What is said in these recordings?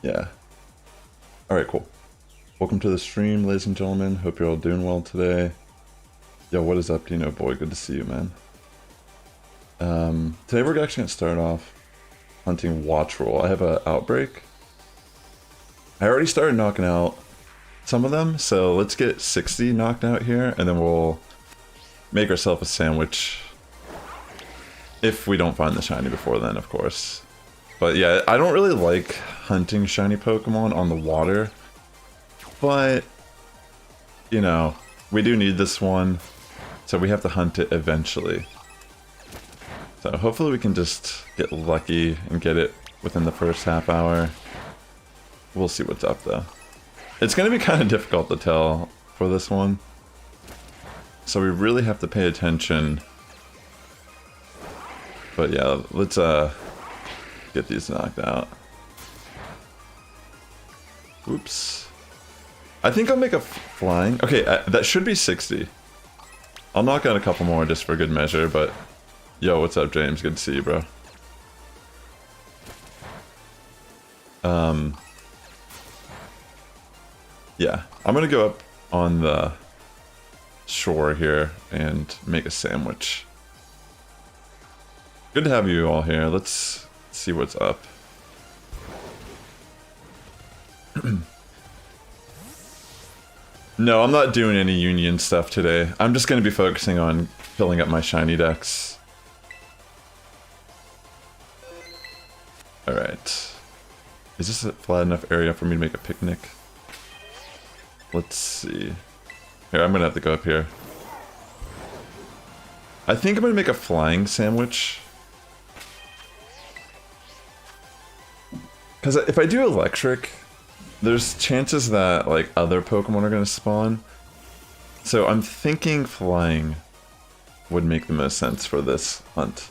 Yeah. Alright, cool. Welcome to the stream, ladies and gentlemen. Hope you're all doing well today. Yo, what is up, Dino boy? Good to see you, man. Today we're actually going to start off hunting Wattrel. I have an outbreak. I already started knocking out some of them, so let's get 60 knocked out here, and then we'll make ourselves a sandwich. If we don't find the shiny before then, of course. But yeah, I don't really like hunting shiny Pokemon on the water. But, you know, we do need this one, so we have to hunt it eventually. So hopefully we can just get lucky and get it within the first half hour. We'll see what's up though. It's going to be kind of difficult to tell for this one. So we really have to pay attention. But yeah, let's get these knocked out. Oops. I think I'll make a flying. Okay, that should be 60. I'll knock out a couple more just for good measure, but... Yo, what's up, James? Good to see you, bro. Yeah, I'm gonna go up on the shore here and make a sandwich. Good to have you all here. Let's see what's up. No, I'm not doing any union stuff today. I'm just going to be focusing on filling up my shiny decks. Alright. Is this a flat enough area for me to make a picnic? Let's see. Here, I'm going to have to go up here. I think I'm going to make a flying sandwich. Because if I do electric, there's chances that like other Pokemon are going to spawn. So I'm thinking flying would make the most sense for this hunt.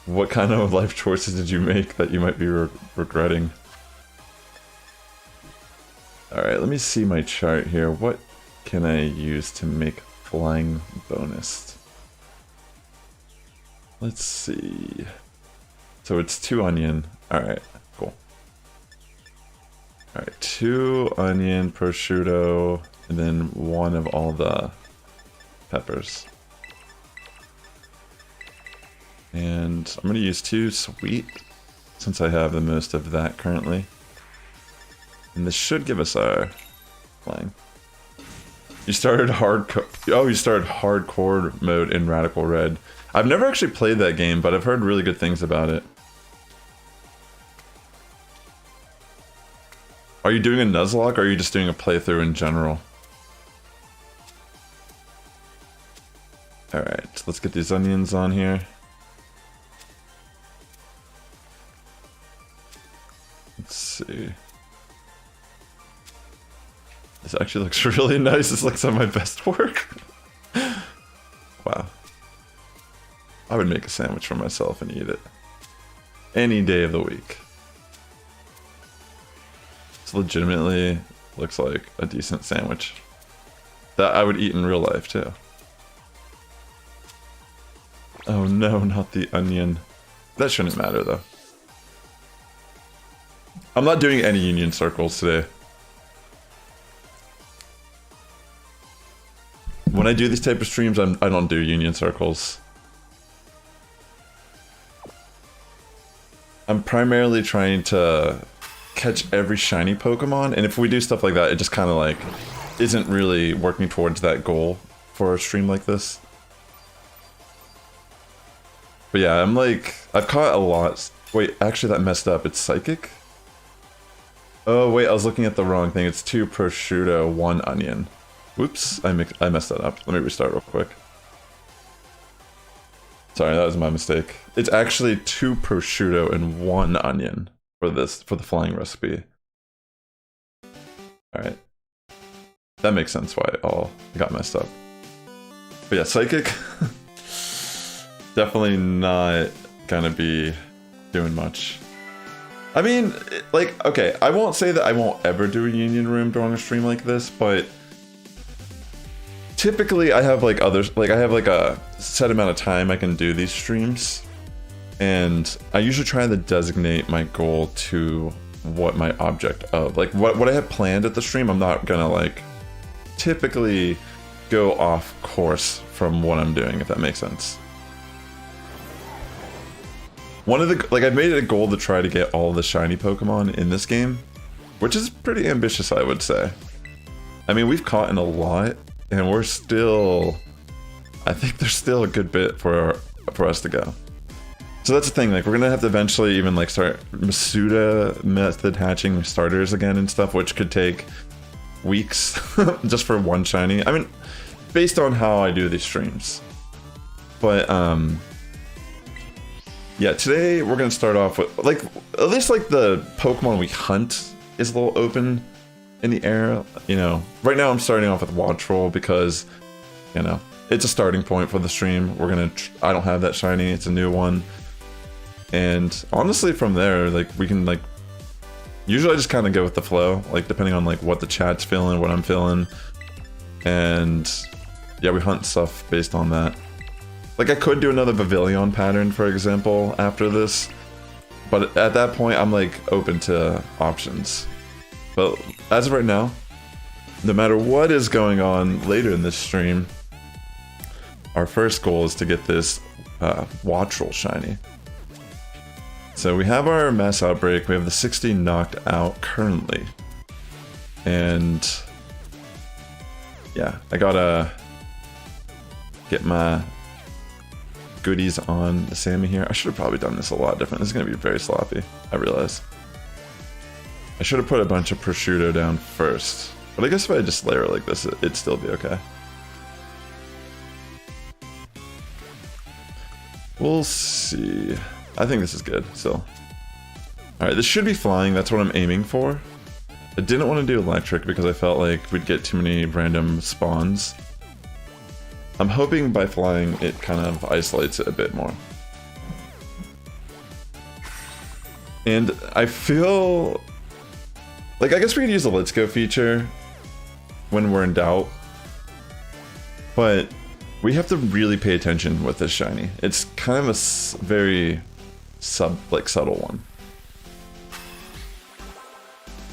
What kind of life choices did you make that you might be regretting? Alright, let me see my chart here. What can I use to make flying bonus? Let's see. So it's 2 onion. Alright, cool. Alright, 2 onion, prosciutto, and then 1 of all the peppers. And I'm going to use 2 sweet, since I have the most of that currently. And this should give us our flying. You started you started hardcore mode in Radical Red. I've never actually played that game, but I've heard really good things about it. Are you doing a Nuzlocke, or are you just doing a playthrough in general? Alright, let's get these onions on here. Let's see. This actually looks really nice. This looks like my best work. Wow. I would make a sandwich for myself and eat it. Any day of the week. This legitimately looks like a decent sandwich. That I would eat in real life too. Oh no, not the onion. That shouldn't matter though. I'm not doing any union circles today. When I do these type of streams, I don't do union circles. I'm primarily trying to catch every shiny Pokemon, and if we do stuff like that, it just kind of like isn't really working towards that goal for a stream like this. But yeah, I'm like, I've caught a lot. Wait, actually that messed up. It's Psychic? Oh wait, I was looking at the wrong thing. It's 2 prosciutto, 1 onion. Whoops, I messed that up. Let me restart real quick. Sorry, that was my mistake. It's actually 2 prosciutto and 1 onion for the flying recipe. Alright. That makes sense why it all got messed up. But yeah, Psychic. Definitely not gonna be doing much. I mean, like, okay, I won't say that I won't ever do a union room during a stream like this, but typically I have like others, like I have like a set amount of time I can do these streams. And I usually try to designate my goal to what my object of, like what I have planned at the stream. I'm not gonna like typically go off course from what I'm doing, if that makes sense. One of the, like, I've made it a goal to try to get all the shiny Pokemon in this game, which is pretty ambitious, I would say. I mean, we've caught in a lot, and we're still, I think there's still a good bit for us to go. So that's the thing, like, we're gonna have to eventually even like start Masuda method hatching starters again and stuff, which could take weeks just for one shiny. I mean, based on how I do these streams. But yeah, today we're gonna start off with, like, at least like the Pokemon we hunt is a little open in the air, you know. Right now I'm starting off with Wattrel because, you know, it's a starting point for the stream. We're gonna, I don't have that shiny, it's a new one. And honestly from there, like, we can like, usually I just kind of go with the flow, like depending on like what the chat's feeling, what I'm feeling. And yeah, we hunt stuff based on that. Like, I could do another Pavilion pattern, for example, after this. But at that point, I'm like open to options. But as of right now, no matter what is going on later in this stream, our first goal is to get this Wattrel shiny. So we have our mass outbreak, we have the 60 knocked out currently. And yeah, I gotta get my goodies on the Sammy here. I should have probably done this a lot different. This is gonna be very sloppy, I realize. I should have put a bunch of prosciutto down first. But I guess if I just layer it like this, it'd still be okay. We'll see. I think this is good, still. Alright, this should be flying, that's what I'm aiming for. I didn't want to do electric because I felt like we'd get too many random spawns. I'm hoping by flying it kind of isolates it a bit more. And I feel like, I guess we could use the Let's Go feature when we're in doubt. But we have to really pay attention with this shiny. It's kind of a very subtle one.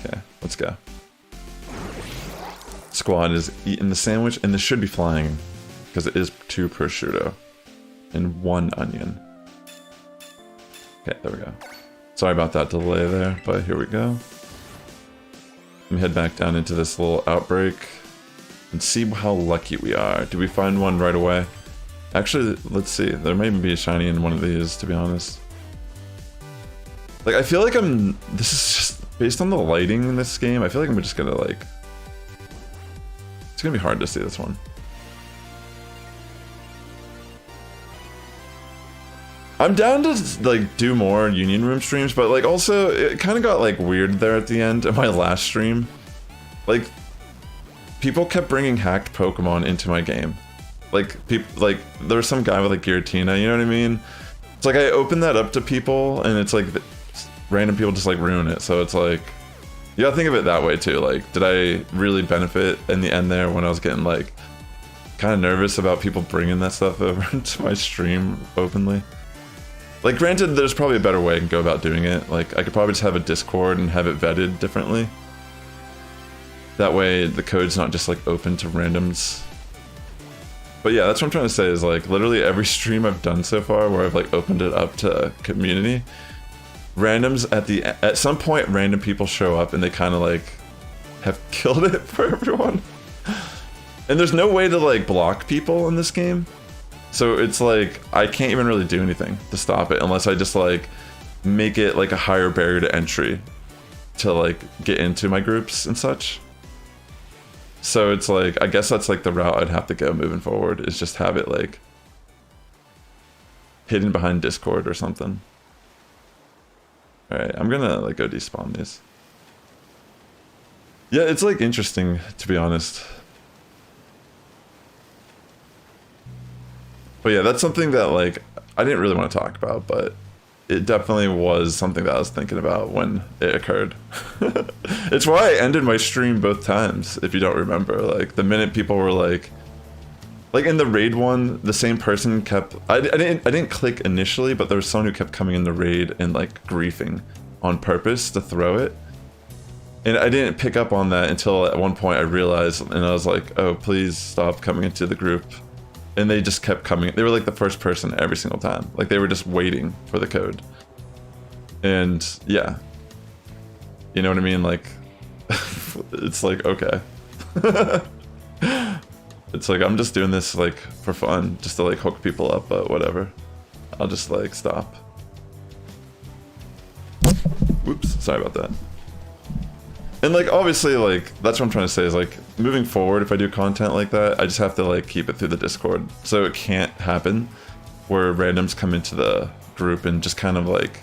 Okay, let's go. Squad is eating the sandwich, and this should be flying because it is 2 prosciutto and 1 onion. Okay, there we go. Sorry about that delay there, but here we go. Let me head back down into this little outbreak and see how lucky we are. Did we find one right away? Actually, let's see. There may even be a shiny in one of these, to be honest. Like, I feel like this is just, based on the lighting in this game, I feel like I'm just gonna like, it's gonna be hard to see this one. I'm down to like do more Union Room streams, but like also it kind of got like weird there at the end of my last stream. Like, people kept bringing hacked Pokemon into my game. Like, people, like, there was some guy with like Giratina, you know what I mean? It's like I opened that up to people and it's like random people just like ruin it. So it's like, you gotta think of it that way too. Like, did I really benefit in the end there when I was getting like kind of nervous about people bringing that stuff over into my stream openly? Like, granted, there's probably a better way I can go about doing it. Like, I could probably just have a Discord and have it vetted differently. That way the code's not just like open to randoms. But yeah, that's what I'm trying to say, is like literally every stream I've done so far where I've like opened it up to community, randoms at some point random people show up and they kind of like have killed it for everyone. And there's no way to like block people in this game. So it's like I can't even really do anything to stop it unless I just like make it like a higher barrier to entry to like get into my groups and such. So it's like, I guess that's like the route I'd have to go moving forward, is just have it like hidden behind Discord or something. Alright, I'm gonna like go despawn these. Yeah, it's like interesting, to be honest. But yeah, that's something that like I didn't really want to talk about, but it definitely was something that I was thinking about when it occurred. It's why I ended my stream both times, if you don't remember. Like, the minute people were like Like in the raid one, the same person kept. I didn't click initially, but there was someone who kept coming in the raid and like griefing on purpose to throw it. And I didn't pick up on that until at one point I realized, and I was like, oh, please stop coming into the group. And they just kept coming. They were like the first person every single time. Like they were just waiting for the code. And yeah. You know what I mean? Like, it's like, okay. It's like, I'm just doing this like for fun, just to like hook people up, but whatever. I'll just like stop. Whoops, sorry about that. And like, obviously, like, that's what I'm trying to say is like, moving forward, if I do content like that, I just have to like keep it through the Discord. So it can't happen where randoms come into the group and just kind of like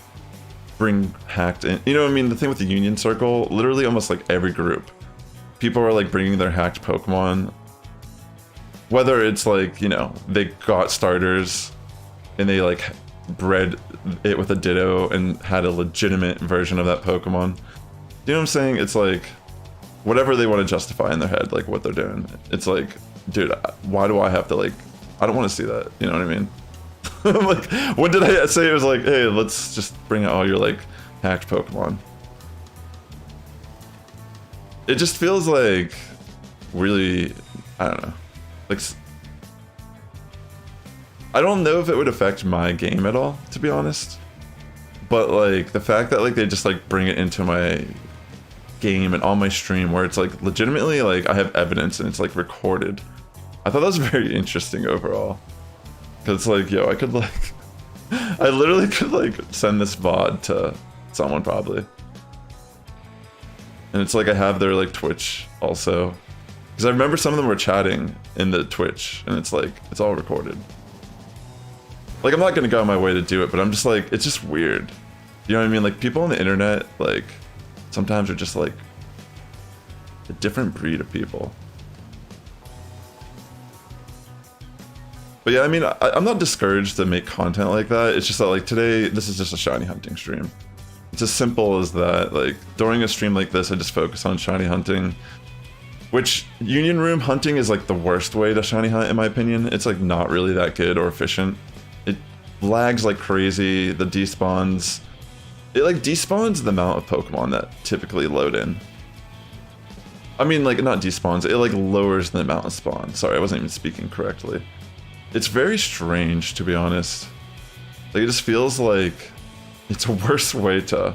bring hacked in. You know what I mean? The thing with the Union Circle, literally almost like every group, people are like bringing their hacked Pokemon. Whether it's like, you know, they got starters and they like bred it with a Ditto and had a legitimate version of that Pokemon. You know what I'm saying? It's like, whatever they want to justify in their head, like what they're doing. It's like, dude, why do I have to like, I don't want to see that. You know what I mean? Like, when did I say it was like, hey, let's just bring out all your like hacked Pokemon? It just feels like really, I don't know. Like, I don't know if it would affect my game at all, to be honest. But like the fact that like they just like bring it into my game and on my stream where it's like legitimately like I have evidence and it's like recorded. I thought that was very interesting overall. Cause it's like, yo, I could like, I literally could like send this VOD to someone probably. And it's like I have their like Twitch also. Because I remember some of them were chatting in the Twitch, and it's like, it's all recorded. Like, I'm not gonna go out my way to do it, but I'm just like, it's just weird. You know what I mean? Like, people on the internet, like, sometimes are just like a different breed of people. But yeah, I mean, I'm not discouraged to make content like that. It's just that, like, today, this is just a shiny hunting stream. It's as simple as that. Like, during a stream like this, I just focus on shiny hunting. Which, Union Room hunting is like the worst way to shiny hunt in my opinion. It's like not really that good or efficient. It lags like crazy, the despawns. It like despawns the amount of Pokemon that typically load in. I mean like not despawns, it like lowers the amount of spawn. Sorry, I wasn't even speaking correctly. It's very strange to be honest. Like it just feels like it's a worse way to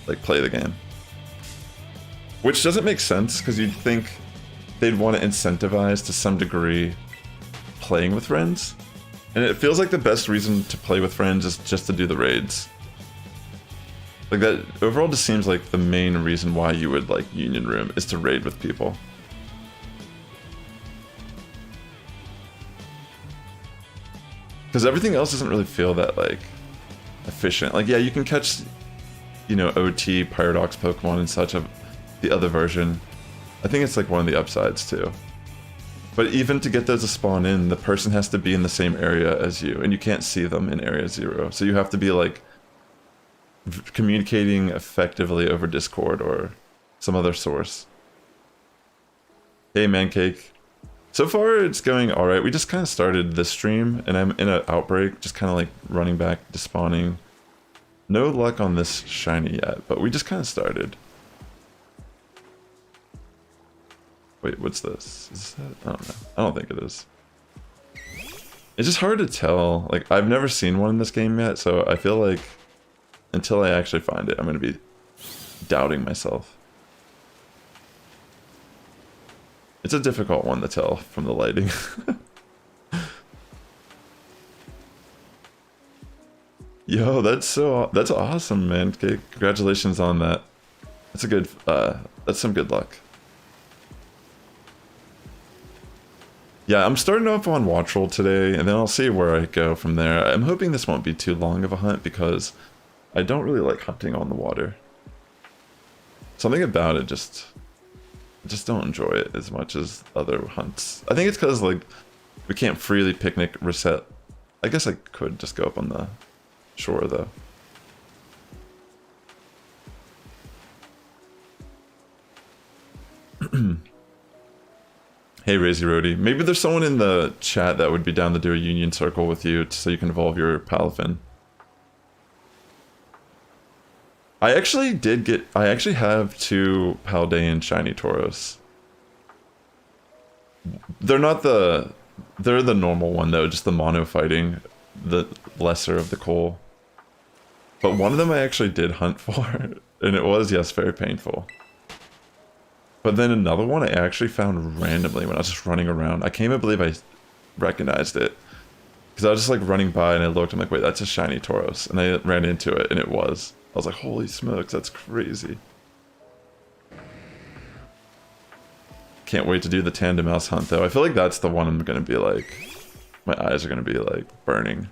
like play the game. Which doesn't make sense, because you'd think they'd want to incentivize, to some degree, playing with friends. And it feels like the best reason to play with friends is just to do the raids. Like that, overall just seems like the main reason why you would like Union Room, is to raid with people. Because everything else doesn't really feel that, like, efficient. Like, yeah, you can catch, you know, OT, Paradox Pokemon and such of the other version. I think it's like one of the upsides too. But even to get those to spawn in, the person has to be in the same area as you, and you can't see them in Area 0. So you have to be like communicating effectively over Discord or some other source. Hey Mancake. So far it's going alright. We just kind of started this stream and I'm in an outbreak, just kind of like running back, despawning. No luck on this shiny yet, but we just kind of started. Wait, what's this? Is that? I don't know. I don't think it is. It's just hard to tell. Like, I've never seen one in this game yet, so I feel like until I actually find it, I'm going to be doubting myself. It's a difficult one to tell from the lighting. Yo, that's awesome, man. Okay, congratulations on that. That's a good, that's some good luck. Yeah, I'm starting off on Wattrel today, and then I'll see where I go from there. I'm hoping this won't be too long of a hunt, because I don't really like hunting on the water. Something about it just don't enjoy it as much as other hunts. I think it's because, like, we can't freely picnic reset. I guess I could just go up on the shore, though. Hey, Razy Roadie. Maybe there's someone in the chat that would be down to do a union circle with you so you can evolve your Palafin. I actually have 2 Paldean Shiny Tauros. They're the normal one though, just the mono fighting, the lesser of the coal. But one of them I actually did hunt for, and it was, yes, very painful. But then another one I actually found randomly when I was just running around. I can't even believe I recognized it. Because I was just like running by and I looked, I'm like, wait, that's a shiny Tauros. And I ran into it and it was. I was like, holy smokes, that's crazy. Can't wait to do the tandem mouse hunt though. I feel like that's the one I'm gonna be like, my eyes are gonna be like burning.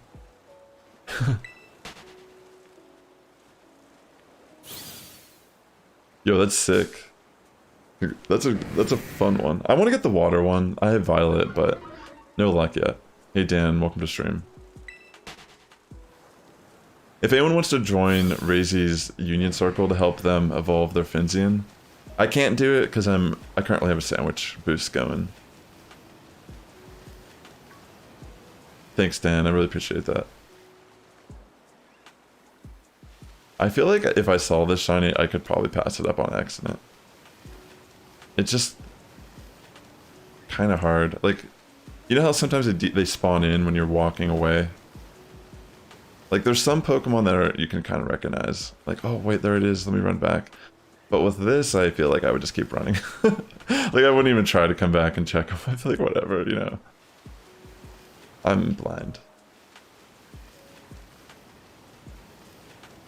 Yo, that's sick. That's a fun one. I want to get the water one. I have Violet, but no luck yet. Hey Dan, welcome to stream. If anyone wants to join Razy's Union Circle to help them evolve their Finzian, I can't do it because I currently have a sandwich boost going. Thanks, Dan. I really appreciate that. I feel like if I saw this shiny, I could probably pass it up on accident. It's just kind of hard. Like, you know how sometimes they spawn in when you're walking away? Like, there's some Pokemon that you can kind of recognize. Like, oh, wait, there it is. Let me run back. But with this, I feel like I would just keep running. Like, I wouldn't even try to come back and check them. I feel like, whatever, you know. I'm blind.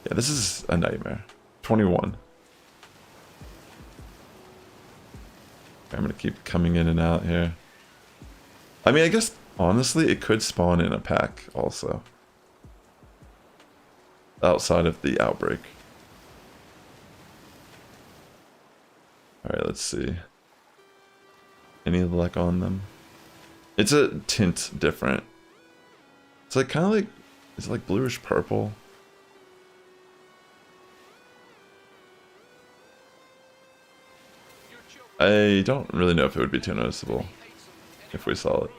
Yeah, this is a nightmare. 21. I'm gonna keep coming in and out here. I mean, I guess, honestly, it could spawn in a pack also. Outside of the outbreak. Alright, let's see. Any luck on them? It's a tint different. It's like kind of like, it's like bluish purple. I don't really know if it would be too noticeable if we saw it.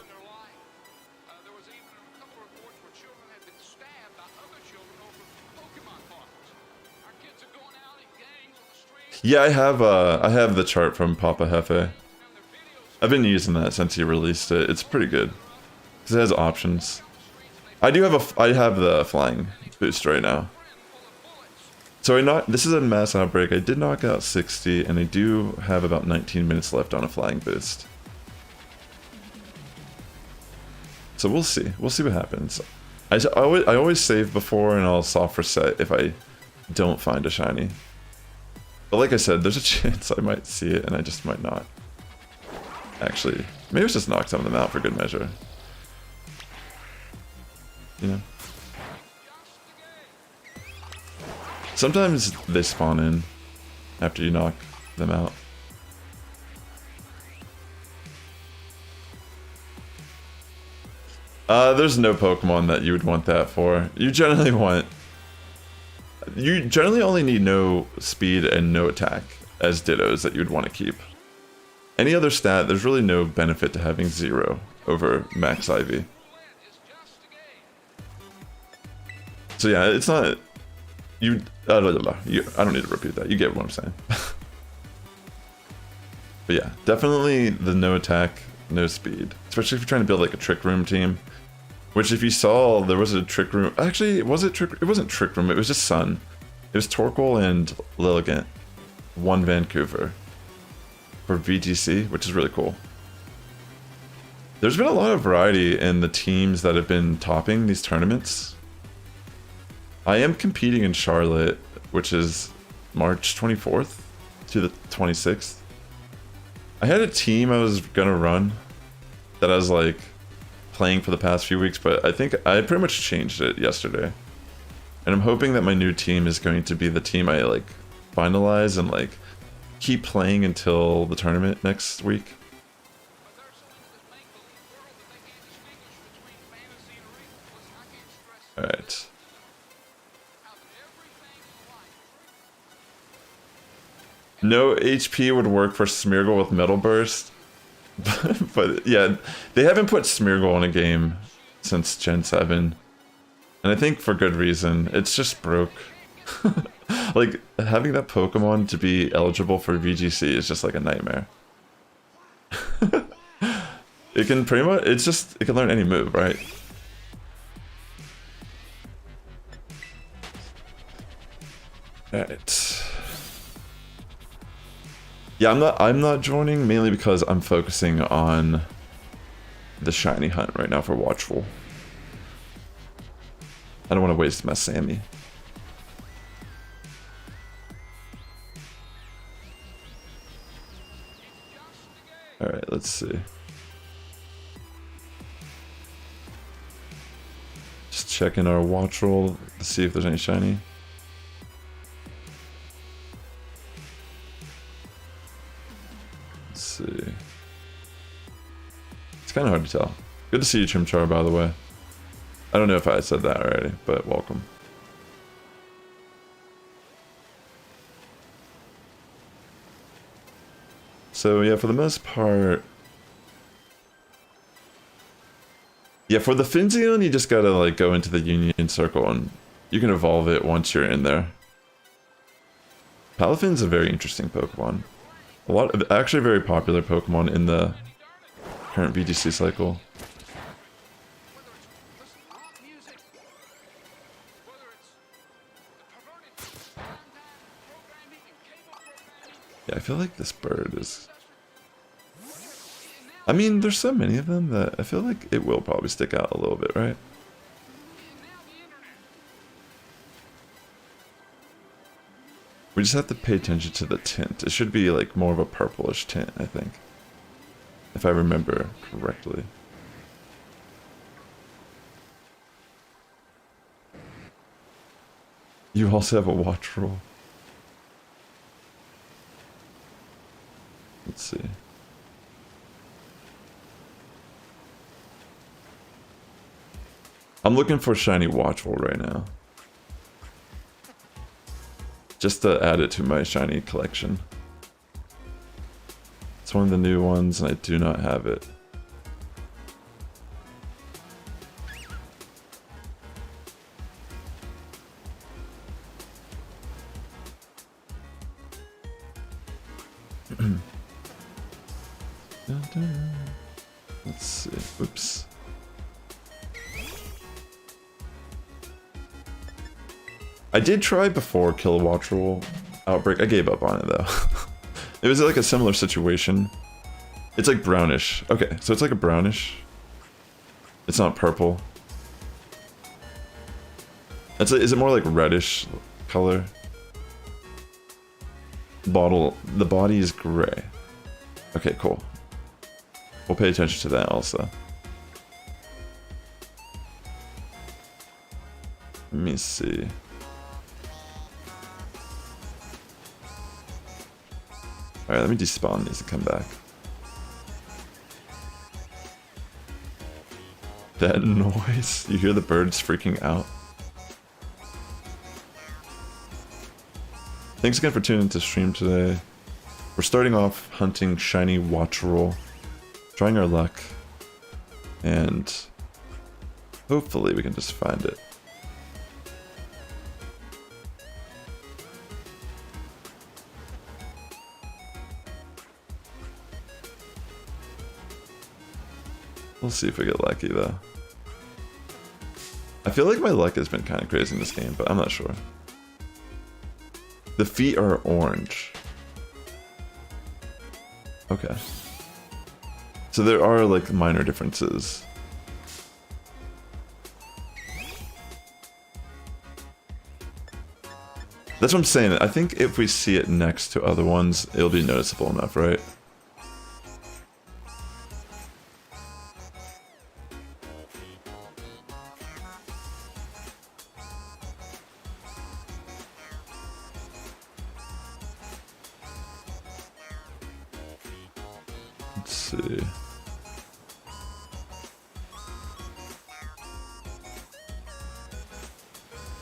Yeah, I have the chart from Papa Hefe. I've been using that since he released it. It's pretty good because it has options. I have the flying boost right now. So this is a mass outbreak. I did knock out 60, and I do have about 19 minutes left on a flying boost. So we'll see. We'll see what happens. I always save before, and I'll soft reset if I don't find a shiny. But like I said, there's a chance I might see it, and I just might not. Actually, maybe let's just knock some of them out for good measure. You know? Sometimes they spawn in after you knock them out. There's no Pokemon that you would want that for. You generally only need no speed and no attack as Dittos that you'd want to keep. Any other stat, there's really no benefit to having 0 over max IV. So yeah, it's not... I don't need to repeat that. You get what I'm saying. But yeah, definitely the no attack, no speed. Especially if you're trying to build like a Trick Room team. Which if you saw, there was a Trick Room... Actually, it wasn't Trick Room, it was just Sun. It was Torkoal and Lilligant. 1 Vancouver. For VGC, which is really cool. There's been a lot of variety in the teams that have been topping these tournaments. I am competing in Charlotte, which is March 24th to the 26th. I had a team I was gonna run that I was like playing for the past few weeks, but I think I pretty much changed it yesterday. And I'm hoping that my new team is going to be the team I like finalize and like keep playing until the tournament next week. Alright. No HP would work for Smeargle with Metal Burst. But yeah, they haven't put Smeargle in a game since Gen 7. And I think for good reason. It's just broke. Like, having that Pokemon to be eligible for VGC is just like a nightmare. It can pretty much, it can learn any move, right? Alright. Yeah, I'm not joining mainly because I'm focusing on the shiny hunt right now for Wattrel. I don't want to waste my Sammy. Alright, let's see. Just checking our Wattrel to see if there's any shiny. Let's see. It's kind of hard to tell. Good to see you, Chimchar, by the way. I don't know if I said that already, but welcome. So yeah, for the most part... Yeah, for the Finzion, you just gotta like go into the Union Circle and you can evolve it once you're in there. Palafin's a very interesting Pokemon. Actually a very popular Pokemon in the current VGC cycle. Yeah, I feel like this bird is... I mean, there's so many of them that I feel like it will probably stick out a little bit, right? We just have to pay attention to the tint. It should be like more of a purplish tint, I think. If I remember correctly. You also have a Wattrel. Let's see. I'm looking for shiny Wattrel right now. Just to add it to my shiny collection. It's one of the new ones and I do not have it. Let's see. Oops. I did try before Kill Wattrel Outbreak. I gave up on it though. It was like a similar situation. It's like brownish. Okay, so it's like a brownish. It's not purple. Is it more like reddish color? The body is gray. Okay, cool. We'll pay attention to that also. Let me see. Alright, let me despawn these and come back. That noise. You hear the birds freaking out. Thanks again for tuning into stream today. We're starting off hunting shiny Wattrel, trying our luck, and hopefully we can just find it. We'll see if we get lucky though. I feel like my luck has been kind of crazy in this game, but I'm not sure. The feet are orange. Okay. So there are like minor differences. That's what I'm saying. I think if we see it next to other ones, it'll be noticeable enough, right? Let's see.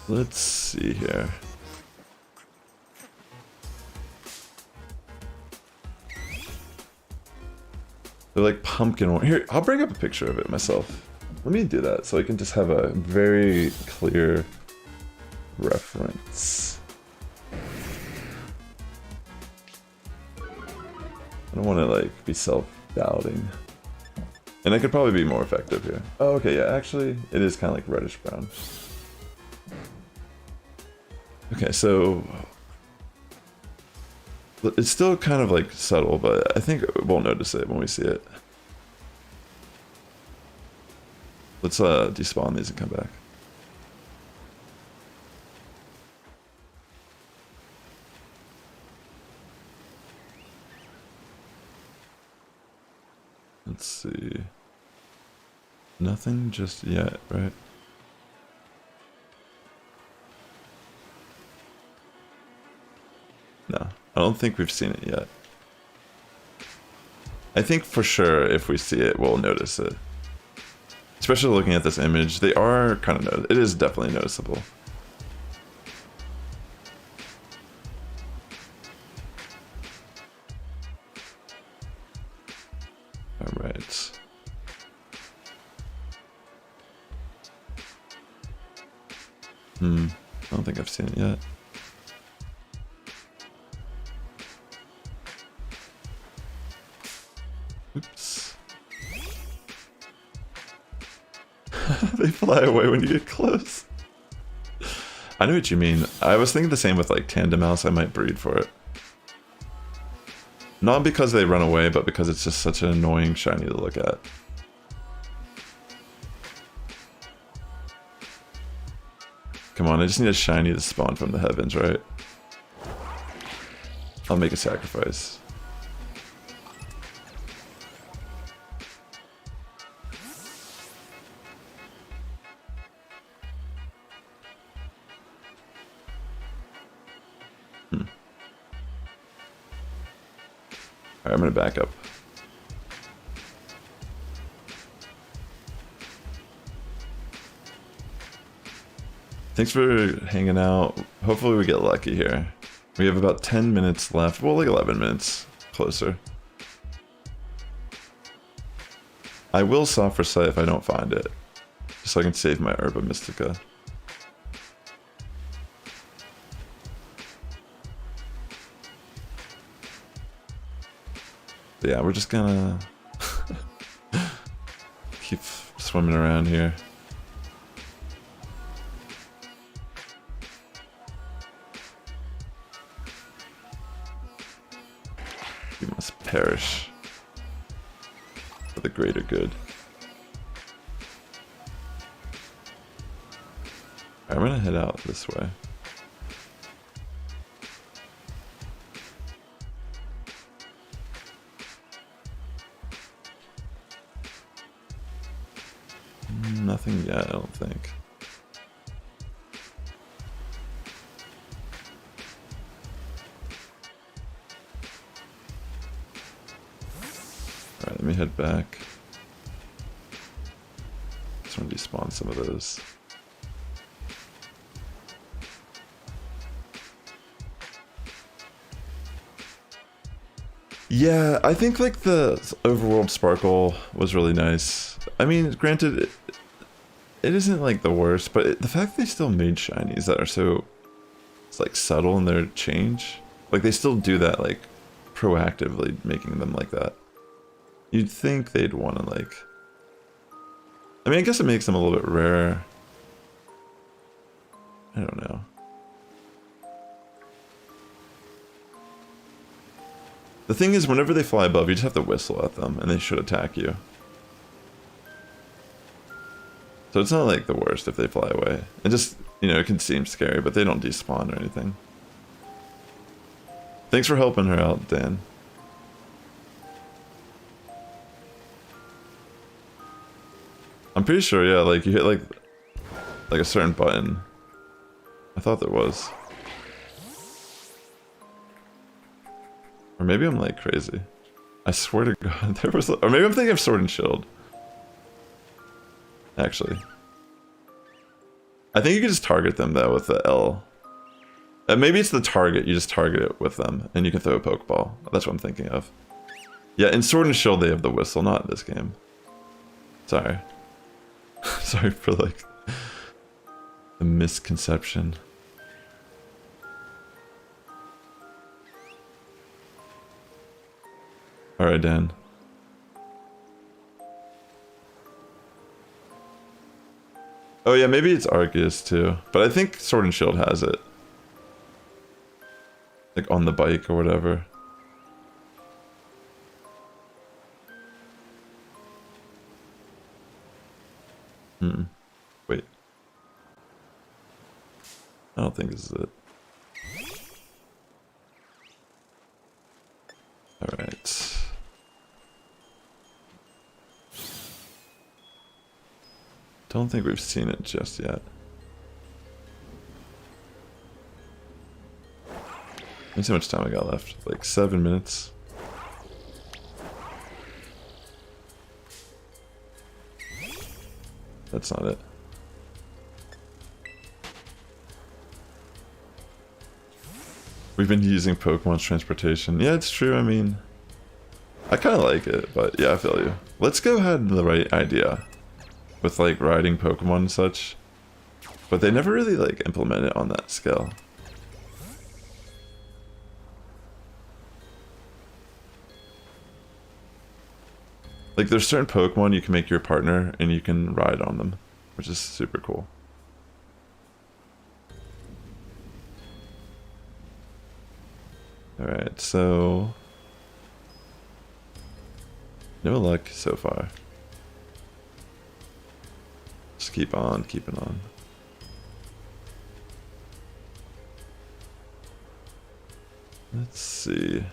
Let's see here. They're like pumpkin orange. Here, I'll bring up a picture of it myself. Let me do that so I can just have a very clear reference. I don't want to like be self-doubting. And I could probably be more effective here. Oh, okay, yeah, actually, it is kind of like reddish brown. Okay, so it's still kind of like subtle, but I think we'll notice it when we see it. Let's despawn these and come back. Let's see. Nothing just yet, right? No, I don't think we've seen it yet. I think for sure if we see it, we'll notice it. Especially looking at this image, they are kind of it is definitely noticeable. All right. I don't think I've seen it yet. Oops. They fly away when you get close. I know what you mean. I was thinking the same with like Tandem Mouse. I might breed for it. Not because they run away, but because it's just such an annoying shiny to look at. Come on, I just need a shiny to spawn from the heavens, right? I'll make a sacrifice. Alright, I'm gonna back up. Thanks for hanging out. Hopefully we get lucky here. We have about 10 minutes left. Well, like 11 minutes closer. I will Saw for Sight if I don't find it. Just so I can save my Herba Mystica. But yeah, we're just gonna keep swimming around here. You must perish for the greater good. Alright, I'm gonna head out this way. Nothing yet, I don't think. Alright, let me head back. Just want to despawn some of those. Yeah, I think like the overworld sparkle was really nice. I mean, granted, it isn't like the worst, but the fact they still made shinies that are so, it's like subtle in their change, like they still do that, like proactively making them like that. You'd think they'd want to like, I mean, I guess it makes them a little bit rarer. I don't know. The thing is, whenever they fly above, you just have to whistle at them, and they should attack you. So it's not like the worst if they fly away. It just, you know, it can seem scary, but they don't despawn or anything. Thanks for helping her out, Dan. I'm pretty sure, yeah, like you hit like a certain button. I thought there was. Or maybe I'm like crazy. I swear to God, there was, or maybe I'm thinking of Sword and Shield. Actually. I think you can just target them though with the L. Maybe it's the target, you just target it with them and you can throw a Pokeball. That's what I'm thinking of. Yeah, in Sword and Shield they have the whistle, not this game. Sorry. Sorry for like the misconception. Alright, Dan. Oh yeah, maybe it's Arceus too. But I think Sword and Shield has it. Like on the bike or whatever. Wait. I don't think this is it. Alright. Don't think we've seen it just yet. Let me see how much time I got left. Like 7 minutes. That's not it. We've been using Pokemon's transportation. Yeah, it's true. I mean, I kind of like it, but yeah, I feel you. Let's go ahead with the right idea with like riding Pokemon and such. But they never really like implement it on that scale. Like there's certain Pokemon you can make your partner and you can ride on them, which is super cool. Alright, so no luck so far. Just keep on keeping on. Let's see.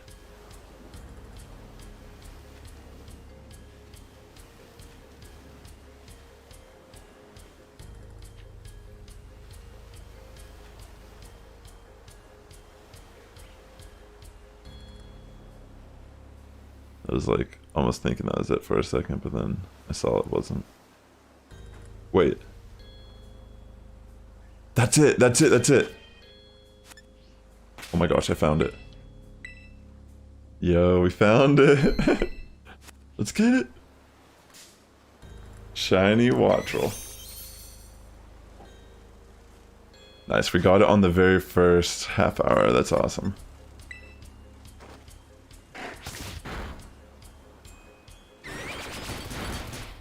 I was like almost thinking that was it for a second, but then I saw it wasn't. Wait. That's it, that's it, that's it. Oh my gosh, I found it. Yo, we found it. Let's get it. Shiny Wattrel. Nice, we got it on the very first half hour. That's awesome.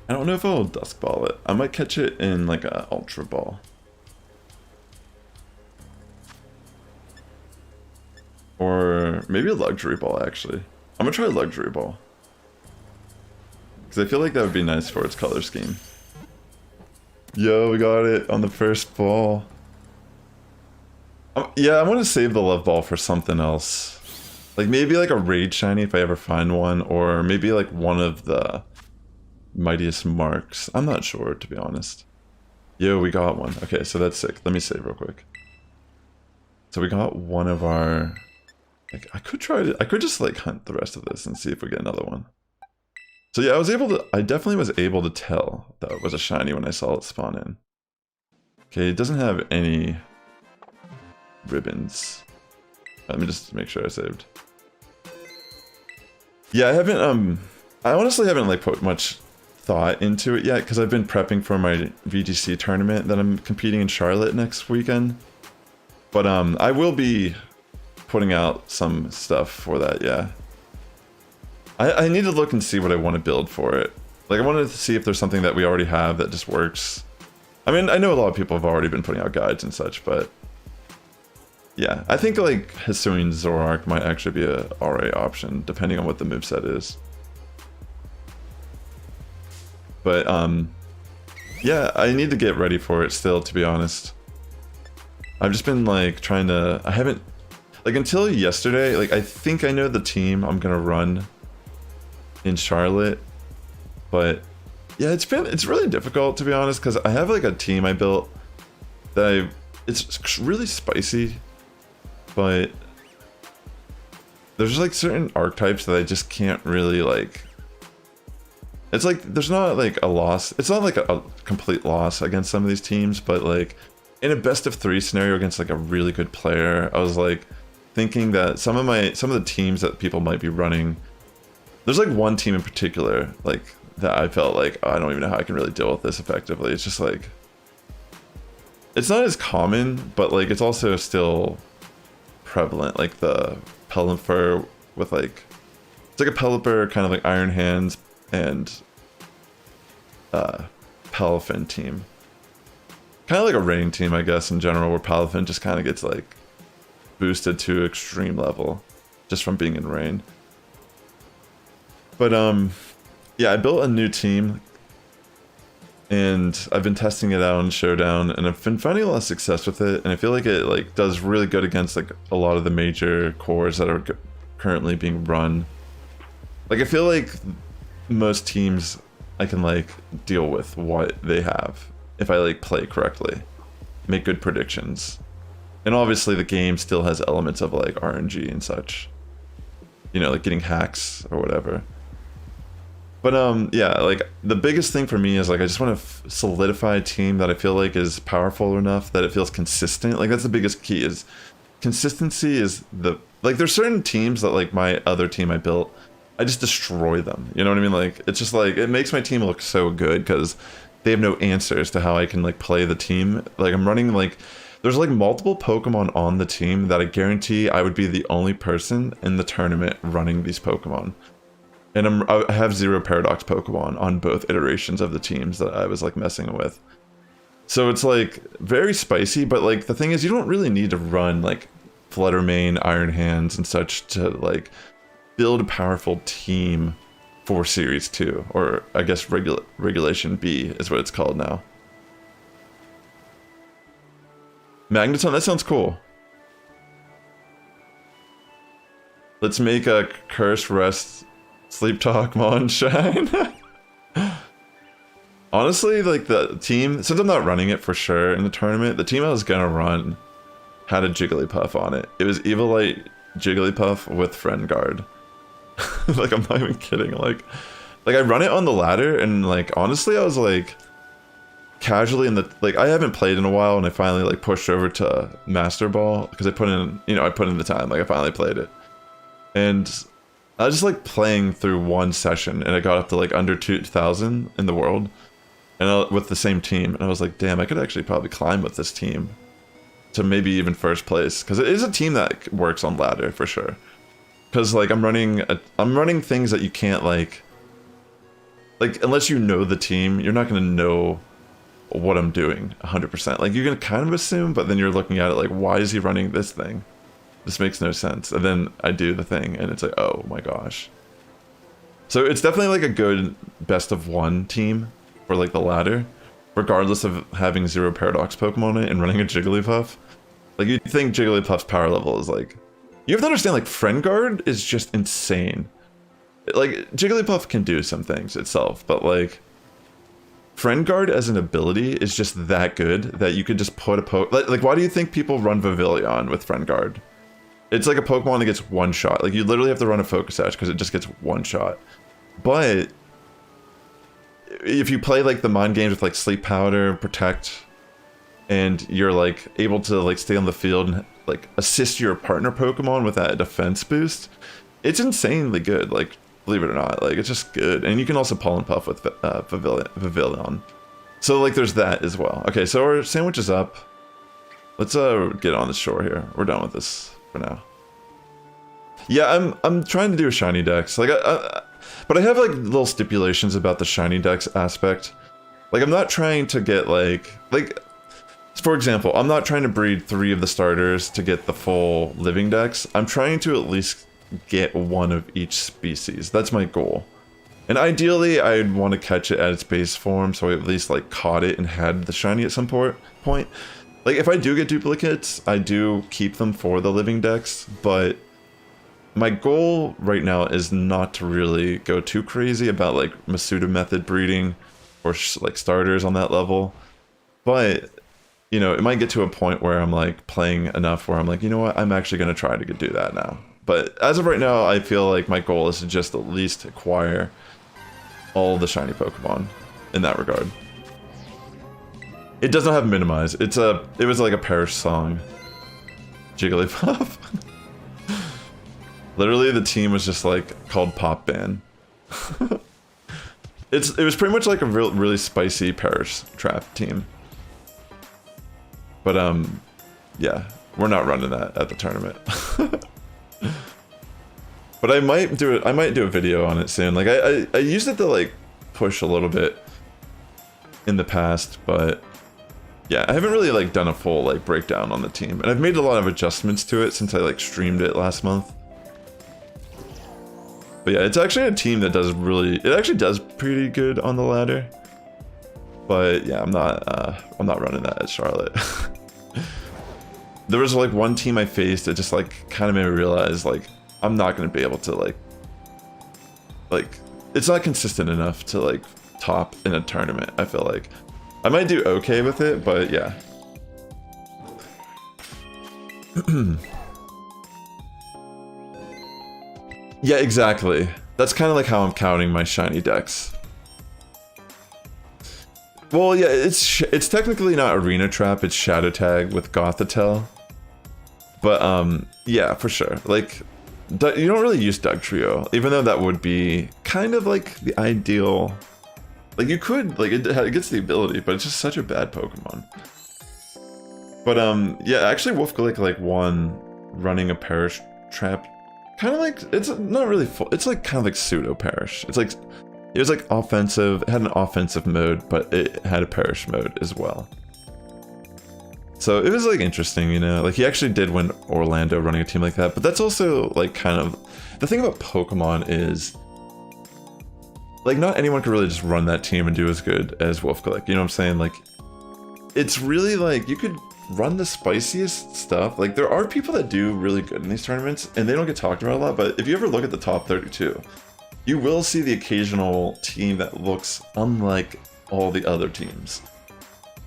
I don't know if I'll Dusk Ball it. I might catch it in like a Ultra Ball. Or maybe a Luxury Ball, actually. I'm gonna try a Luxury Ball. Because I feel like that would be nice for its color scheme. Yo, we got it on the first ball. Yeah, I want to save the Love Ball for something else. Like maybe like a Raid Shiny if I ever find one. Or maybe like one of the Mightiest Marks. I'm not sure, to be honest. Yo, we got one. Okay, so that's sick. Let me save real quick. So we got one of our... Like, I could try to... I could just like hunt the rest of this and see if we get another one. So yeah, I definitely was able to tell that it was a shiny when I saw it spawn in. Okay, it doesn't have any ribbons. Let me just make sure I saved. Yeah, I honestly haven't like put much thought into it yet because I've been prepping for my VGC tournament that I'm competing in Charlotte next weekend. But I will be putting out some stuff for that, yeah. I need to look and see what I want to build for it. Like I wanted to see if there's something that we already have that just works. I mean, I know a lot of people have already been putting out guides and such, but yeah, I think like Hisuian Zoroark might actually be a alright option depending on what the moveset is. But yeah, I need to get ready for it still, to be honest. I've just been like trying to, I haven't, like until yesterday, like I think I know the team I'm gonna run in Charlotte, but yeah, it's really difficult, to be honest, because I have like a team I built that it's really spicy, but there's like certain archetypes that I just can't really like. It's like there's not like a loss. It's not like a complete loss against some of these teams, but like in a best of 3 scenario against like a really good player, I was like thinking that some of the teams that people might be running There's like one team in particular, like, that I felt like, oh, I don't even know how I can really deal with this effectively. It's just like, it's not as common, but like, it's also still prevalent. Like the Pelipper with like, it's like a Pelipper, kind of like Iron Hands and Palafin team. Kind of like a rain team, I guess, in general, where Palafin just kind of gets like boosted to extreme level just from being in rain. But yeah, I built a new team and I've been testing it out on Showdown and I've been finding a lot of success with it, and I feel like it like does really good against like a lot of the major cores that are currently being run. Like I feel like most teams I can like deal with what they have if I like play correctly, make good predictions. And obviously the game still has elements of like RNG and such, you know, like getting hacks or whatever. But yeah, like the biggest thing for me is like I just want to solidify a team that I feel like is powerful enough that it feels consistent. Like that's the biggest key, is consistency. Is the like there's certain teams that like my other team I built, I just destroy them. You know what I mean? Like it's just like it makes my team look so good because they have no answers to how I can like play the team. Like I'm running like there's like multiple Pokemon on the team that I guarantee I would be the only person in the tournament running these Pokemon. And I have 0 Paradox Pokemon on both iterations of the teams that I was like messing with. So it's like very spicy, but like the thing is you don't really need to run like Fluttermane, Iron Hands and such to like build a powerful team for Series 2, or I guess Regulation B is what it's called now. Magneton, that sounds cool. Let's make a Curse, Rest, Sleep Talk, Mon, Shine. Honestly, like the team, since I'm not running it for sure in the tournament, the team I was gonna run had a Jigglypuff on it. It was Evilite Jigglypuff with Friend Guard. Like I'm not even kidding. Like I run it on the ladder, and like honestly, I was like casually in the like I haven't played in a while, and I finally like pushed over to Master Ball because I put in the time. Like I finally played it, and I was just like playing through one session, and I got up to like under 2,000 in the world, and with the same team, and I was like, damn, I could actually probably climb with this team to maybe even first place, because it is a team that works on ladder for sure. Because like I'm running things that you can't like unless you know the team, you're not gonna know what I'm doing 100%. Like you can kind of assume, but then you're looking at it like, why is he running this thing? This makes no sense. And then I do the thing and it's like, oh my gosh. So it's definitely like a good best of one team for like the ladder, regardless of having 0 Paradox Pokemon in it and running a Jigglypuff. Like you'd think Jigglypuff's power level is like, you have to understand like Friend Guard is just insane. Like Jigglypuff can do some things itself, but like Friend Guard as an ability is just that good that you could just put a like why do you think people run Vivillon with Friend Guard? It's like a Pokemon that gets one shot. Like you literally have to run a Focus Sash because it just gets one shot. But if you play like the mind games with like Sleep Powder, Protect, and you're like able to like stay on the field and like assist your partner Pokemon with that defense boost, it's insanely good. Like believe it or not, like it's just good. And you can also Pollen Puff with Vivillon. So like there's that as well. Okay, so our sandwich is up. Let's get on the shore here. We're done with this for now. Yeah, I'm trying to do a shiny dex. Like but I have like little stipulations about the shiny dex aspect. Like I'm not trying to get like for example, I'm not trying to breed 3 of the starters to get the full living dex. I'm trying to at least get 1 of each species. That's my goal. And ideally, I'd want to catch it at its base form, so I at least like caught it and had the shiny at some point. Like if I do get duplicates, I do keep them for the living dex, but my goal right now is not to really go too crazy about like Masuda method breeding or like starters on that level. But you know, it might get to a point where I'm like playing enough where I'm like, you know what, I'm actually going to try to do that now. But as of right now, I feel like my goal is to just at least acquire all the shiny Pokemon in that regard. It does not have minimize. It was like a Perish song. Jigglypuff. Literally the team was just like called Pop Band. It was pretty much like a really spicy Parish trap team. But yeah, we're not running that at the tournament. But I might do it. I might do a video on it soon. Like I used it to like push a little bit in the past, but yeah, I haven't really like done a full like breakdown on the team, and I've made a lot of adjustments to it since I like streamed it last month. But yeah, it's actually a team that does it actually does pretty good on the ladder. But yeah, I'm not running that at Charlotte. There was like one team I faced that just like kind of made me realize like I'm not going to be able to like it's not consistent enough to like top in a tournament. I feel like I might do okay with it, but yeah. Yeah, exactly. That's kind of like how I'm counting my shiny decks. Well, yeah, it's technically not Arena Trap, it's Shadow Tag with Gothitelle. But yeah, for sure. Like, you don't really use Doug Trio, even though that would be kind of like the ideal. Like you could, like it gets the ability, but it's just such a bad Pokemon. But yeah, actually Wolfgalik like won running a Parish Trap. Kind of like, it's not really full, it's like kind of like pseudo Parish. It's like, it was like offensive, it had an offensive mode, but it had a Parish mode as well. So it was like interesting, you know, like he actually did win Orlando running a team like that, but that's also like kind of, the thing about Pokemon is, like not anyone could really just run that team and do as good as Wolfgalik, you know what I'm saying? Like, it's really like, you could run the spiciest stuff. Like there are people that do really good in these tournaments and they don't get talked about a lot, but if you ever look at the top 32, you will see the occasional team that looks unlike all the other teams.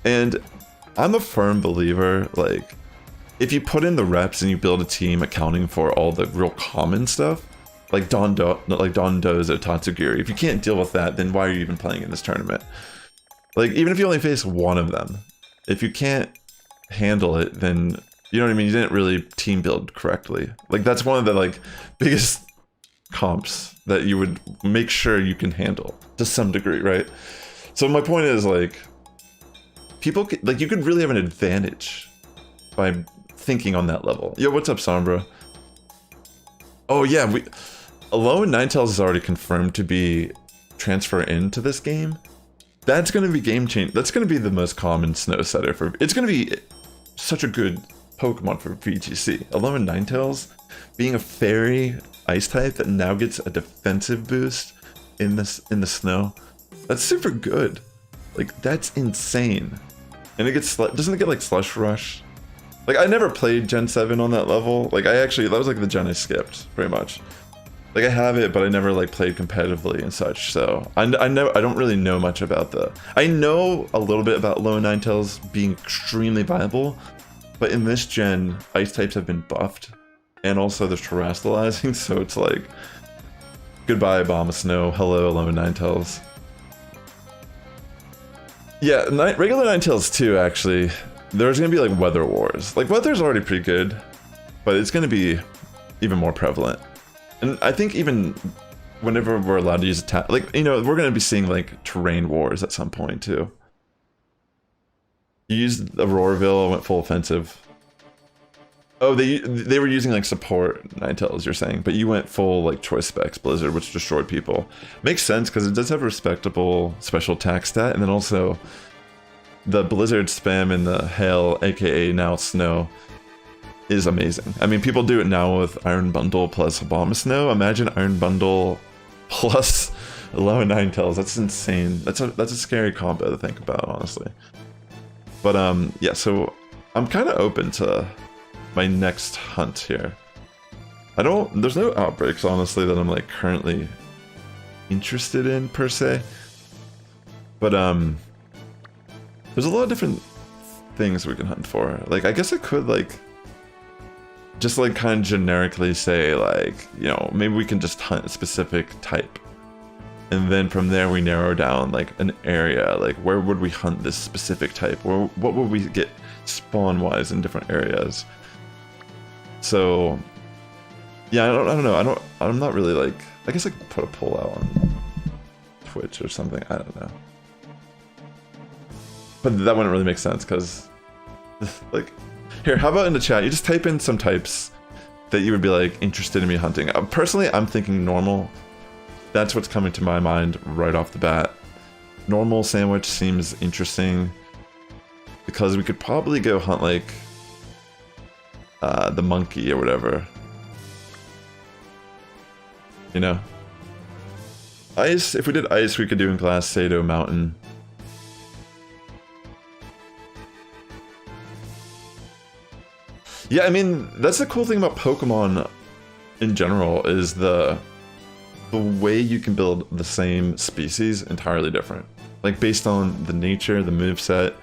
And I'm a firm believer, like, if you put in the reps and you build a team accounting for all the real common stuff, like Dondozo, Tatsugiri, if you can't deal with that, then why are you even playing in this tournament? Like, even if you only face one of them, if you can't handle it, then, you know what I mean, you didn't really team build correctly. Like, that's one of the, like, biggest comps that you would make sure you can handle, to some degree, right? So my point is, like, people, like, you could really have an advantage by thinking on that level. Yo, what's up, Sombra? Oh yeah, Alolan Ninetales is already confirmed to be transfer into this game. That's gonna be game change. That's gonna be the most common snow setter for. It's gonna be such a good Pokemon for VGC. Alolan Ninetales being a fairy ice type that now gets a defensive boost in the snow. That's super good. Like that's insane. And it gets doesn't it get like Slush Rush? Like I never played Gen 7 on that level. Like that was like the gen I skipped pretty much. Like I have it, but I never like played competitively and such. So I don't really know much about I know a little bit about Alolan Ninetales being extremely viable, but in this gen, ice types have been buffed, and also there's terrestrializing. So it's like goodbye Abomasnow, hello Alolan Ninetales. Yeah, regular Ninetales too. Actually, there's gonna be like Weather Wars. Like Weather's already pretty good, but it's gonna be even more prevalent. And I think even whenever we're allowed to use attack, like, you know, we're going to be seeing like terrain wars at some point too. You used Auroraville, went full offensive. Oh, they were using like support Ninetales, you're saying, but you went full like Choice Specs Blizzard, which destroyed people. Makes sense because it does have a respectable special attack stat, and then also the Blizzard spam in the Hail, aka now Snow, is amazing. I mean, people do it now with Iron Bundle plus Abomasnow. Imagine Iron Bundle plus Alolan Ninetales. That's insane. That's a scary combo to think about, honestly. But yeah, so I'm kind of open to my next hunt here. There's no outbreaks, honestly, that I'm like currently interested in per se. But there's a lot of different things we can hunt for. Like, I guess I could like just like kind of generically say like, you know, maybe we can just hunt a specific type, and then from there we narrow down like an area, like where would we hunt this specific type, or what would we get spawn wise in different areas. So yeah, I don't know, I'm not really like, I guess I could put a poll out on Twitch or something. I don't know. But that wouldn't really make sense because, like, here, how about in the chat, you just type in some types that you would be like interested in me hunting. Personally, I'm thinking normal. That's what's coming to my mind right off the bat. Normal sandwich seems interesting because we could probably go hunt like the monkey or whatever. You know? Ice, if we did ice, we could do in Glass Sado Mountain. Yeah, I mean, that's the cool thing about Pokemon in general, is the way you can build the same species entirely different. Like, based on the nature, the moveset,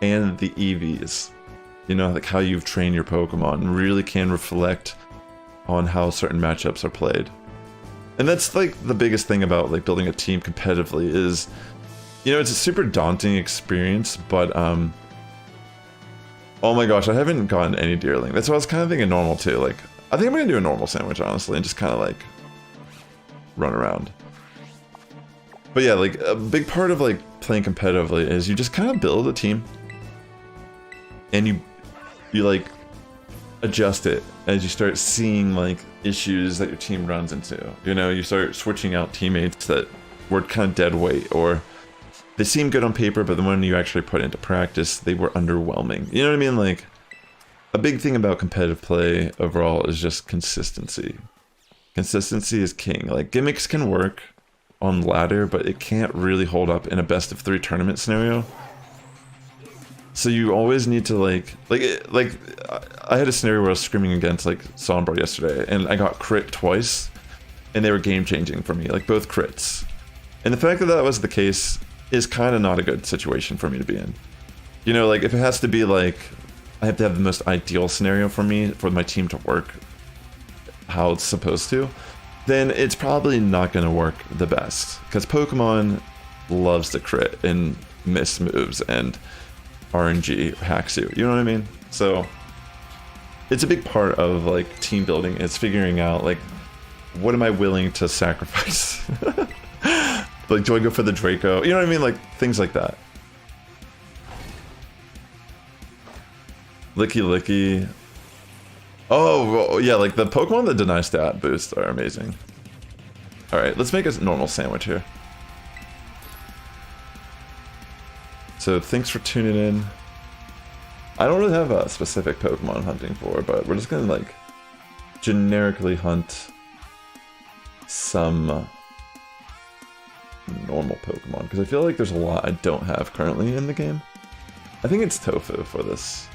and the EVs. You know, like how you've trained your Pokemon really can reflect on how certain matchups are played. And that's like the biggest thing about like building a team competitively is, you know, it's a super daunting experience, but oh my gosh, I haven't gotten any Deerling. That's what I was kind of thinking normal too. Like, I think I'm gonna do a normal sandwich, honestly, and just kind of like run around. But yeah, like a big part of like playing competitively is you just kind of build a team and you like adjust it as you start seeing like issues that your team runs into. You know, you start switching out teammates that were kind of dead weight, or they seem good on paper, but then when you actually put it into practice, they were underwhelming. You know what I mean? Like, a big thing about competitive play overall is just consistency. Consistency is king. Like, gimmicks can work on ladder, but it can't really hold up in a best of 3 tournament scenario. So you always need to like I had a scenario where I was screaming against like Sombra yesterday, and I got crit twice, and they were game changing for me, like both crits. And the fact that that was the case is kind of not a good situation for me to be in. You know, like if it has to be like, I have to have the most ideal scenario for me, for my team to work how it's supposed to, then it's probably not going to work the best. Because Pokemon loves to crit and miss moves and RNG hacks you. You know what I mean? So it's a big part of like team building. It's figuring out like, what am I willing to sacrifice? Like, do I go for the Draco? You know what I mean? Like, things like that. Licky Licky. Oh, yeah, like the Pokemon that deny stat boosts are amazing. Alright, let's make a normal sandwich here. So, thanks for tuning in. I don't really have a specific Pokemon I'm hunting for, but we're just gonna, like, generically hunt some normal Pokemon, because I feel like there's a lot I don't have currently in the game. I think it's Tofu for this.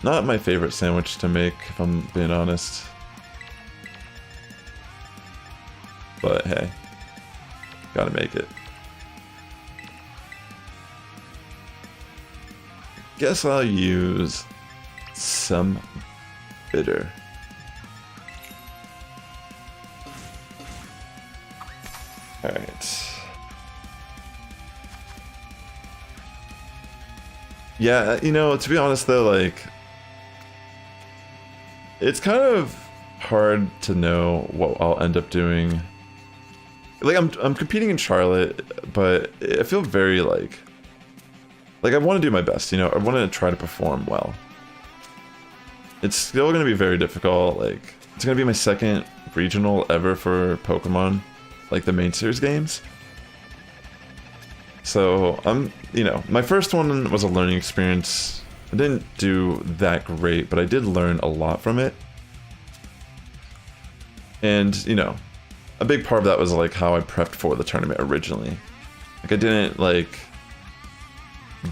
Not my favorite sandwich to make, if I'm being honest. But hey, gotta make it. Guess I'll use some bitter. Alright. Yeah, you know, to be honest though, like, it's kind of hard to know what I'll end up doing. Like, I'm competing in Charlotte, but I feel very like I want to do my best, you know? I want to try to perform well. It's still going to be very difficult, like, it's going to be my second regional ever for Pokemon, like the main series games. So, you know, my first one was a learning experience. I didn't do that great, but I did learn a lot from it. And, you know, a big part of that was like how I prepped for the tournament originally. Like, I didn't like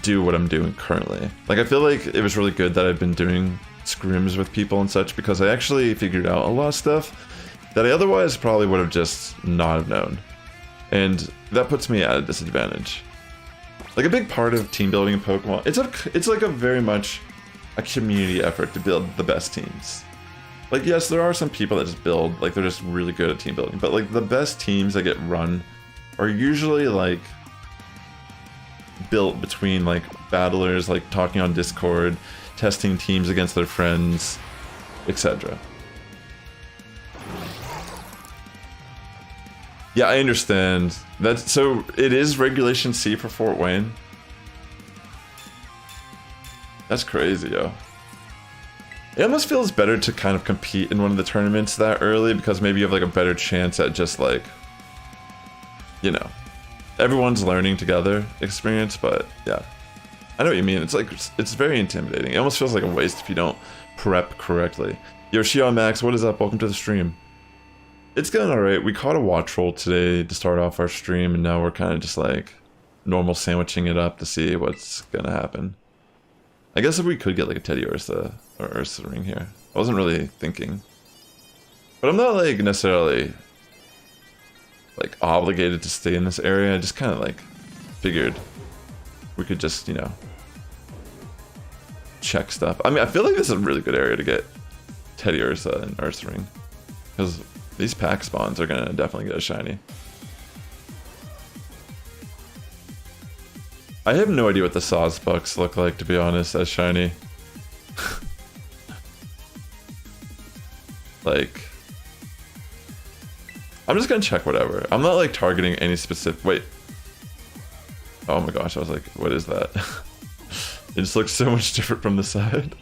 do what I'm doing currently. Like, I feel like it was really good that I've been doing scrims with people and such, because I actually figured out a lot of stuff that I otherwise probably would have just not have known. And that puts me at a disadvantage. Like, a big part of team building in Pokemon, it's like a very much a community effort to build the best teams. Like, yes, there are some people that just build, like, they're just really good at team building, but like the best teams that get run are usually like built between like battlers, like talking on Discord, testing teams against their friends, etc. Yeah, I understand. That's so it is Regulation C for Fort Wayne. That's crazy, yo. It almost feels better to kind of compete in one of the tournaments that early because maybe you have like a better chance at just like, you know, everyone's learning together experience, but yeah. I know what you mean. It's like, it's very intimidating. It almost feels like a waste if you don't prep correctly. Yo, Shion Max, what is up? Welcome to the stream. It's going alright. We caught a Wattrel today to start off our stream, and now we're kind of just like normal sandwiching it up to see what's gonna happen. I guess if we could get like a Teddy Ursa or Ursa ring here. I wasn't really thinking. But I'm not like necessarily like obligated to stay in this area. I just kind of like figured we could just, you know, check stuff. I mean, I feel like this is a really good area to get Teddy Ursa and Ursa ring. Because these pack spawns are gonna definitely get a shiny. I have no idea what the Sass bucks look like, to be honest, as shiny. Like, I'm just gonna check whatever. I'm not like targeting any specific. Wait. Oh my gosh, I was like, what is that? It just looks so much different from the side.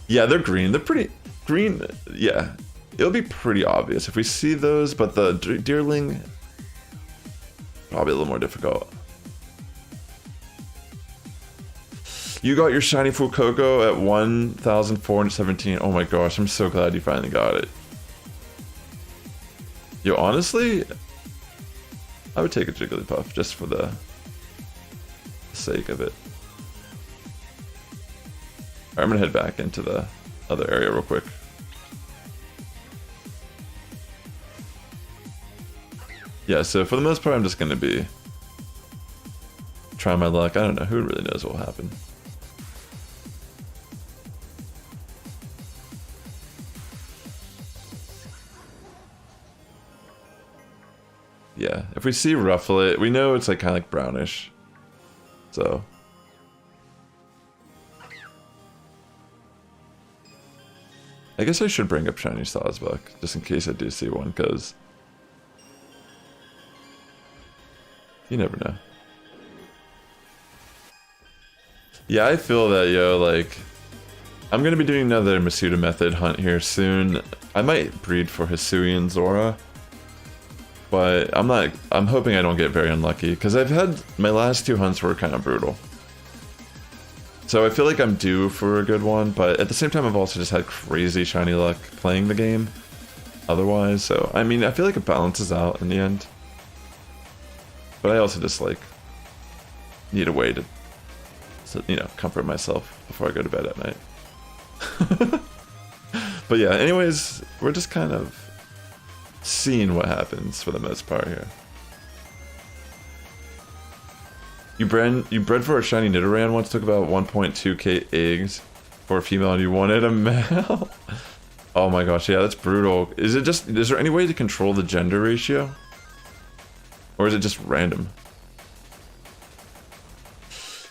Yeah, they're green. They're pretty green. Yeah, it'll be pretty obvious if we see those, but the Deerling, probably a little more difficult. You got your shiny Fuecoco at 1,417. Oh my gosh, I'm so glad you finally got it. Yo, honestly, I would take a Jigglypuff just for the sake of it. Alright, I'm gonna head back into the other area real quick. Yeah, so for the most part, I'm just gonna be trying my luck. I don't know, who really knows what will happen. Yeah, if we see Rufflet, we know it's like kind of like brownish. So I guess I should bring up shiny Sawsbuck just in case I do see one, because you never know. Yeah, I feel that, yo. Like, I'm gonna be doing another Masuda method hunt here soon. I might breed for Hisuian Zora, but I'm hoping I don't get very unlucky, because I've had, my last two hunts were kind of brutal. So I feel like I'm due for a good one, but at the same time I've also just had crazy shiny luck playing the game otherwise, so I mean, I feel like it balances out in the end. But I also just like need a way to, you know, comfort myself before I go to bed at night. But yeah, anyways, we're just kind of seeing what happens for the most part here. You bred for a shiny Nidoran once, took about 1.2k eggs for a female and you wanted a male? Oh my gosh, yeah, that's brutal. Is there any way to control the gender ratio? Or is it just random?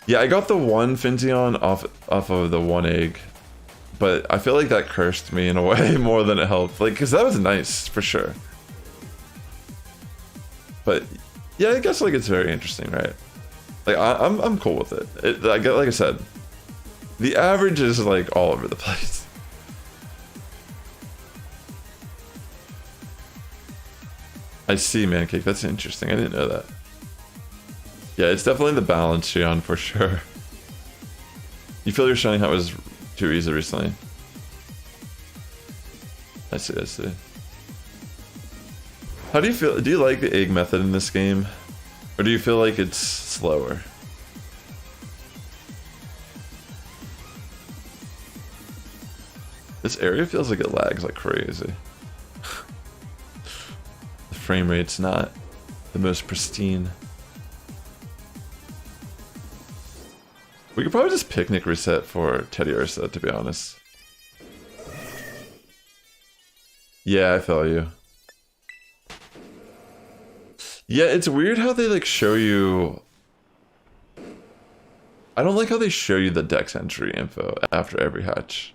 Yeah, I got the one Finzion off of the one egg, but I feel like that cursed me in a way more than it helped. Like, cause that was nice for sure. But yeah, I guess like it's very interesting, right? Like I'm cool with it. Like I said, the average is like all over the place. I see, Mancake. That's interesting. I didn't know that. Yeah, it's definitely the balance, Shion, for sure. You feel your shiny hunt was too easy recently. I see, I see. How do you feel? Do you like the egg method in this game? Or do you feel like it's slower? This area feels like it lags like crazy. The frame rate's not the most pristine. We could probably just picnic reset for Teddy Ursa, to be honest. Yeah, I feel you. Yeah, it's weird how they like show you. I don't like how they show you the dex entry info after every hatch.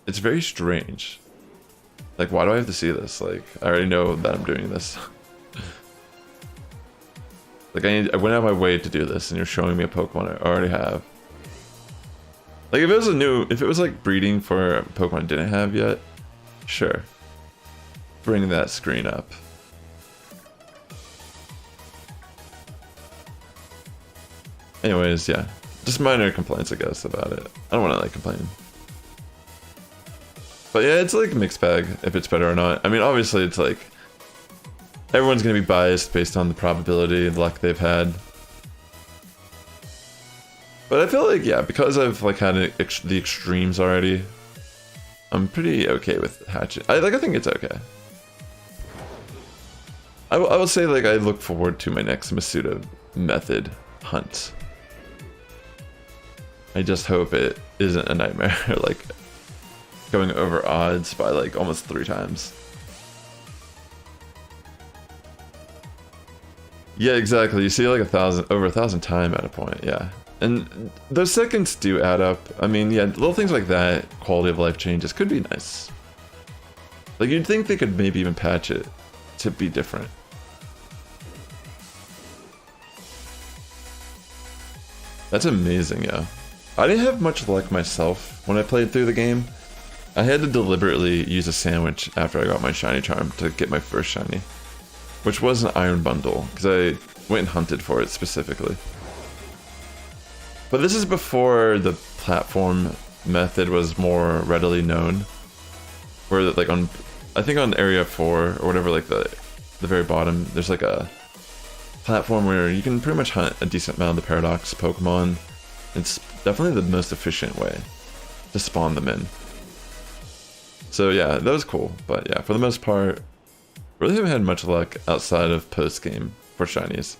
It's very strange. Like, why do I have to see this? Like, I already know that I'm doing this. Like, I went out of my way to do this, and you're showing me a Pokemon I already have. Like, if it was like breeding for a Pokemon I didn't have yet, sure. Bring that screen up. Anyways, yeah. Just minor complaints, I guess, about it. I don't want to, like, complain. But yeah, it's like a mixed bag, if it's better or not. I mean, obviously, it's like... everyone's gonna be biased based on the probability and luck they've had. But I feel like, yeah, because I've, like, had the extremes already, I'm pretty okay with Hatchet. I think it's okay. I will say, like, I look forward to my next Masuda method hunt. I just hope it isn't a nightmare, like, going over odds by, like, almost 3 times. Yeah, exactly. You see, like, over 1,000 time at a point, yeah. And those seconds do add up. I mean, yeah, little things like that, quality of life changes, could be nice. Like, you'd think they could maybe even patch it to be different. That's amazing, yeah. I didn't have much luck myself when I played through the game. I had to deliberately use a sandwich after I got my shiny charm to get my first shiny, which was an iron bundle, because I went and hunted for it specifically. But this is before the platform method was more readily known, where, like, I think on area 4 or whatever, like the very bottom, there's like a platform where you can pretty much hunt a decent amount of the Paradox Pokemon. It's definitely the most efficient way to spawn them in. So yeah, that was cool. But yeah, for the most part, really haven't had much luck outside of post-game for shinies.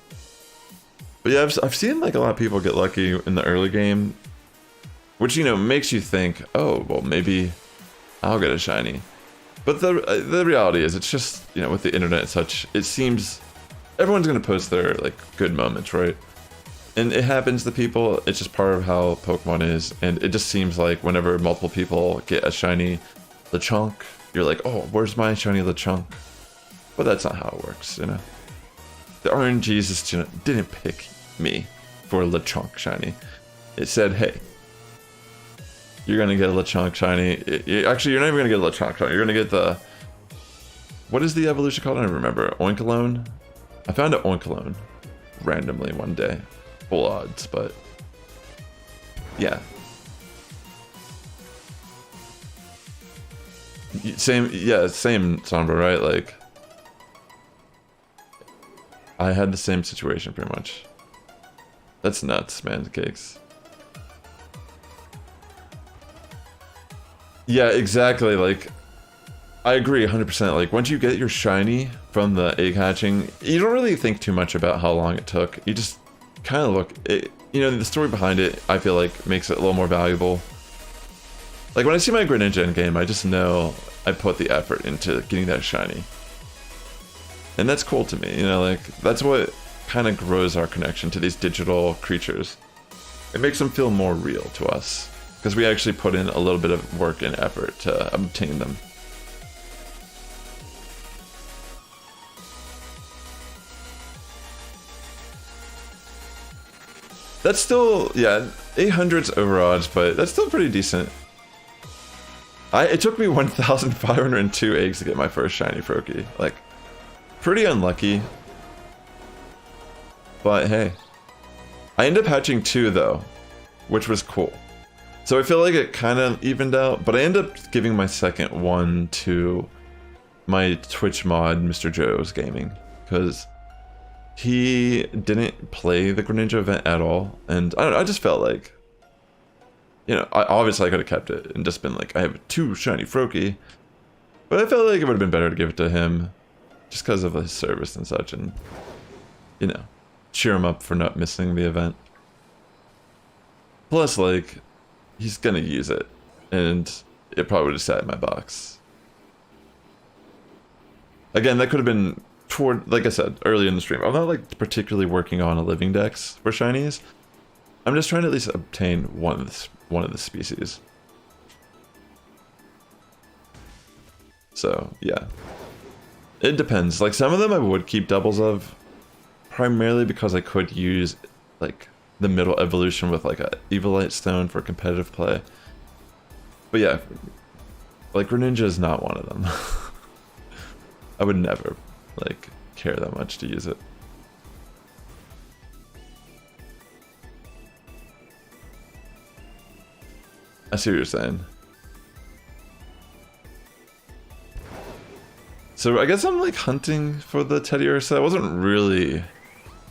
But yeah, I've seen, like, a lot of people get lucky in the early game, which, you know, makes you think, oh, well, maybe I'll get a shiny. But the reality is, it's just, you know, with the internet and such, it seems everyone's gonna post their, like, good moments, right? And it happens to people. It's just part of how Pokemon is, and it just seems like whenever multiple people get a shiny Lechonk, you're like, oh, where's my shiny Lechonk? But that's not how it works, you know? The RNGs just didn't pick me for a Lechonk shiny. It said, hey, you're gonna get a Lechonk shiny. Actually, you're not even gonna get a Lechonk shiny. You're gonna get the... what is the evolution called? I don't remember. Oinkologne? I found an Oinkologne randomly one day. Full odds, but... yeah. Same Sombra, right? Like... I had the same situation, pretty much. That's nuts, man, cakes. Yeah, exactly, like... I agree 100%, like, once you get your shiny from the egg hatching, you don't really think too much about how long it took. You just kind of look... you know, the story behind it, I feel like, makes it a little more valuable. Like, when I see my Greninja in game, I just know I put the effort into getting that shiny. And that's cool to me, you know, like, that's what kind of grows our connection to these digital creatures. It makes them feel more real to us, because we actually put in a little bit of work and effort to obtain them. That's still, yeah, 800's over odds, but that's still pretty decent. It took me 1,502 eggs to get my first shiny Froakie. Like, pretty unlucky. But hey. I ended up hatching 2 though, which was cool. So I feel like it kind of evened out, but I ended up giving my second one to my Twitch mod, Mr. Joe's Gaming, because he didn't play the Greninja event at all, and I don't know, I just felt like, you know, obviously I could have kept it and just been like, I have 2 shiny Froakie, but I felt like it would have been better to give it to him, just because of his service and such, and, you know, cheer him up for not missing the event. Plus, like, he's gonna use it, and it probably would have sat in my box. Again, that could have been toward, like I said, early in the stream. I'm not, like, particularly working on a living dex for shinies. I'm just trying to at least obtain one of the species. So yeah, it depends. Like some of them I would keep doubles of, primarily because I could use like the middle evolution with like a Evilite Stone for competitive play. But yeah, like Greninja is not one of them. I would never like care that much to use it. I see what you're saying. So I guess I'm like hunting for the Teddiursa. I wasn't really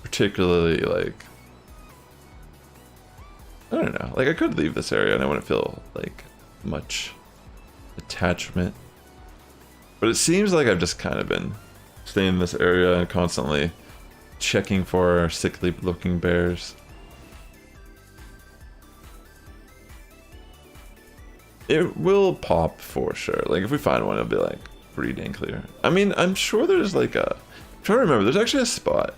particularly like, I don't know, like I could leave this area and I wouldn't feel like much attachment. But it seems like I've just kind of been staying in this area and constantly checking for sickly looking bears. It will pop for sure. Like if we find one, it'll be like pretty dang clear. I mean, I'm sure there's like a, I'm trying to remember, there's actually a spot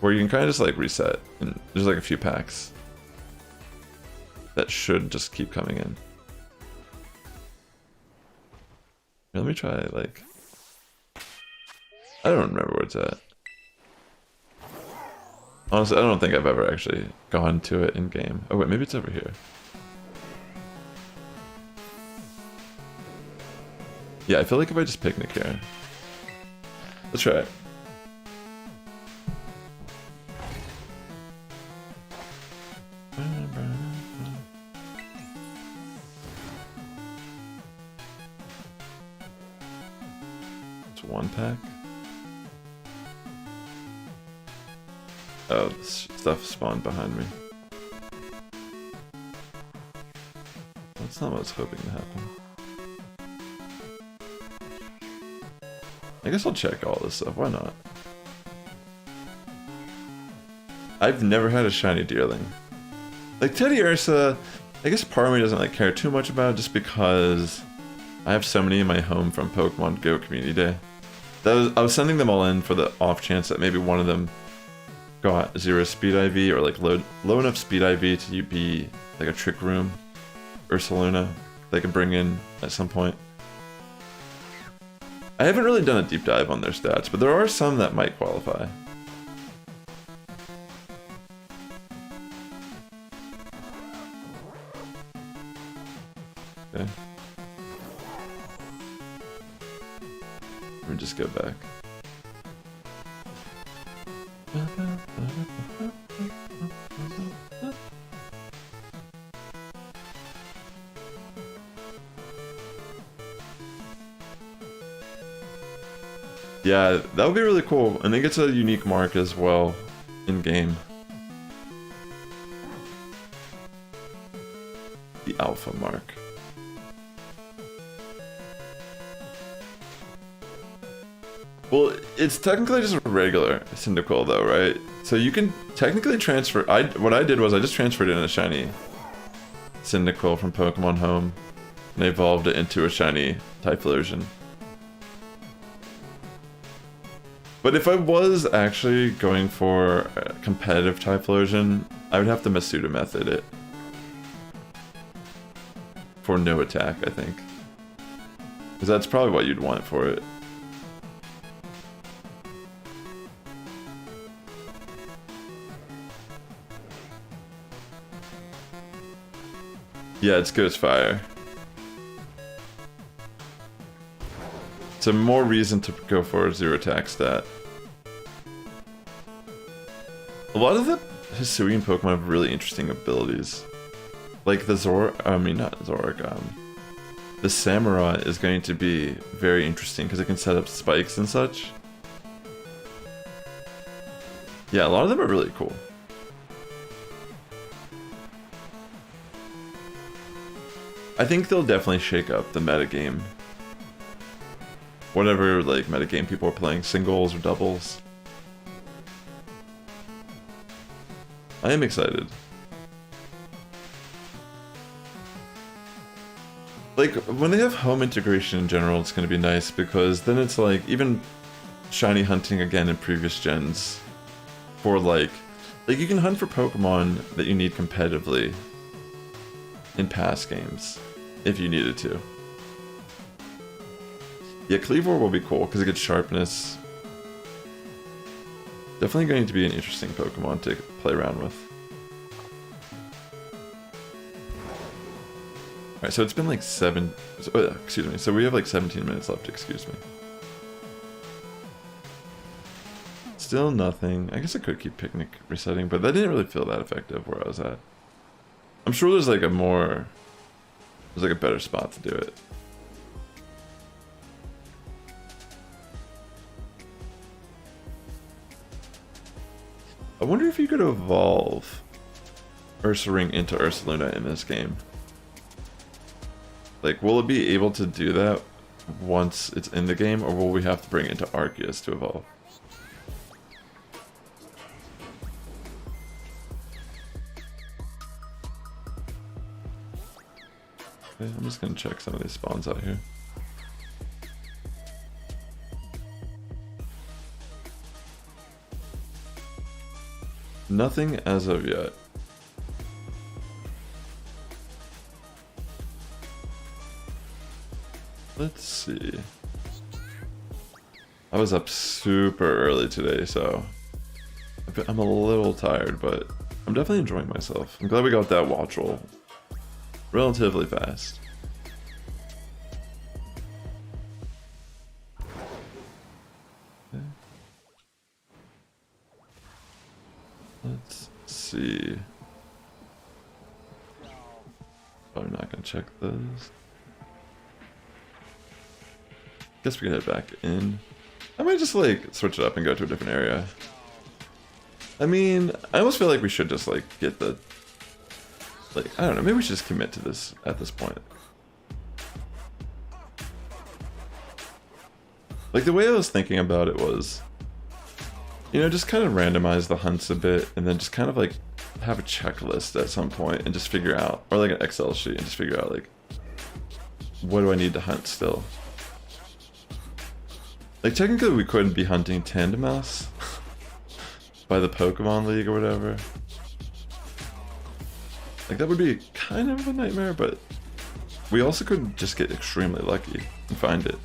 where you can kind of just like reset and there's like a few packs that should just keep coming in. Let me try like, I don't remember where it's at. Honestly, I don't think I've ever actually gone to it in game. Oh wait, maybe it's over here. Yeah, I feel like if I just picnic here. Let's try it. It's one pack. Oh, this stuff spawned behind me. That's not what I was hoping to happen. I guess I'll check all this stuff, why not? I've never had a shiny Deerling. Like Teddiursa, I guess part of me doesn't like care too much about it just because I have so many in my home from Pokemon Go Community Day. I was sending them all in for the off chance that maybe one of them got 0 speed IV or like low enough speed IV to be like a Trick Room Ursaluna they could bring in at some point. I haven't really done a deep dive on their stats, but there are some that might qualify. Okay. Let me just go back. Yeah, that would be really cool. And it gets a unique mark as well in game. The alpha mark. Well, it's technically just a regular Cyndaquil though, right? So you can technically transfer. What I did was I just transferred in a shiny Cyndaquil from Pokemon Home and evolved it into a shiny Typhlosion. But if I was actually going for a competitive Typhlosion, I would have to Masuda method it. For no attack, I think. Because that's probably what you'd want for it. Yeah, it's Ghost Fire. So more reason to go for a 0 attack stat. A lot of the Hisuian Pokemon have really interesting abilities. Like the the Samurai is going to be very interesting because it can set up spikes and such. Yeah, a lot of them are really cool. I think they'll definitely shake up the metagame. Whatever like metagame people are playing, singles or doubles. I am excited. Like, when they have home integration in general, it's going to be nice because then it's like, even shiny hunting again in previous gens for like you can hunt for Pokemon that you need competitively in past games if you needed to. Yeah, Cleavor will be cool because it gets sharpness. Definitely going to be an interesting Pokemon to play around with. Alright, so it's been like excuse me, so we have like 17 minutes left, excuse me. Still nothing. I guess I could keep Picnic resetting, but that didn't really feel that effective where I was at. I'm sure there's like a better spot to do it. I wonder if you could evolve Ursaring into Ursaluna in this game. Like, will it be able to do that once it's in the game, or will we have to bring it into Arceus to evolve? Okay, I'm just gonna check some of these spawns out here. Nothing as of yet. Let's see. I was up super early today, so I'm a little tired, but I'm definitely enjoying myself. I'm glad we got that Wattrel relatively fast. Okay. Let's see. Probably not gonna check those. Guess we can head back in. I might just like switch it up and go to a different area. I mean, I almost feel like we should just like get the, like, I don't know, maybe we should just commit to this at this point. Like, the way I was thinking about it was, you know, just kind of randomize the hunts a bit and then just kind of like have a checklist at some point and just figure out, or like an Excel sheet and just figure out like, what do I need to hunt still? Like, technically we couldn't be hunting Tandemaus by the Pokemon League or whatever. Like, that would be kind of a nightmare, but we also could just get extremely lucky and find it.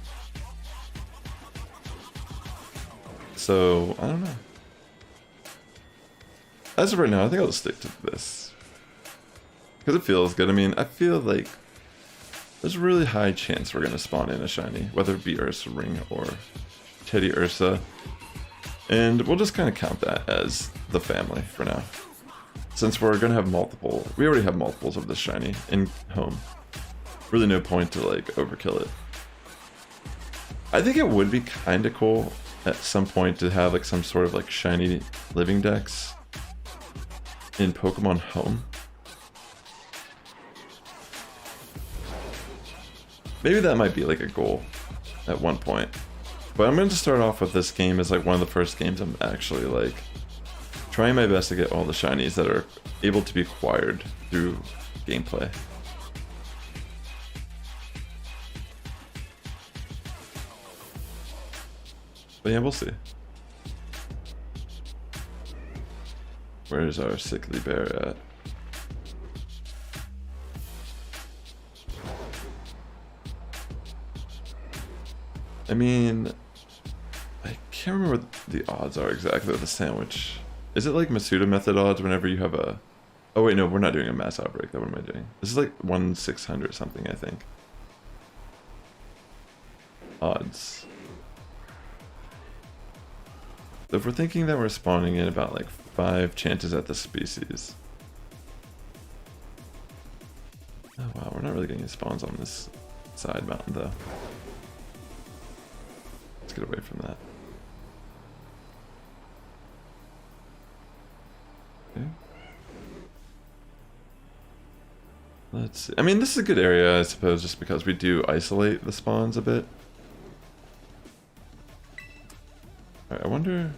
So, I don't know. As of right now, I think I'll just stick to this. Because it feels good. I mean, I feel like there's a really high chance we're going to spawn in a shiny, whether it be Ursaring or Teddy Ursa. And we'll just kind of count that as the family for now. Since we're going to have multiple, we already have multiples of this shiny in home. Really no point to like overkill it. I think it would be kind of cool at some point to have like some sort of like shiny living dex in Pokemon Home. Maybe that might be like a goal at one point. But I'm going to start off with this game as like one of the first games I'm actually like trying my best to get all the shinies that are able to be acquired through gameplay. But yeah, we'll see. Where's our sickly bear at? I mean, I can't remember what the odds are exactly of the sandwich. Is it like Masuda method odds whenever you have a... Oh wait, no, we're not doing a mass outbreak. What am I doing? This is like 1/600 something, I think. Odds. So if we're thinking that we're spawning in about like 5 chances at the species. Oh wow, we're not really getting spawns on this side mountain though. Let's get away from that. Okay. Let's see. I mean, this is a good area, I suppose, just because we do isolate the spawns a bit. Alright, I wonder...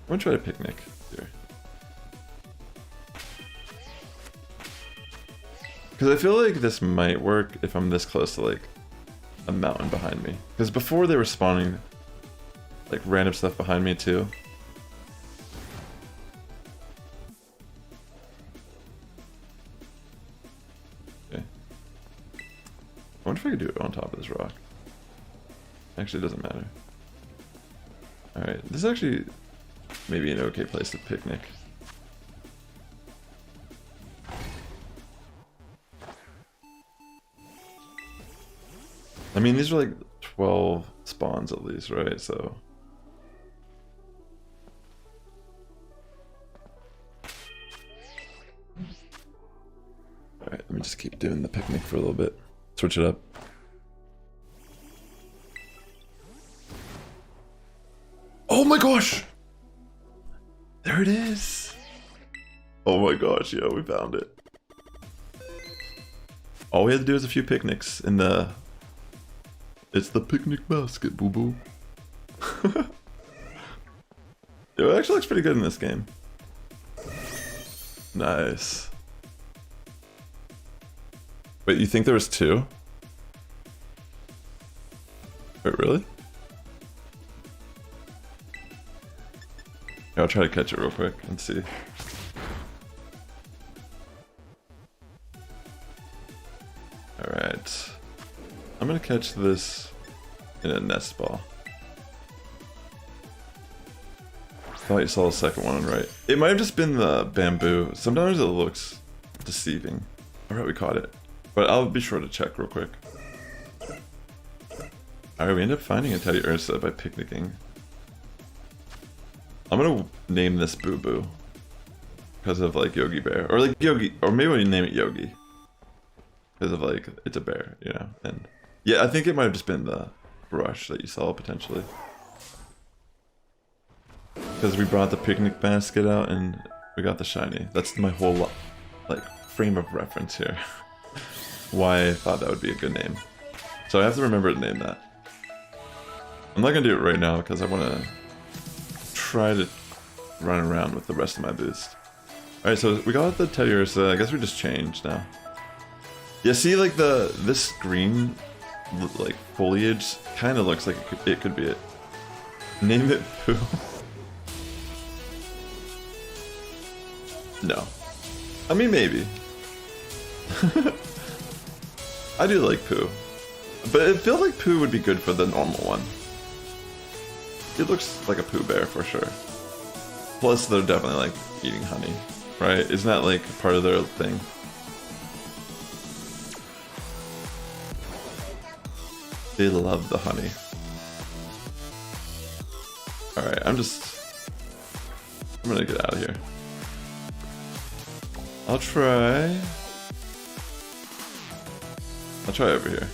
I'm gonna try to picnic here. Because I feel like this might work if I'm this close to like a mountain behind me. Because before they were spawning like random stuff behind me too. Okay. wonder if I could do it on top of this rock. Actually, it doesn't matter. Alright, this is actually maybe an okay place to picnic. I mean, these are like 12 spawns at least, right? So... Alright, let me just keep doing the picnic for a little bit. Switch it up. Oh my gosh! There it is! Oh my gosh, yeah, we found it. All we had to do is a few picnics in the... It's the picnic basket, boo-boo. It actually looks pretty good in this game. Nice. Wait, you think there was 2? Wait, really? I'll try to catch it real quick and see. Alright. I'm gonna catch this in a nest ball. Thought you saw the second one on right. It might have just been the bamboo. Sometimes it looks deceiving. Alright, we caught it. But I'll be sure to check real quick. Alright, we ended up finding a Teddy Ursa by picnicking. I'm gonna name this Boo Boo. Because of like Yogi Bear. Or like Yogi, or maybe we name it Yogi. Because of like, it's a bear, you know? And yeah, I think it might have just been the brush that you saw potentially. Because we brought the picnic basket out and we got the shiny. That's my whole like frame of reference here. Why I thought that would be a good name. So I have to remember to name that. I'm not gonna do it right now because I want to try to run around with the rest of my boost. Alright, so we got the Teddy Ursa. I guess we just changed now. Yeah, see, like this green like foliage kind of looks like it could be it. Name it Pooh. No. I mean, maybe. I do like Pooh. But it feels like Pooh would be good for the normal one. It looks like a Pooh bear for sure. Plus, they're definitely like eating honey, right? Isn't that like part of their thing? They love the honey. Alright, I'm gonna get out of here. I'll try over here.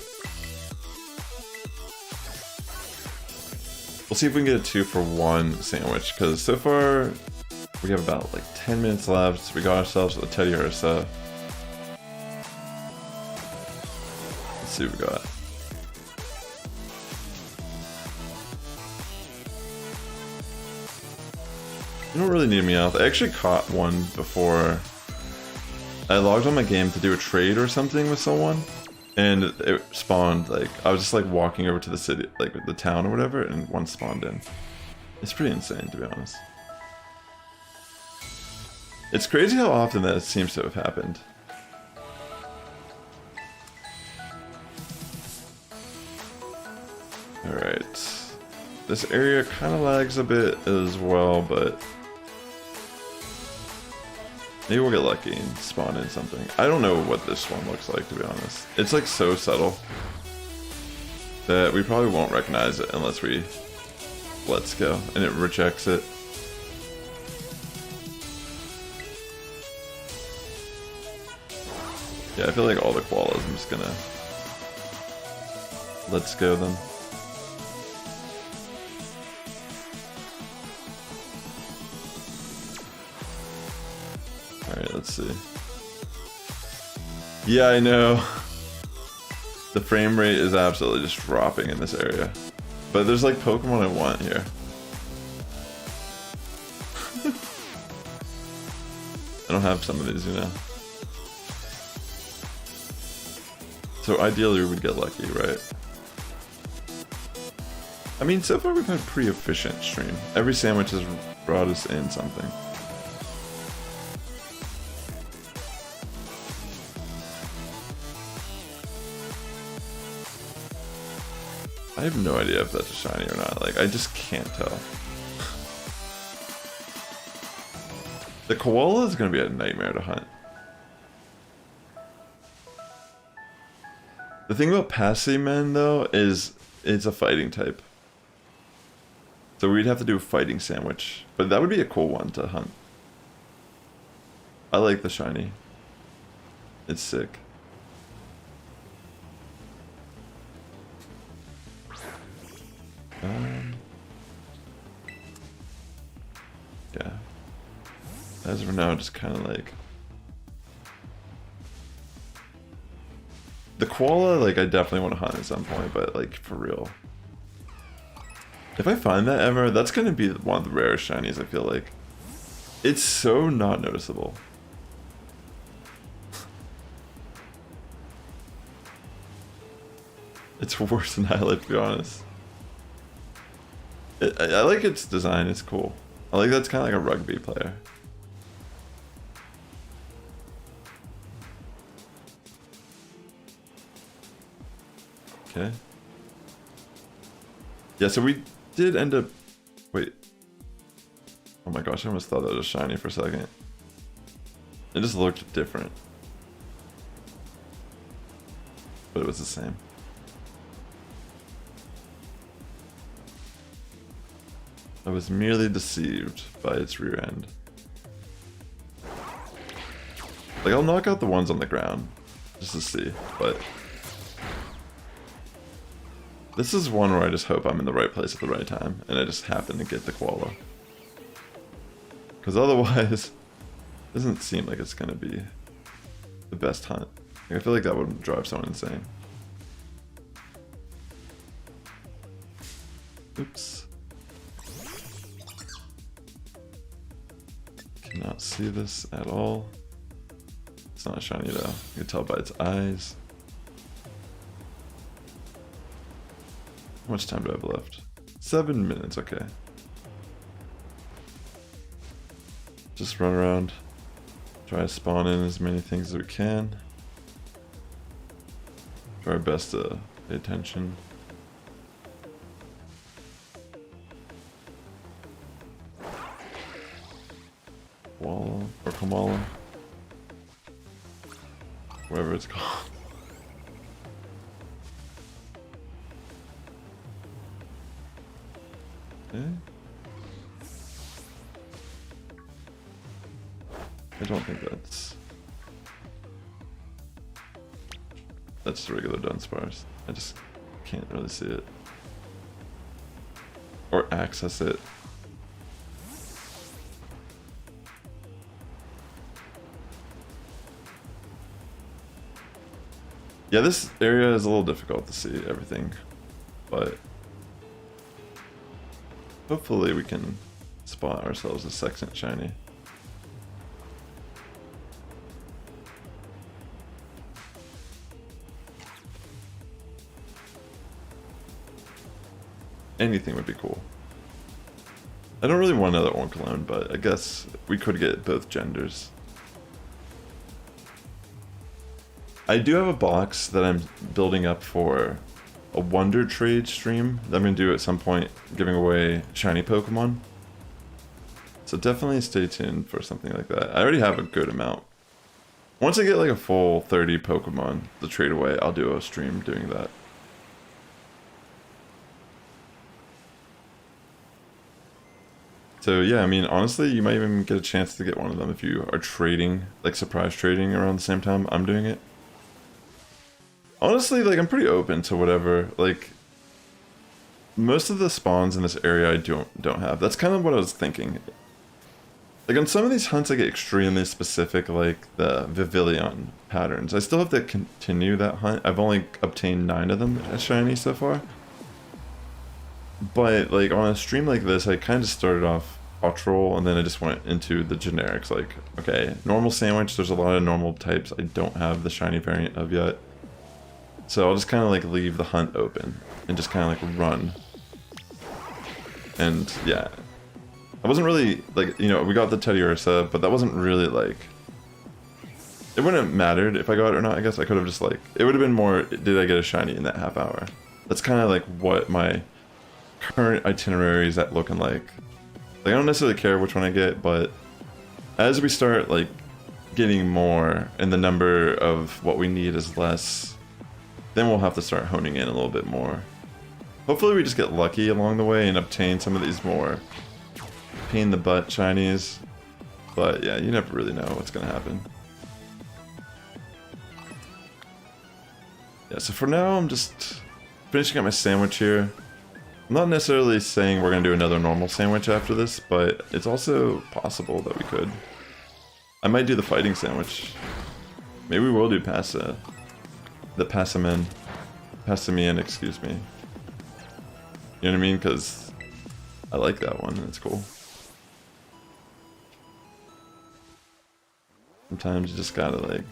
We'll see if we can get a 2-for-1 sandwich, because so far we have about like 10 minutes left. We got ourselves a Teddy Ursa. Let's see what we got. You don't really need me out. I actually caught one before I logged on my game to do a trade or something with someone, and it spawned, like, I was just like walking over to the city, like the town or whatever, and one spawned in. It's pretty insane, to be honest. It's crazy how often that seems to have happened. Alright. This area kind of lags a bit as well, but maybe we'll get lucky and spawn in something. I don't know what this one looks like, to be honest. It's like so subtle that we probably won't recognize it unless we let's go and it rejects it. Yeah, I feel like all the koalas, I'm just gonna let's go them. Alright, let's see. Yeah, I know. The frame rate is absolutely just dropping in this area. But there's like Pokemon I want here. I don't have some of these, you know. So ideally we would get lucky, right? I mean, so far we've had a pretty efficient stream. Every sandwich has brought us in something. I have no idea if that's a shiny or not. Like, I just can't tell. The koala is going to be a nightmare to hunt. The thing about Passy Men, though, is it's a fighting type. So we'd have to do a fighting sandwich. But that would be a cool one to hunt. I like the shiny. It's sick. Yeah. As of now, just kind of like... The koala, like, I definitely want to hunt at some point, but, like, for real. If I find that ever, that's going to be one of the rarest shinies, I feel like. It's so not noticeable. It's worse than Highlight, to be honest. I like its design, it's cool. I like that's kind of like a rugby player. Okay. Yeah, so we did end up... Wait. Oh my gosh, I almost thought that was shiny for a second. It just looked different. But it was the same. I was merely deceived by its rear end. Like, I'll knock out the ones on the ground, just to see, but... This is one where I just hope I'm in the right place at the right time, and I just happen to get the koala. Because otherwise, it doesn't seem like it's going to be the best hunt. Like, I feel like that would drive someone insane. Oops. Cannot see this at all. It's not shiny though. You can tell by its eyes. How much time do I have left? 7 minutes, okay. Just run around. Try to spawn in as many things as we can. Try our best to pay attention. Koala or Kamala. Whatever it's called. Okay. I don't think that's the regular Dunsparce. I just can't really see it. Or access it. Yeah, this area is a little difficult to see everything, but hopefully we can spot ourselves a second shiny. Anything would be cool. I don't really want another Orcalone, but I guess we could get both genders. I do have a box that I'm building up for a Wonder Trade stream that I'm going to do at some point, giving away shiny Pokemon. So definitely stay tuned for something like that. I already have a good amount. Once I get like a full 30 Pokemon to trade away, I'll do a stream doing that. So yeah, I mean, honestly, you might even get a chance to get one of them if you are trading, like surprise trading around the same time I'm doing it. Honestly, like, I'm pretty open to whatever. Like, most of the spawns in this area I don't have. That's kind of what I was thinking. Like, on some of these hunts I get extremely specific, like the Vivillon patterns. I still have to continue that hunt. I've only obtained 9 of them as shiny so far. But, like, on a stream like this, I kind of started off Wattrel, and then I just went into the generics. Like, okay, normal sandwich, there's a lot of normal types I don't have the shiny variant of yet. So I'll just kind of like leave the hunt open and just kind of like run. And yeah, I wasn't really like, you know, we got the Teddy Ursa, but that wasn't really like, it wouldn't have mattered if I got it or not. I guess I could have just like, it would have been more, did I get a shiny in that half hour? That's kind of like what my current itinerary is at looking like. Like, I don't necessarily care which one I get, but as we start like getting more and the number of what we need is less, then we'll have to start honing in a little bit more. Hopefully we just get lucky along the way and obtain some of these more pain in the butt shinies. But yeah, you never really know what's gonna happen. Yeah, so for now I'm just finishing up my sandwich here. I'm not necessarily saying we're gonna do another normal sandwich after this, but it's also possible that we could. I might do the fighting sandwich. Maybe we will do the Passimian, excuse me. You know what I mean? Because I like that one, it's cool. Sometimes you just gotta like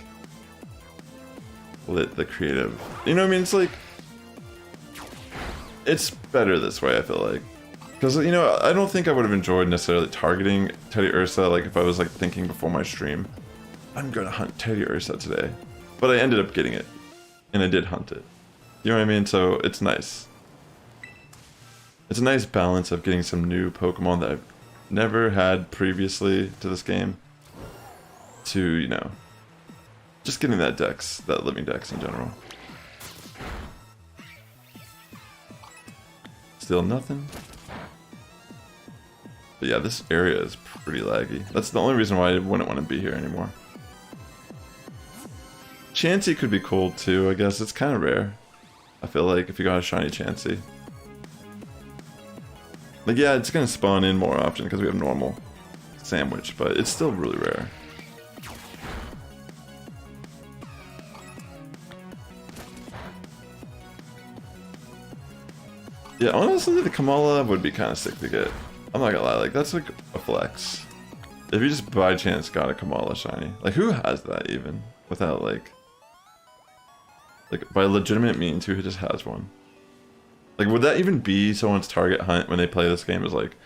let the creative, you know what I mean? It's like, it's better this way, I feel like. Because, you know, I don't think I would have enjoyed necessarily targeting Teddy Ursa, like if I was like thinking before my stream, I'm gonna hunt Teddy Ursa today. But I ended up getting it, and I did hunt it. You know what I mean? So it's nice. It's a nice balance of getting some new Pokemon that I've never had previously to this game, to, you know, just getting that dex, that living dex in general. Still nothing. But yeah, this area is pretty laggy. That's the only reason why I wouldn't want to be here anymore. Chansey could be cool too, I guess. It's kind of rare. I feel like if you got a shiny Chansey. Like, yeah, it's gonna spawn in more often because we have normal sandwich, but it's still really rare. Yeah, honestly, the Kamala would be kind of sick to get. I'm not gonna lie, like, that's like a flex. If you just by chance got a Kamala shiny. Like, who has that even? Without, like by legitimate means, who just has one? Like, would that even be someone's target hunt when they play this game? Is like,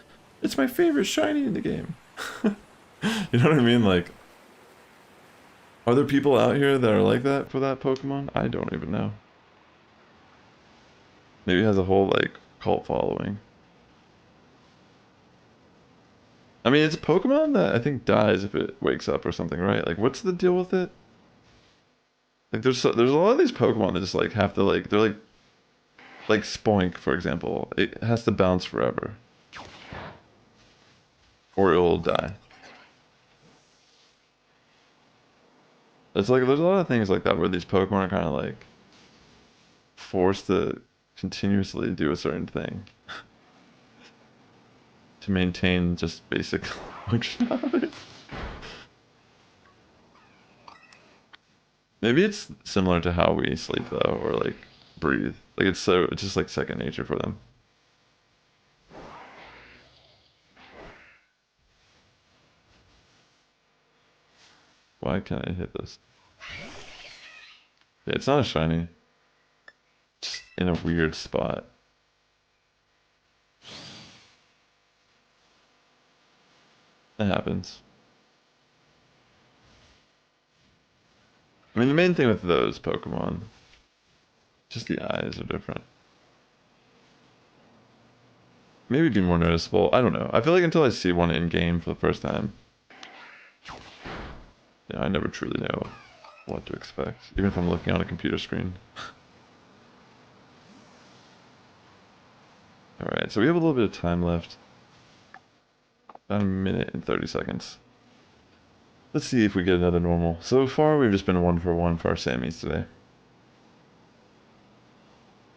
it's my favorite shiny in the game. You know what I mean? Like, are there people out here that are like that for that Pokemon? I don't even know. Maybe it has a whole, like, cult following. I mean, it's a Pokemon that I think dies if it wakes up or something, right? Like, what's the deal with it? Like, there's a lot of these Pokemon that just, like, have to, like, they're, like Spoink, for example. It has to bounce forever. Or it'll die. It's like, there's a lot of things like that where these Pokemon are kind of, like, forced to continuously do a certain thing. To maintain just basic functionality. Maybe it's similar to how we sleep though, or like breathe. Like it's just like second nature for them. Why can't I hit this? Yeah, it's not a shiny. Just in a weird spot. That happens. I mean, the main thing with those Pokemon, just the eyes are different. Maybe it'd be more noticeable. I don't know. I feel like until I see one in game for the first time, yeah, I never truly know what to expect, even if I'm looking on a computer screen. Alright, so we have a little bit of time left. About a minute and 30 seconds. Let's see if we get another normal. So far, we've just been 1 for our Sammys today.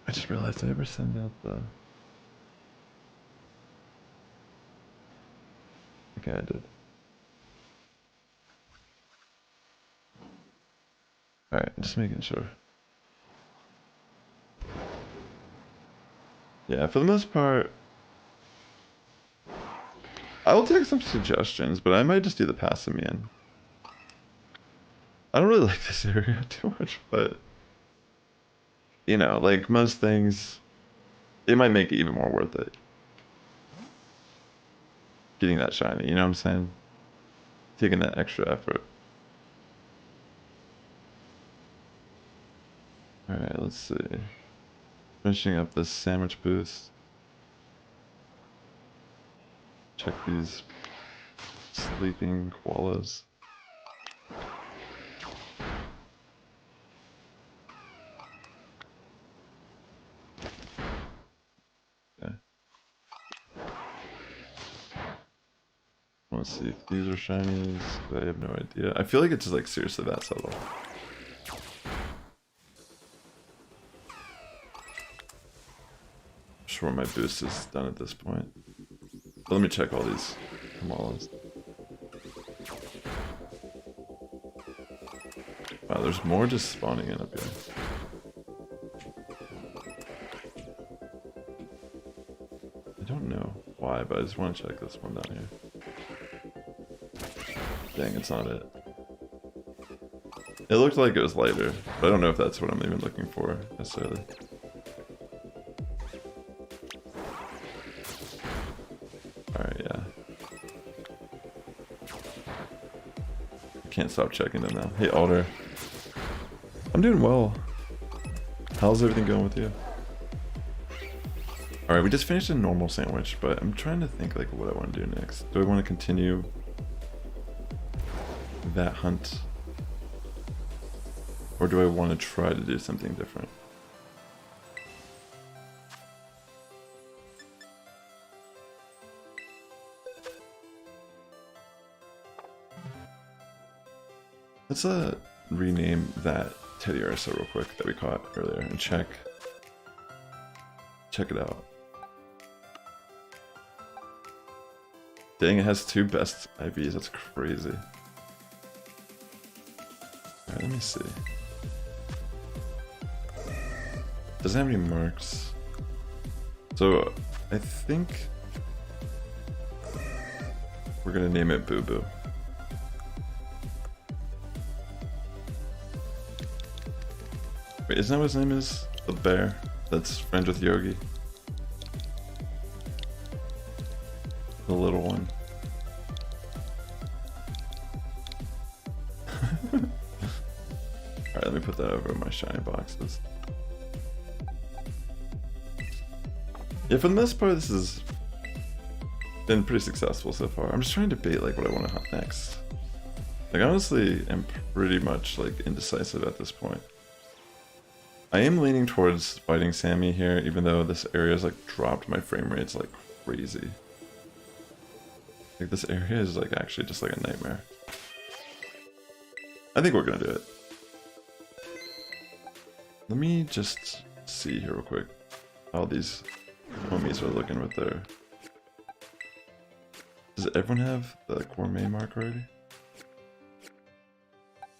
I just realized I never send out the... Okay, I did. Alright, just making sure. Yeah, for the most part, I will take some suggestions, but I might just do the Passimian. I don't really like this area too much, but... You know, like most things, it might make it even more worth it. Getting that shiny, you know what I'm saying? Taking that extra effort. Alright, let's see. Finishing up this sandwich booth. Check these sleeping koalas. Okay. Let's see if these are shinies. I have no idea. I feel like it's just like seriously that subtle. I'm sure my boost is done at this point. But let me check all these koalas. Wow, there's more just spawning in up here. I don't know why, but I just want to check this one down here. Dang, it's not it. It looked like it was lighter, but I don't know if that's what I'm even looking for necessarily. Alright, yeah. I can't stop checking them now. Hey, Alder. I'm doing well. How's everything going with you? Alright, we just finished a normal sandwich, but I'm trying to think like what I want to do next. Do I want to continue that hunt? Or do I want to try to do something different? Let's rename that Teddy Ursa real quick that we caught earlier and check it out. Dang, it has 2 best IVs, that's crazy. Alright, let me see. Doesn't have any marks. So, I think we're gonna name it Boo Boo. Wait, isn't that what his name is? The bear that's friends with Yogi? The little one. Alright, let me put that over my shiny boxes. Yeah, for the most part, this has been pretty successful so far. I'm just trying to debate like what I want to hunt next. Like, honestly, I'm pretty much like indecisive at this point. I am leaning towards fighting Sammy here, even though this area has like dropped my frame rates like crazy. Like, this area is like actually just like a nightmare. I think we're gonna do it. Let me just see here real quick how these homies are looking with their... Does everyone have the gourmet mark already?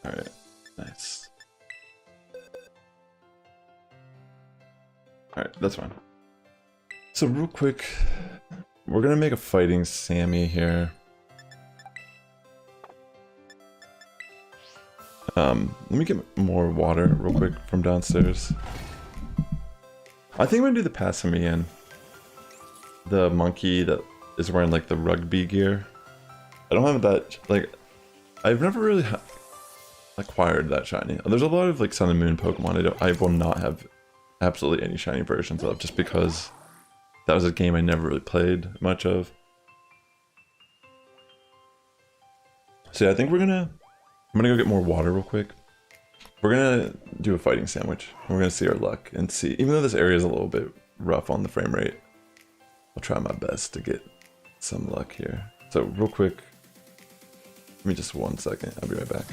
Alright, nice. Alright, that's fine. So real quick, we're gonna make a fighting Sammy here. Let me get more water real quick from downstairs. I think I'm gonna do the Passimian. The monkey that is wearing like the rugby gear. I don't have that, like, I've never really acquired that shiny. There's a lot of like Sun and Moon Pokemon I will not have absolutely any shiny versions of, just because that was a game I never really played much of. So yeah, I think I'm gonna go get more water real quick. We're gonna do a fighting sandwich. We're gonna see our luck and see, even though this area is a little bit rough on the frame rate, I'll try my best to get some luck here. So real quick, give me just 1 second, I'll be right back.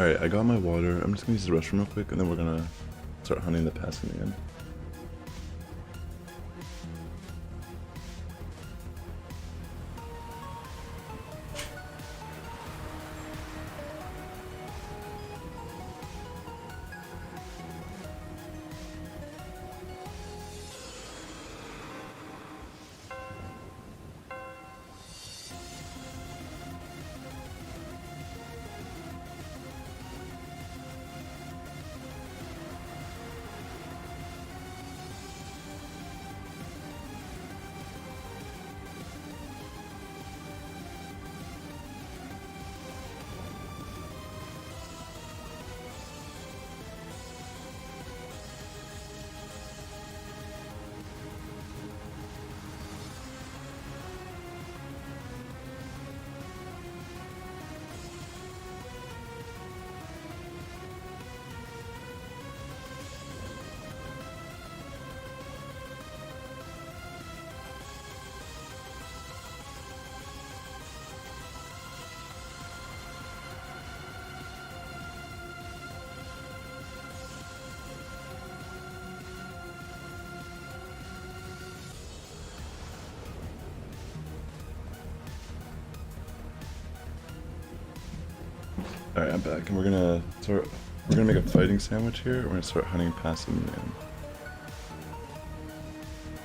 Alright, I got my water. I'm just gonna use the restroom real quick, and then we're gonna start hunting the passing again. Alright, I'm back, and we're gonna make a fighting sandwich here. We're gonna start hunting past the moon.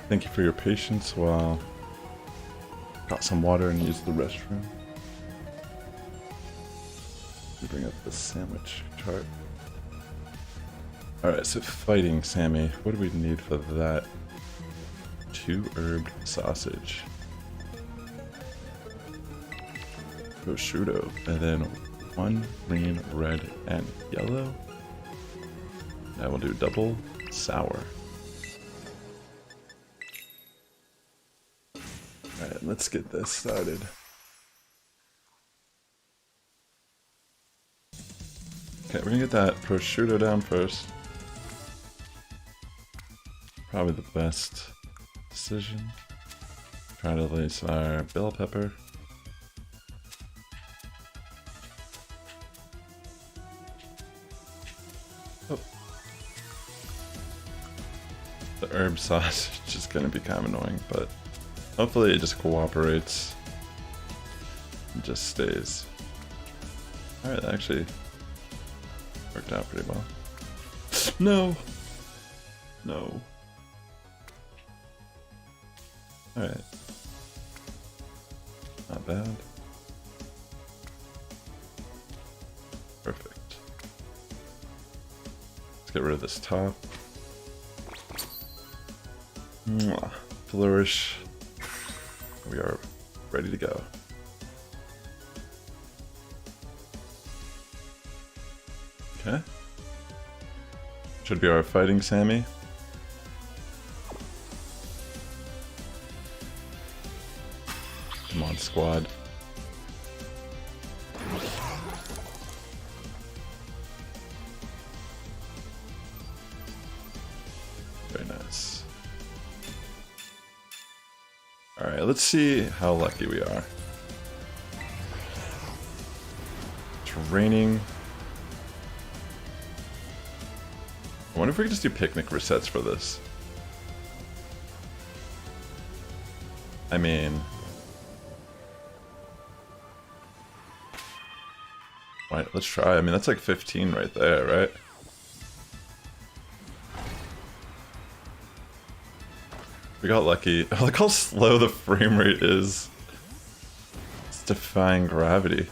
Thank you for your patience while got some water and used the restroom. Bring up the sandwich chart. Alright, so fighting, Sammy. What do we need for that? 2 herb sausage. Prosciutto, and then 1 green, red, and yellow. Now we'll do double sour. Alright, let's get this started. Okay, we're gonna get that prosciutto down first. Probably the best decision. Try to lace our bell pepper. Oh. The herb sausage is gonna be kind of annoying, but hopefully it just cooperates and just stays. Alright, that actually worked out pretty well. No! No. Alright. Not bad. Perfect. Let's get rid of this top. Mwah. Flourish. We are ready to go. Okay. Should be our fighting Sammy. Come on, squad. Very nice. Alright, let's see how lucky we are. It's raining. I wonder if we could just do picnic resets for this. I mean... Right, let's try. I mean, that's like 15 right there, right? We got lucky. Oh, look how slow the frame rate is. It's defying gravity.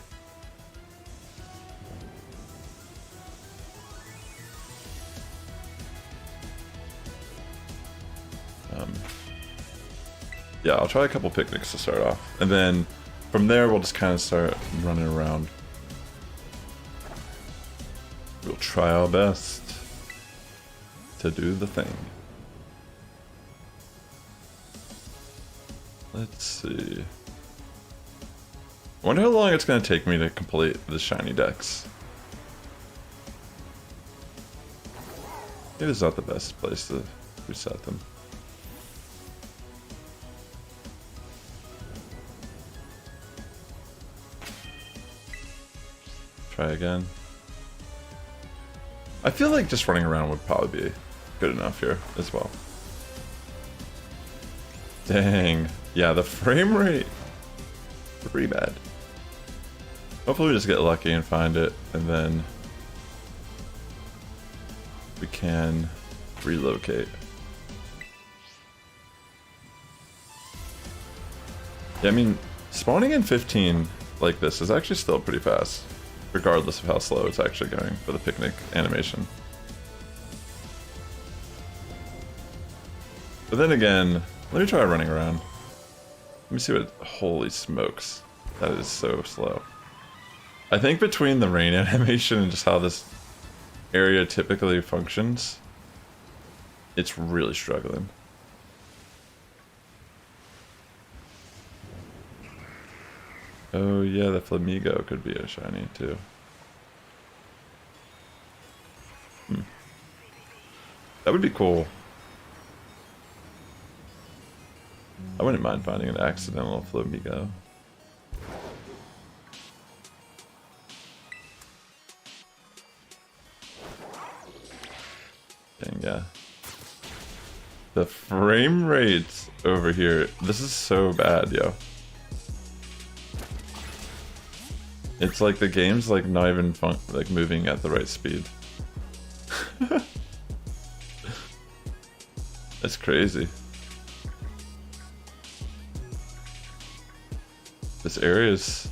Yeah, I'll try a couple picnics to start off. And then from there, we'll just kind of start running around. We'll try our best to do the thing. Let's see. I wonder how long it's going to take me to complete the shiny decks. It is not the best place to reset them. Try again. I feel like just running around would probably be good enough here as well. Dang. Yeah, the frame rate, pretty bad. Hopefully we just get lucky and find it, and then we can relocate. Yeah, I mean, spawning in 15 like this is actually still pretty fast, regardless of how slow it's actually going for the picnic animation. But then again, let me try running around. Let me see what... Holy smokes. That is so slow. I think between the rain animation and just how this area typically functions, it's really struggling. Oh yeah, the Flamigo could be a shiny too. That would be cool. I wouldn't mind finding an accidental Flamigo. Dang, yeah. The frame rates over here, this is so bad, yo. It's like the game's like not even like moving at the right speed. That's crazy. This area is...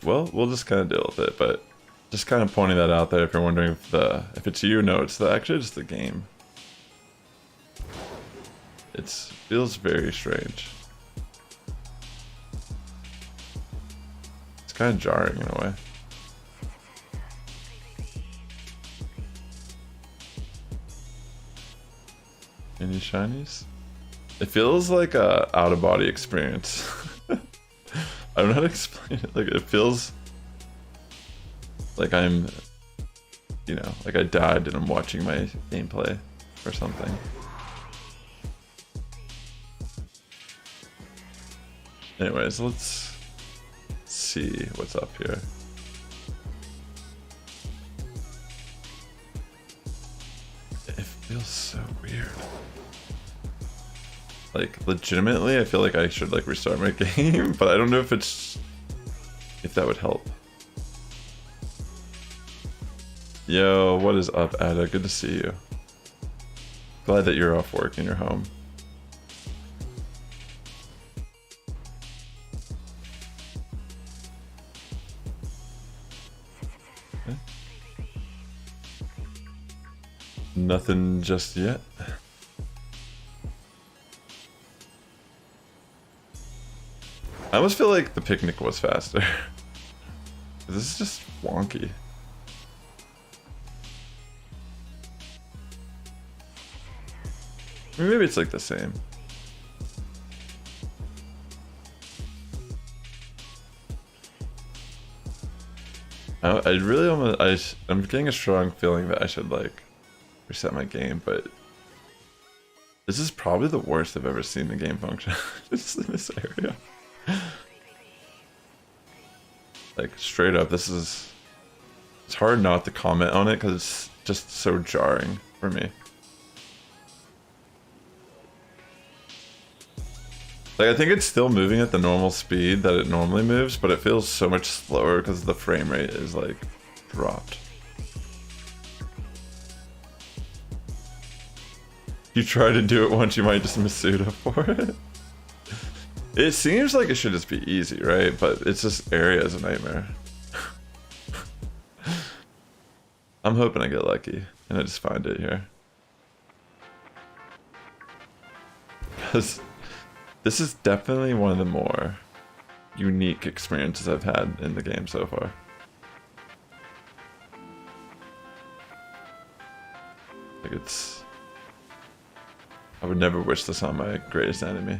Well, we'll just kind of deal with it, but just kind of pointing that out there if you're wondering if it's you. No, it's actually just the game. It feels very strange. It's kind of jarring in a way. Any shinies? It feels like a out-of-body experience. I don't know how to explain it. Like, it feels like I'm, you know, like I died and I'm watching my gameplay or something. Anyways, let's see what's up here. It feels so weird. Like, legitimately, I feel like I should, like, restart my game, but I don't know if that would help. Yo, what is up, Ada? Good to see you. Glad that you're off work and you're home. Okay. Nothing just yet. I almost feel like the picnic was faster. This is just wonky. I mean, maybe it's like the same. I really almost... I'm getting a strong feeling that I should, like, reset my game, but this is probably the worst I've ever seen the game function. Just in this area. Like, straight up, this is... It's hard not to comment on it because it's just so jarring for me. Like, I think it's still moving at the normal speed that it normally moves, but it feels so much slower because the frame rate is, like, dropped. You try to do it once, you might just Masuda for it. It seems like it should just be easy, right? But it's just area is a nightmare. I'm hoping I get lucky and I just find it here. Because this is definitely one of the more unique experiences I've had in the game so far. Like, it's... I would never wish this on my greatest enemy.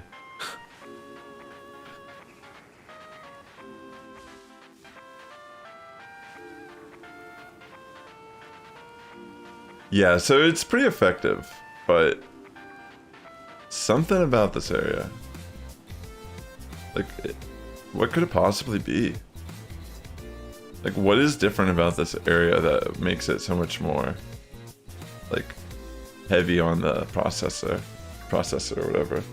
Yeah, so it's pretty effective, but something about this area. Like, what could it possibly be? Like, what is different about this area that makes it so much more, like, heavy on the processor or whatever?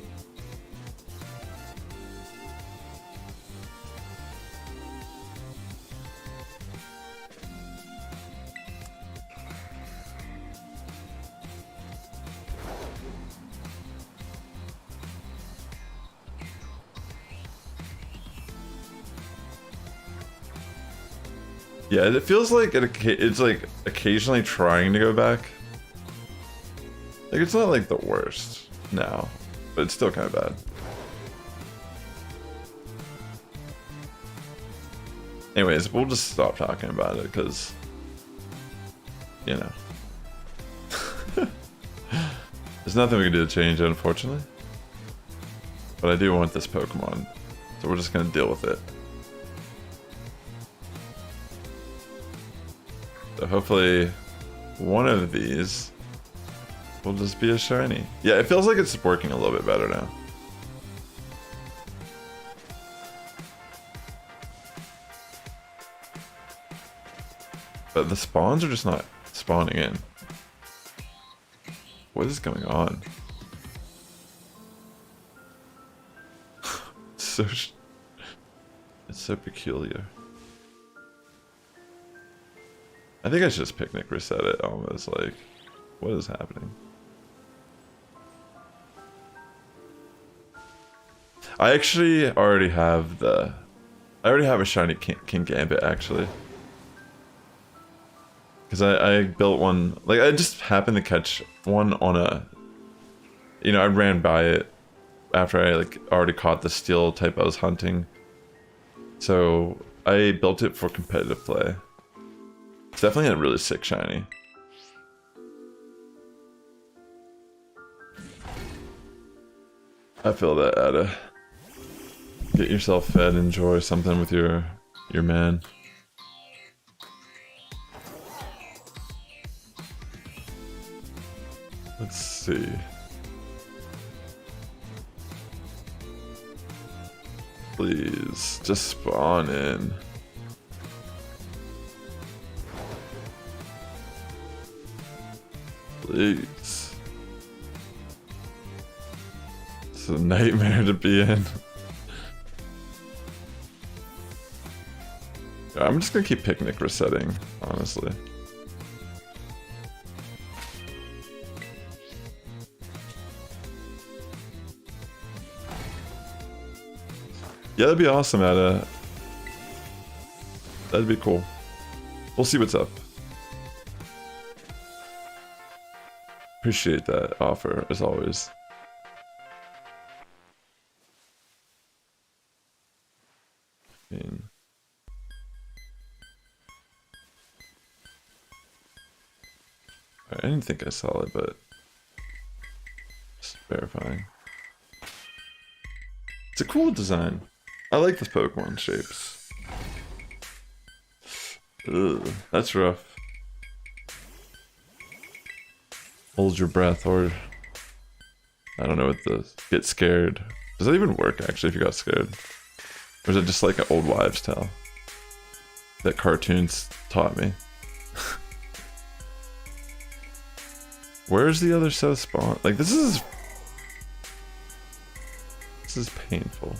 Yeah, it feels like it's like occasionally trying to go back. Like, it's not like the worst now, but it's still kind of bad. Anyways, we'll just stop talking about it because, you know, there's nothing we can do to change it, unfortunately. But I do want this Pokemon, so we're just gonna deal with it. So hopefully one of these will just be a shiny. Yeah, it feels like it's working a little bit better now. But the spawns are just not spawning in. What is going on? It's so peculiar. I think I should just picnic reset it almost. Like, what is happening? I actually already have I already have a shiny King Gambit actually. Because I built one, like I just happened to catch one on a, you know, I ran by it after I like already caught the steel type I was hunting. So I built it for competitive play. It's definitely a really sick shiny. I feel that, Ada. Get yourself fed, enjoy something with your man. Let's see. Please, just spawn in. Please. It's a nightmare to be in. I'm just gonna keep picnic resetting, honestly. Yeah, that'd be awesome, Ada. That'd be cool. We'll see what's up. Appreciate that offer, as always. I didn't think I saw it, but just verifying. It's a cool design. I like the Pokemon shapes. Ugh, that's rough. Hold your breath, or I don't know what the get scared. Does that even work actually if you got scared? Or is it just like an old wives' tale that cartoons taught me? Where's the other set of spawn? Like, this is painful.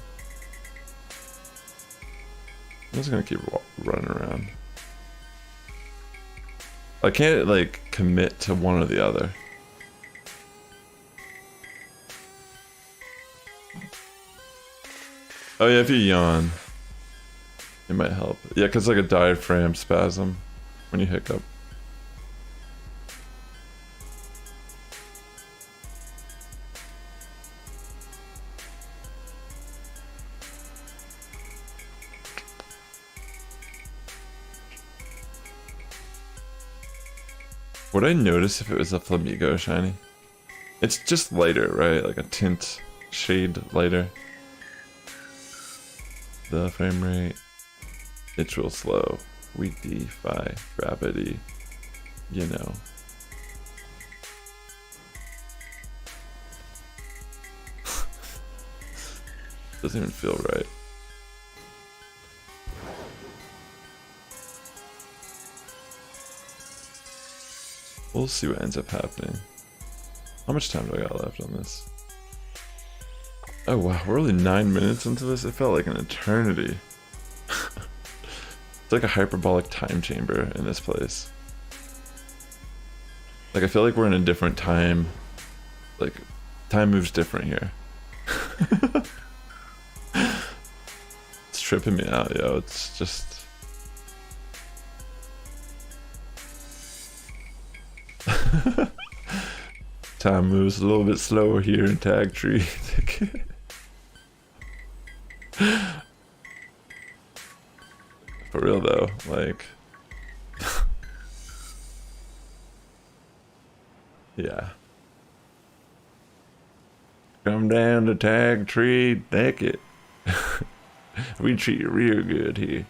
I'm just gonna keep running around. I can't like commit to one or the other. Oh yeah, if you yawn, it might help. Yeah, cause like a diaphragm spasm when you hiccup. Would I notice if it was a Flamigo shiny? It's just lighter, right? Like a tint shade lighter. The frame rate. It's real slow. We defy gravity. You know. Doesn't even feel right. We'll see what ends up happening. How much time do I got left on this? Oh wow, we're only 9 minutes into this. It felt like an eternity. It's like a hyperbolic time chamber in this place. Like I feel like we're in a different time. Like time moves different here. It's tripping me out, yo. It's just time moves a little bit slower here in Tag Tree. For real though, like yeah. Come down to Tag Tree, deck it. We treat you real good here.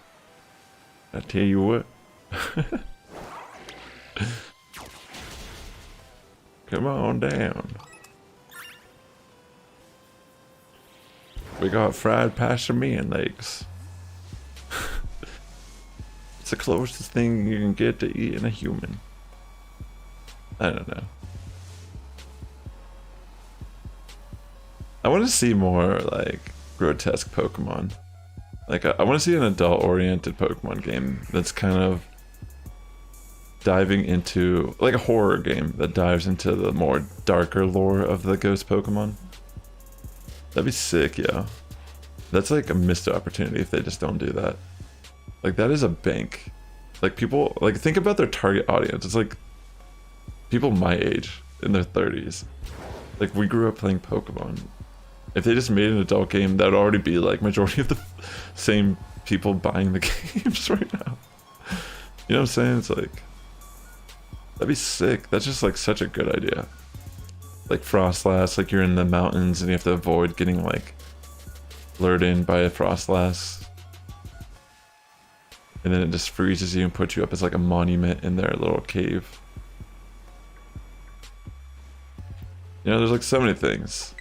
I tell you what. Come on down. We got fried pastry-man legs. It's the closest thing you can get to eating a human. I don't know. I want to see more like grotesque Pokemon. Like I want to see an adult-oriented Pokemon game that's kind of diving into like a horror game that dives into the more darker lore of the ghost Pokemon. That'd be sick, yeah. That's like a missed opportunity if they just don't do that. Like that is a bank. Like people, like think about their target audience. It's like people my age in their 30s. Like we grew up playing Pokemon. If they just made an adult game, that would already be like majority of the same people buying the games right now. You know what I'm saying? It's like, that'd be sick. That's just like such a good idea. Like Frostlass, like you're in the mountains and you have to avoid getting like lured in by a Frostlass. And then it just freezes you and puts you up as like a monument in their little cave. You know, there's like so many things.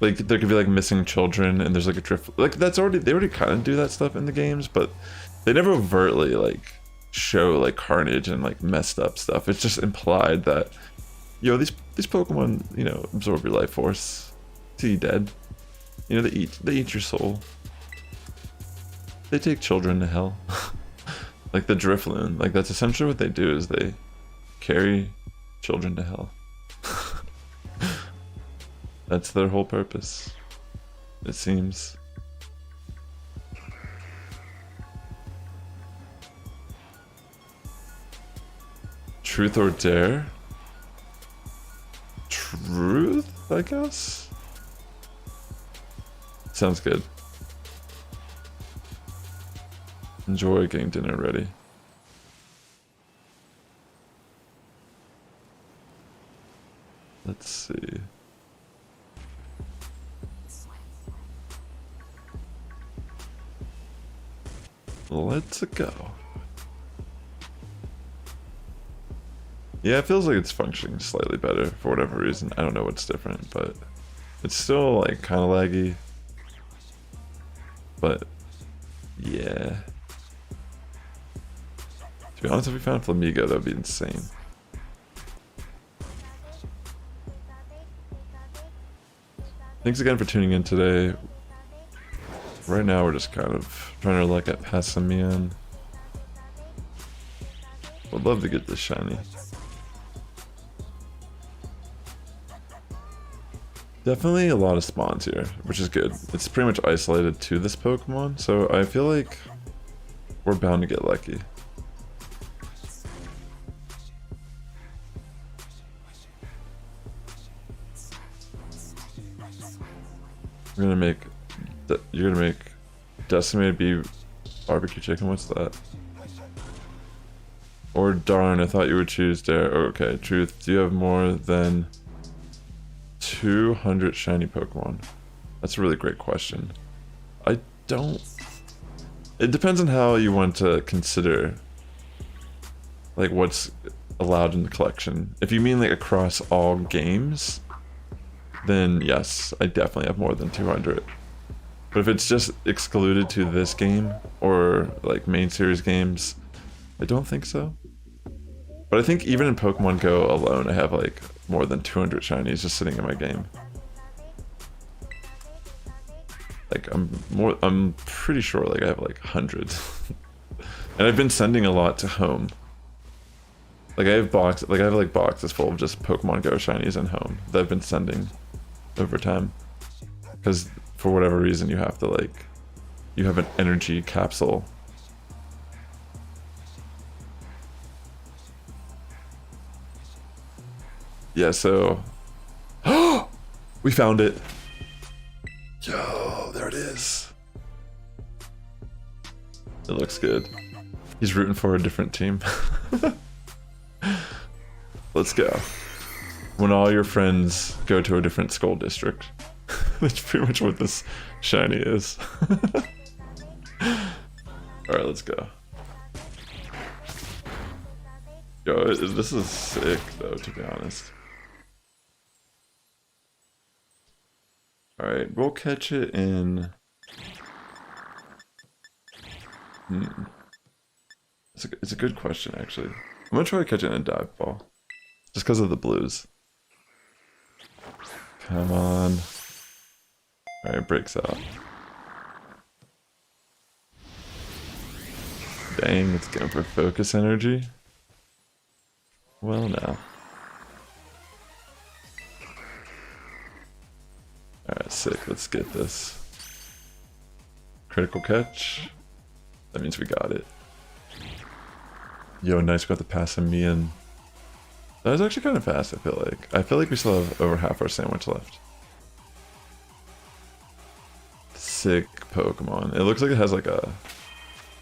Like there could be like missing children and there's like a drift. Like that's already, they already kind of do that stuff in the games, but they never overtly like show like carnage and like messed up stuff. It's just implied that, yo, these Pokemon, you know, absorb your life force till you dead. You know, they eat your soul. They take children to hell. Like the Drifloon, like that's essentially what they do is they carry children to hell. That's their whole purpose, it seems. Truth or dare? Truth, I guess? Sounds good. Enjoy getting dinner ready. Let's see. Let's go. Yeah, it feels like it's functioning slightly better for whatever reason. I don't know what's different, but it's still like kind of laggy. But yeah. To be honest, if we found Flamigo, that would be insane. Thanks again for tuning in today. Right now we're just kind of trying to look at Passimian. Would love to get this shiny. Definitely a lot of spawns here, which is good. It's pretty much isolated to this Pokemon, so I feel like we're bound to get lucky. We're gonna make you're gonna make decimated beef barbecue chicken. What's that? Or darn, I thought you would choose dare. Oh, okay, truth. Do you have more than 200 shiny Pokemon? That's a really great question. I don't. It depends on how you want to consider like what's allowed in the collection. If you mean like across all games, then yes, I definitely have more than 200. But if it's just excluded to this game or like main series games, I don't think so. But I think even in Pokemon Go alone, I have like more than 200 shinies just sitting in my game. Like I'm pretty sure like I have like hundreds. And I've been sending a lot to home. Like I have like boxes full of just Pokemon Go shinies in home that I've been sending over time. Because for whatever reason you have to like, you have an energy capsule. Yeah, so we found it. Yo, there it is. It looks good. He's rooting for a different team. Let's go. When all your friends go to a different school district. That's pretty much what this shiny is. Alright, let's go. Yo, this is sick though, to be honest. Alright, we'll catch it in... It's a good question, actually. I'm gonna try to catch it in a dive ball. Just because of the blues. Come on. Alright, breaks out. Dang, it's going for focus energy. Well, now. Alright, sick. Let's get this. Critical catch. That means we got it. Yo, nice. We got the pass on me, and that was actually kind of fast, I feel like. I feel like we still have over half our sandwich left. Sick Pokemon. It looks like it has like a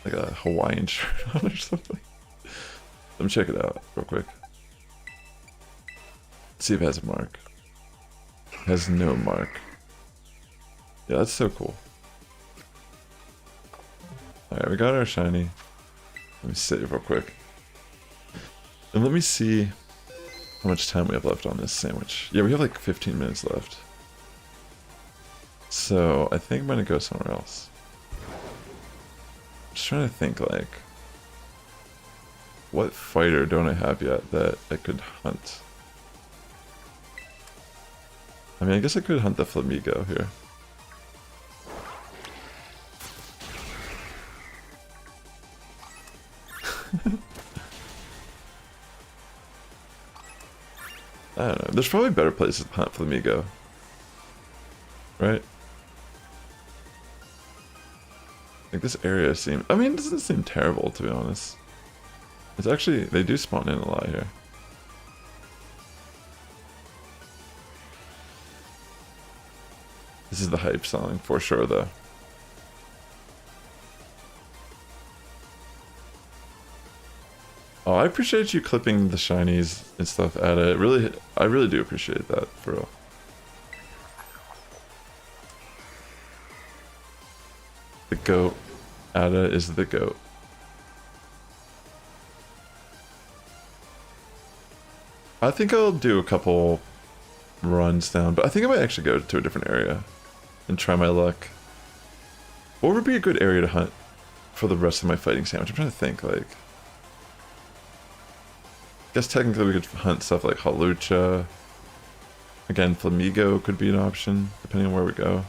Hawaiian shirt on or something. Let me check it out real quick. See if it has a mark. It has no mark. Yeah, that's so cool. Alright, we got our shiny. Let me save real quick. And let me see how much time we have left on this sandwich. Yeah, we have like 15 minutes left. So I think I'm gonna go somewhere else. Just trying to think like, what fighter don't I have yet that I could hunt? I mean, I guess I could hunt the Flamigo here. I don't know. There's probably better places to hunt Flamigo. Right? Like this area seems... I mean, it doesn't seem terrible, to be honest. It's actually... They do spawn in a lot here. This is the hype song, for sure, though. Oh, I appreciate you clipping the shinies and stuff at it. I really do appreciate that, for real. The goat. Ada is the goat. I think I'll do a couple runs down, but I think I might actually go to a different area and try my luck. What would be a good area to hunt for the rest of my fighting sandwich? I'm trying to think, like... I guess technically we could hunt stuff like Halucha. Again, Flamigo could be an option, depending on where we go.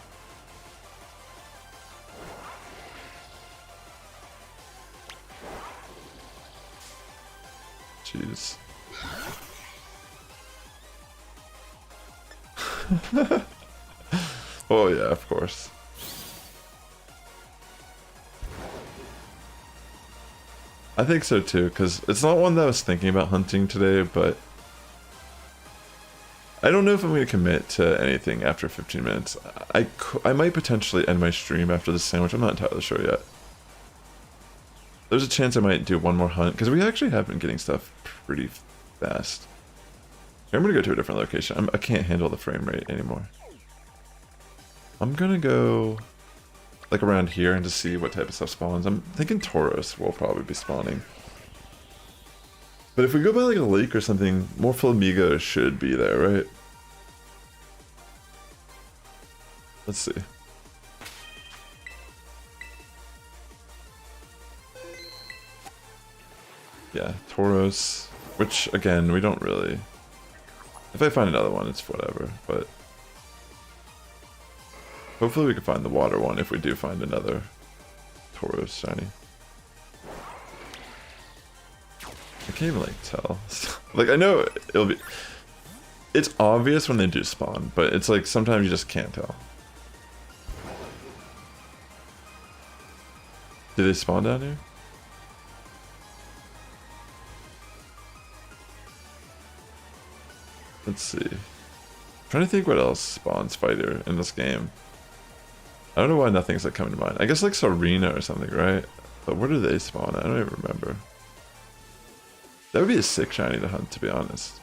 Jeez. Oh yeah, of course. I think so too, because it's not one that I was thinking about hunting today, but I don't know if I'm going to commit to anything after 15 minutes. I might potentially end my stream after this sandwich, I'm not entirely sure yet. There's a chance I might do one more hunt, because we actually have been getting stuff pretty fast. I'm going to go to a different location. I can't handle the frame rate anymore. I'm going to go like around here and just see what type of stuff spawns. I'm thinking Tauros will probably be spawning. But if we go by like a lake or something, more Flamigo should be there, right? Let's see. Yeah, Tauros. Which, again, we don't really... If I find another one, it's whatever, but... Hopefully we can find the water one if we do find another Tauros shiny. I can't even, like, tell. Like, I know it'll be... It's obvious when they do spawn, but it's like, sometimes you just can't tell. Did they spawn down here? Let's see. I'm trying to think what else spawns fighter in this game. I don't know why nothing's like coming to mind. I guess like Serena or something, right? But where do they spawn? I don't even remember. That would be a sick shiny to hunt, to be honest.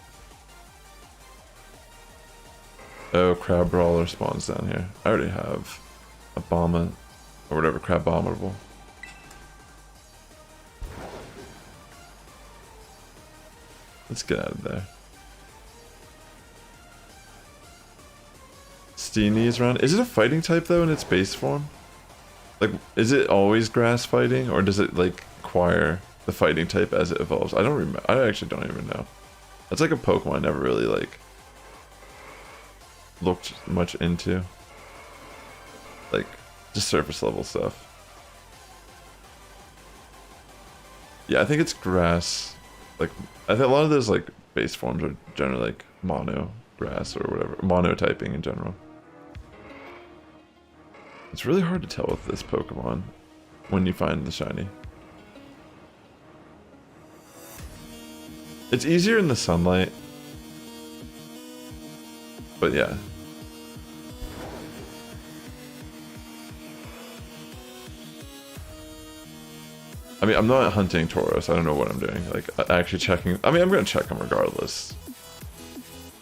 Oh, Crab Brawler spawns down here. I already have a Bomba, or whatever, Crab Bombable. Let's get out of there. Steenie's around. Is it a fighting type though in its base form? Like, is it always grass fighting, or does it like acquire the fighting type as it evolves? I don't remember. I actually don't even know. That's like a Pokemon I never really like looked much into. Like, just surface level stuff. Yeah, I think it's grass. Like, I think a lot of those like base forms are generally like mono grass or whatever, mono typing in general. It's really hard to tell with this Pokemon when you find the shiny. It's easier in the sunlight, but yeah. I mean, I'm not hunting Tauros. I don't know what I'm doing. Like, actually checking. I mean, I'm gonna check them regardless.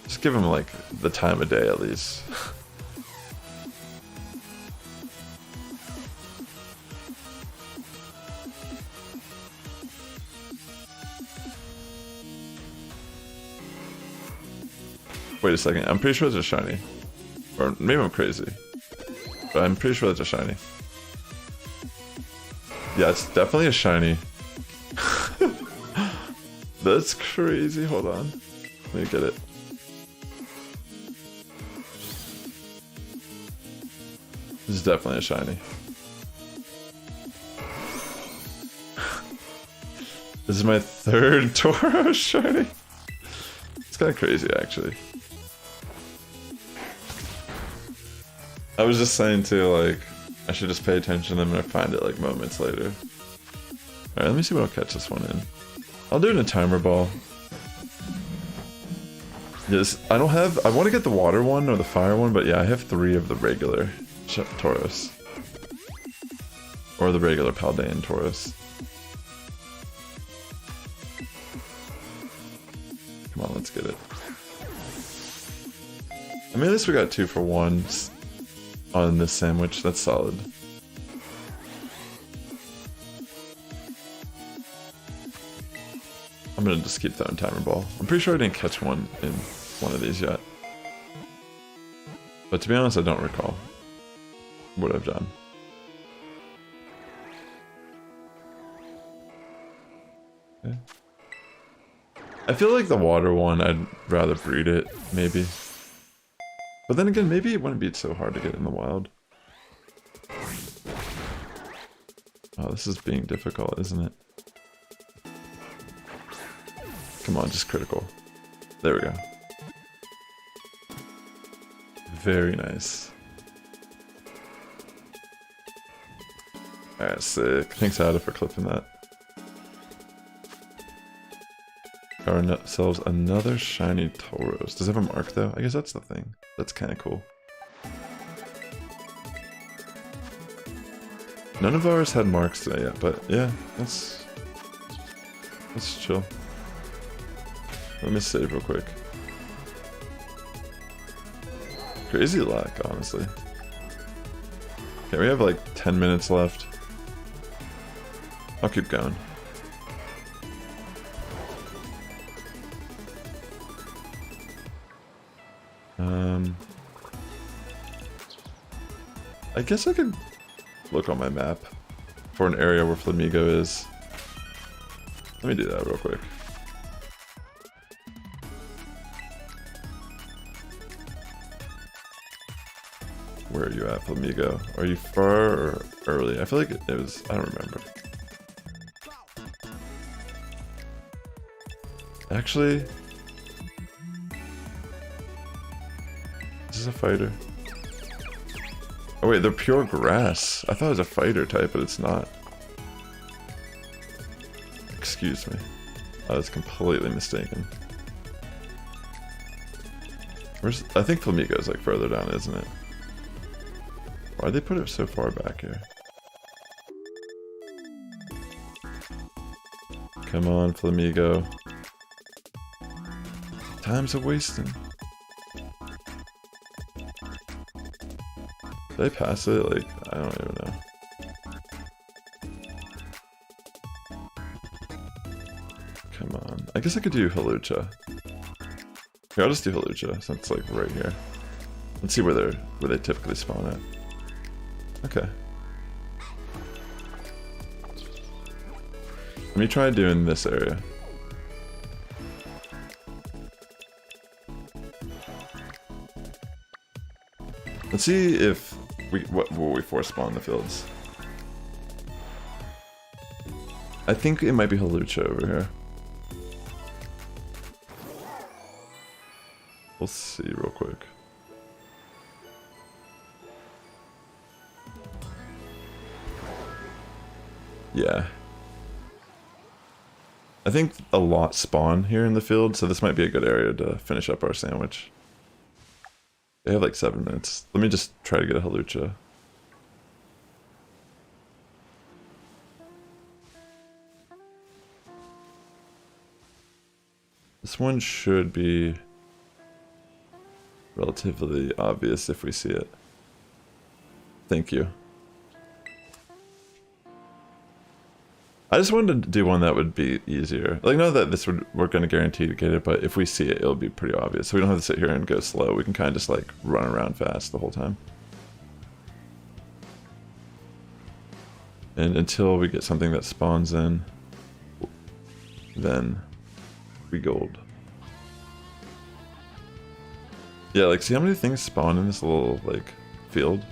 Just give them like the time of day at least. Wait a second, I'm pretty sure it's a shiny. Or maybe I'm crazy. But I'm pretty sure it's a shiny. Yeah, it's definitely a shiny. That's crazy, hold on. Let me get it. This is definitely a shiny. This is my third Tauros shiny. It's kind of crazy, actually. I was just saying too, like, I should just pay attention and I'm gonna find it like moments later. Alright, let me see what I'll catch this one in. I'll do it in a timer ball. Yes, I don't have, I want to get the water one or the fire one, but yeah, I have 3 of the regular Tauros. Or the regular Paldean Tauros. Come on, let's get it. I mean, at least we got 2 for 1 on this sandwich. That's solid. I'm gonna just keep throwing timer ball. I'm pretty sure I didn't catch one in one of these yet. But to be honest, I don't recall what I've done. Okay. I feel like the water one, I'd rather breed it, maybe. But then again, maybe it wouldn't be so hard to get in the wild. Oh, this is being difficult, isn't it? Come on, just critical. There we go. Very nice. Alright, sick. Thanks, Ada, for clipping that. Got ourselves another shiny Tauros. Does it have a mark though? I guess that's the thing. That's kind of cool. None of ours had marks today yet, but yeah, that's chill. Let me save real quick. Crazy luck, honestly. Okay, we have like 10 minutes left. I'll keep going. I guess I could look on my map for an area where Flamigo is. Let me do that real quick. Where are you at, Flamigo? Are you far or early? I feel like it was... I don't remember. Actually... This is a fighter. Oh wait, they're pure grass. I thought it was a fighter type, but it's not. Excuse me. I was completely mistaken. I think Flamigo's like further down, isn't it? Why'd they put it so far back here? Come on, Flamigo. Time's a wasting. Did I pass it? Like, I don't even know. Come on. I guess I could do Hawlucha. Here, I'll just do Hawlucha, since it's like right here. Let's see where they typically spawn at. Okay. Let me try doing this area. Let's see if what will we force spawn the fields. I think it might be Hawlucha over here. We'll see real quick. Yeah. I think a lot spawn here in the field, so this might be a good area to finish up our sandwich. They have like 7 minutes. Let me just try to get a Hawlucha. This one should be relatively obvious if we see it. Thank you. I just wanted to do one that would be easier. Like, not that we're going to guarantee to get it, but if we see it, it'll be pretty obvious. So we don't have to sit here and go slow. We can kind of just like run around fast the whole time. And until we get something that spawns in, then we gold. Yeah, like, see how many things spawn in this little, like, field?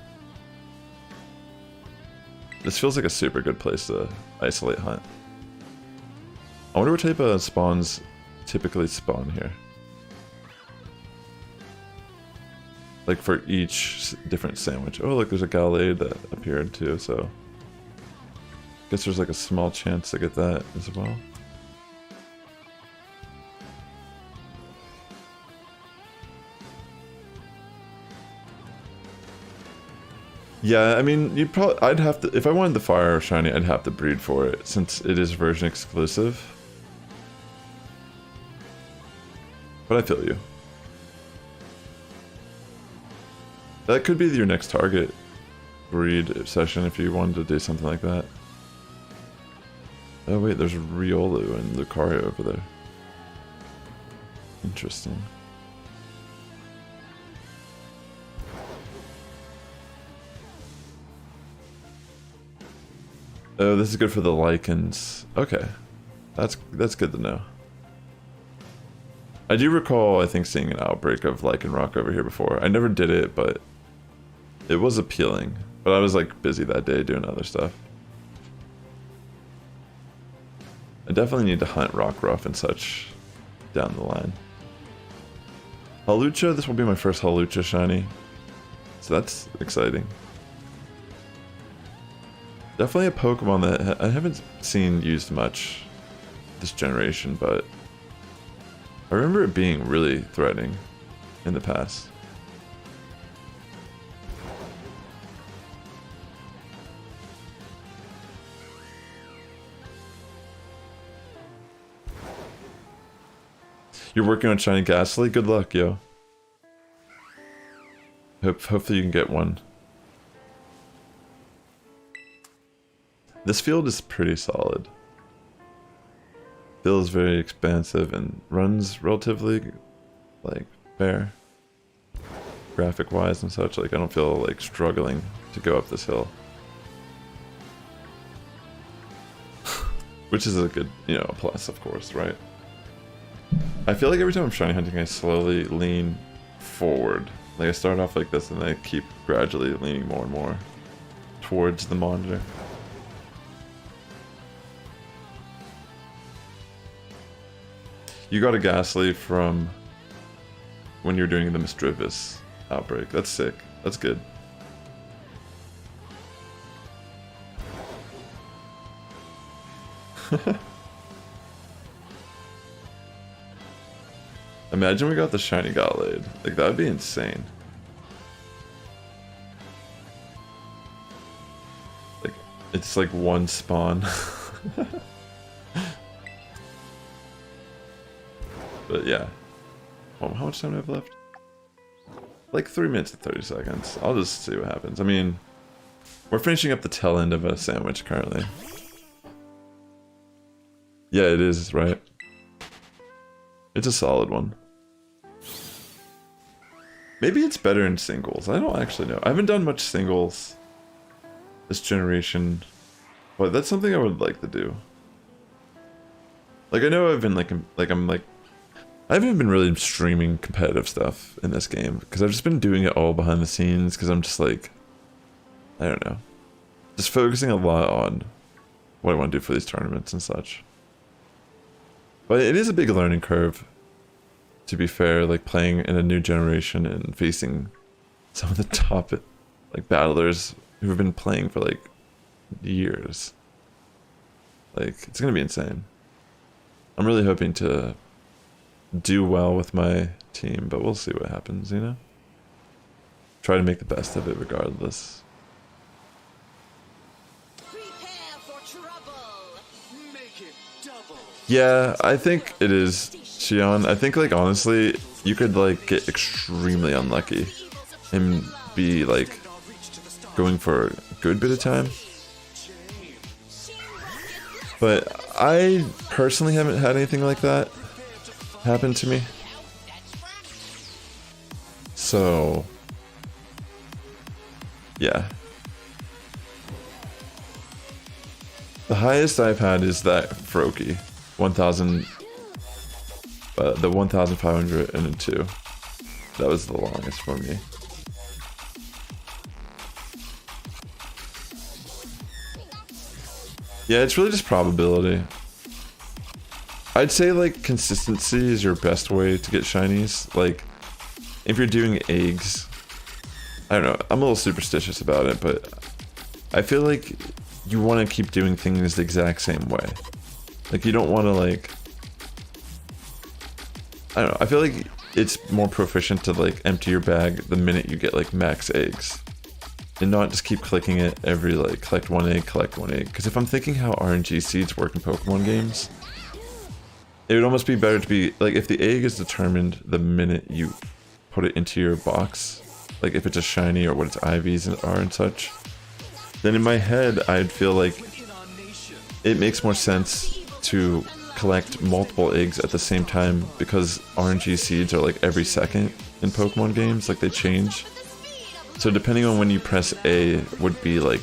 This feels like a super good place to isolate hunt. I wonder what type of spawns typically spawn here. Like for each different sandwich. Oh, look, there's a Gallade that appeared too, so... guess there's like a small chance to get that as well. Yeah, I mean, I'd have to, if I wanted the fire shiny, I'd have to breed for it, since it is version exclusive. But I feel you. That could be your next target breed session if you wanted to do something like that. Oh wait, there's Riolu and Lucario over there. Interesting. Oh, this is good for the lichens. Okay, that's good to know. I do recall, I think, seeing an outbreak of lichen rock over here before. I never did it, but it was appealing. But I was like busy that day doing other stuff. I definitely need to hunt Rockruff and such down the line. Hawlucha, this will be my first Hawlucha shiny, so that's exciting. Definitely a Pokemon that I haven't seen used much this generation, but I remember it being really threatening in the past. You're working on shiny Ghastly? Good luck, yo. Hopefully you can get one. This field is pretty solid. Feels very expansive and runs relatively, like, fair. Graphic-wise and such, like, I don't feel like struggling to go up this hill. Which is a good, you know, plus, of course, right? I feel like every time I'm shiny hunting, I slowly lean forward. Like I start off like this and I keep gradually leaning more and more towards the monitor. You got a Ghastly from when you're doing the Misdreavus outbreak. That's sick. That's good. Imagine we got the shiny Gallade. Like, that would be insane. Like, it's like one spawn. But yeah. Well, how much time do I have left? Like 3 minutes and 30 seconds. I'll just see what happens. I mean, we're finishing up the tail end of a sandwich currently. Yeah, it is, right? It's a solid one. Maybe it's better in singles. I don't actually know. I haven't done much singles this generation, but that's something I would like to do. Like, I know I've been I haven't been really streaming competitive stuff in this game because I've just been doing it all behind the scenes because I'm just like, I don't know, just focusing a lot on what I want to do for these tournaments and such. But it is a big learning curve, to be fair, like playing in a new generation and facing some of the top like battlers who have been playing for like years. Like, it's gonna be insane. I'm really hoping to do well with my team, but we'll see what happens, you know? Try to make the best of it regardless. Prepare for trouble. Make it double. Yeah, I think it is, Shion. I think, like, honestly, you could, like, get extremely unlucky and be, like, going for a good bit of time. But I personally haven't had anything like that happen to me. So, yeah. The highest I've had is that Froakie, 1,000, the 1,502. That was the longest for me. Yeah, it's really just probability. I'd say, like, consistency is your best way to get shinies. Like, if you're doing eggs, I don't know, I'm a little superstitious about it, but I feel like you want to keep doing things the exact same way. Like, you don't want to, like, I don't know, I feel like it's more proficient to, like, empty your bag the minute you get, like, max eggs. And not just keep clicking it every, like, collect one egg. Because if I'm thinking how RNG seeds work in Pokemon games, it would almost be better to be, like, if the egg is determined the minute you put it into your box, like if it's a shiny or what its IVs are and such, then in my head I'd feel like it makes more sense to collect multiple eggs at the same time, because RNG seeds are like every second in Pokemon games, like they change. So depending on when you press A would be like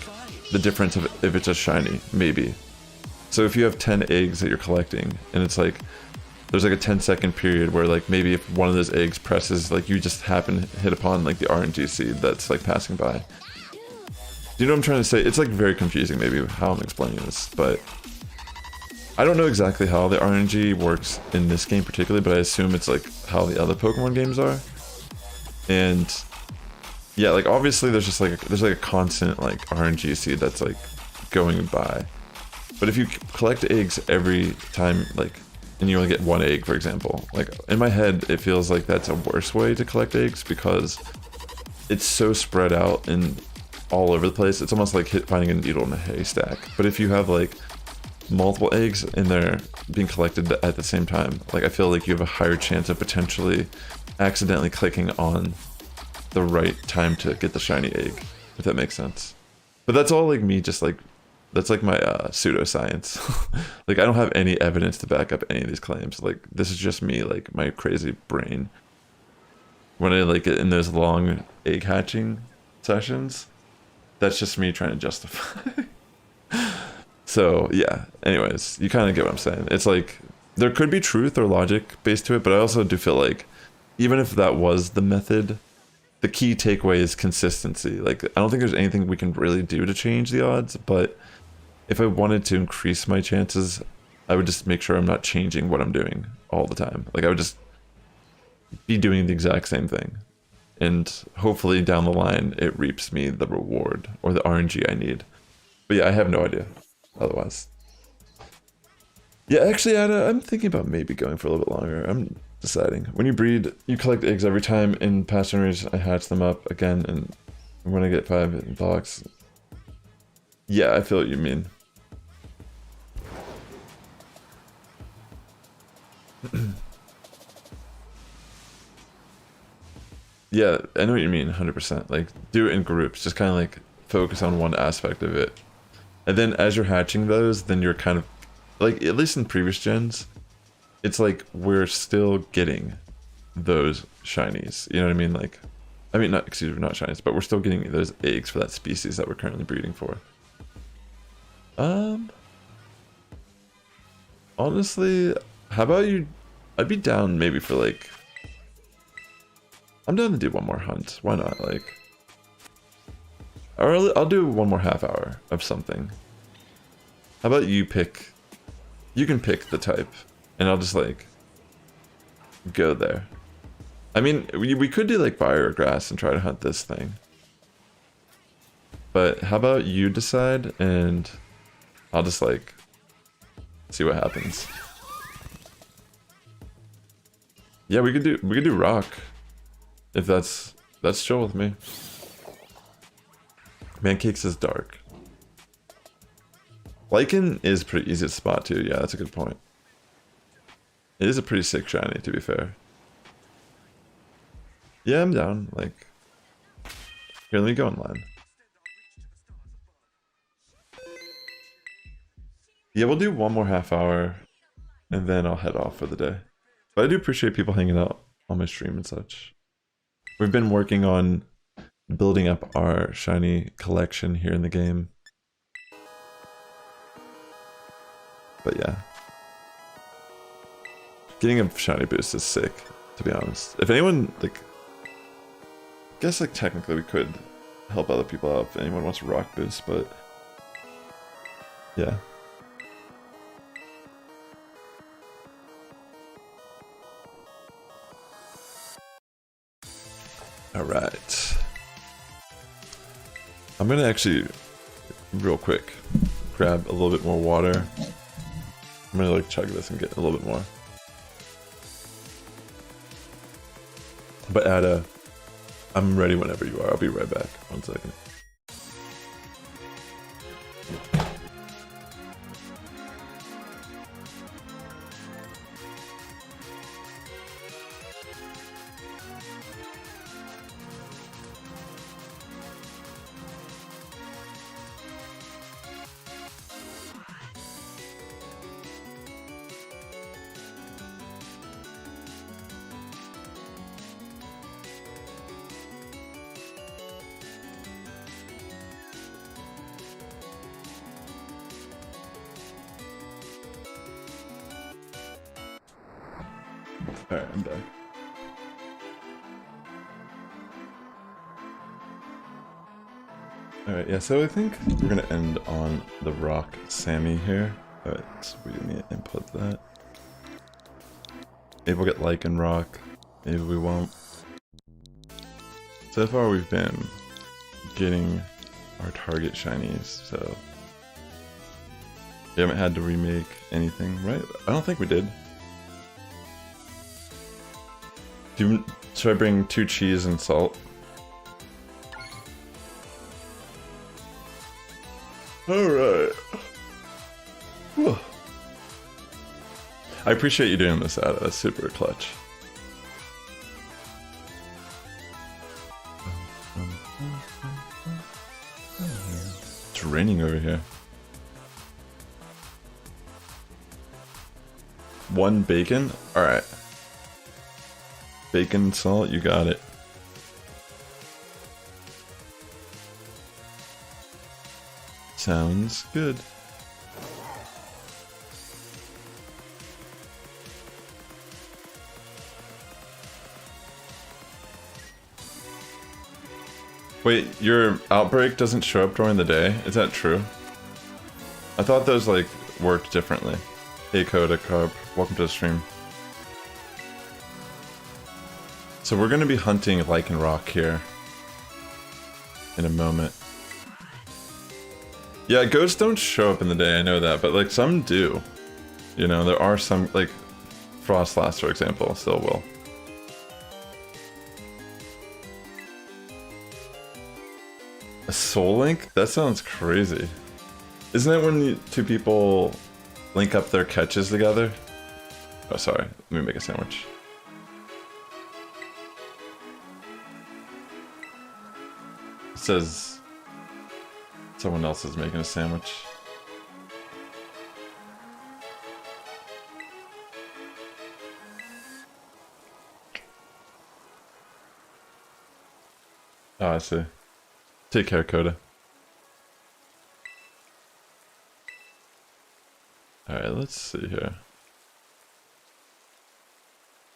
the difference of if it's a shiny, maybe. So if you have 10 eggs that you're collecting, and it's like, there's like a 10-second period where like maybe if one of those eggs presses, like you just happen to hit upon like the RNG seed that's like passing by. Do you know what I'm trying to say? It's like very confusing maybe how I'm explaining this, but I don't know exactly how the RNG works in this game particularly, but I assume it's like how the other Pokemon games are. And yeah, like obviously there's just like there's like a constant like RNG seed that's like going by. But if you collect eggs every time, like, and you only get one egg, for example, like in my head, it feels like that's a worse way to collect eggs because it's so spread out and all over the place. It's almost like finding a needle in a haystack. But if you have like multiple eggs and they're being collected at the same time, like I feel like you have a higher chance of potentially accidentally clicking on the right time to get the shiny egg, if that makes sense. But that's all like me just like, that's like my pseudoscience. Like I don't have any evidence to back up any of these claims. Like this is just me, like my crazy brain. When I like get in those long egg hatching sessions, that's just me trying to justify. So yeah, anyways, you kind of get what I'm saying. It's like there could be truth or logic based to it, but I also do feel like even if that was the method, the key takeaway is consistency. Like, I don't think there's anything we can really do to change the odds, but if I wanted to increase my chances, I would just make sure I'm not changing what I'm doing all the time. Like, I would just be doing the exact same thing. And hopefully down the line, it reaps me the reward or the RNG I need. But yeah, I have no idea otherwise. Yeah, actually, I'm thinking about maybe going for a little bit longer. I'm deciding. When you breed, you collect eggs every time. In past generations, I hatch them up again, and when I get 5 in box. Yeah, I feel what you mean. Yeah, I know what you mean, 100%. Like, do it in groups. Just kind of like focus on one aspect of it. And then as you're hatching those, then you're kind of, like, at least in previous gens, it's like we're still getting those shinies. You know what I mean? Like, I mean, not shinies, but we're still getting those eggs for that species that we're currently breeding for. Honestly, how about you? I'd be down maybe for like, I'm down to do one more hunt. Why not? Like, or I'll do one more half hour of something. How about you pick? You can pick the type, and I'll just like go there. I mean, we could do like fire or grass and try to hunt this thing. But how about you decide, and I'll just like see what happens. Yeah, we could do rock, if that's chill with me. Pancakes is dark. Lichen is pretty easy to spot too. Yeah, that's a good point. It is a pretty sick shiny, to be fair. Yeah, I'm down. Like, here, let me go online. Yeah, we'll do one more half hour, and then I'll head off for the day. But I do appreciate people hanging out on my stream and such. We've been working on building up our shiny collection here in the game. But yeah. Getting a shiny boost is sick, to be honest. If anyone, like, I guess like technically we could help other people out if anyone wants a rock boost, but yeah. Alright. I'm gonna actually, real quick, grab a little bit more water. I'm gonna like chug this and get a little bit more. But Ada, I'm ready whenever you are. I'll be right back. 1 second. Alright, I'm back. Alright, yeah, so I think we're gonna end on the rock Sammy here. But we need to input that. Maybe we'll get Lichen rock, maybe we won't. So far we've been getting our target shinies, so we haven't had to remake anything, right? I don't think we did. Should I bring 2 cheese and salt? Alright. I appreciate you doing this, Ada. That's super clutch. It's raining over here. 1 bacon? Alright. Bacon, salt, you got it. Sounds good. Wait, your outbreak doesn't show up during the day? Is that true? I thought those like worked differently. Hey Coda Carp, welcome to the stream. So we're gonna be hunting Lycanroc here in a moment. Yeah, ghosts don't show up in the day, I know that, but like some do. You know, there are some, like Frostlass for example, still will. A soul link? That sounds crazy. Isn't it when two people link up their catches together? Oh, sorry. Let me make a sandwich. It says someone else is making a sandwich. Oh, I see. Take care, Coda. Alright, let's see here.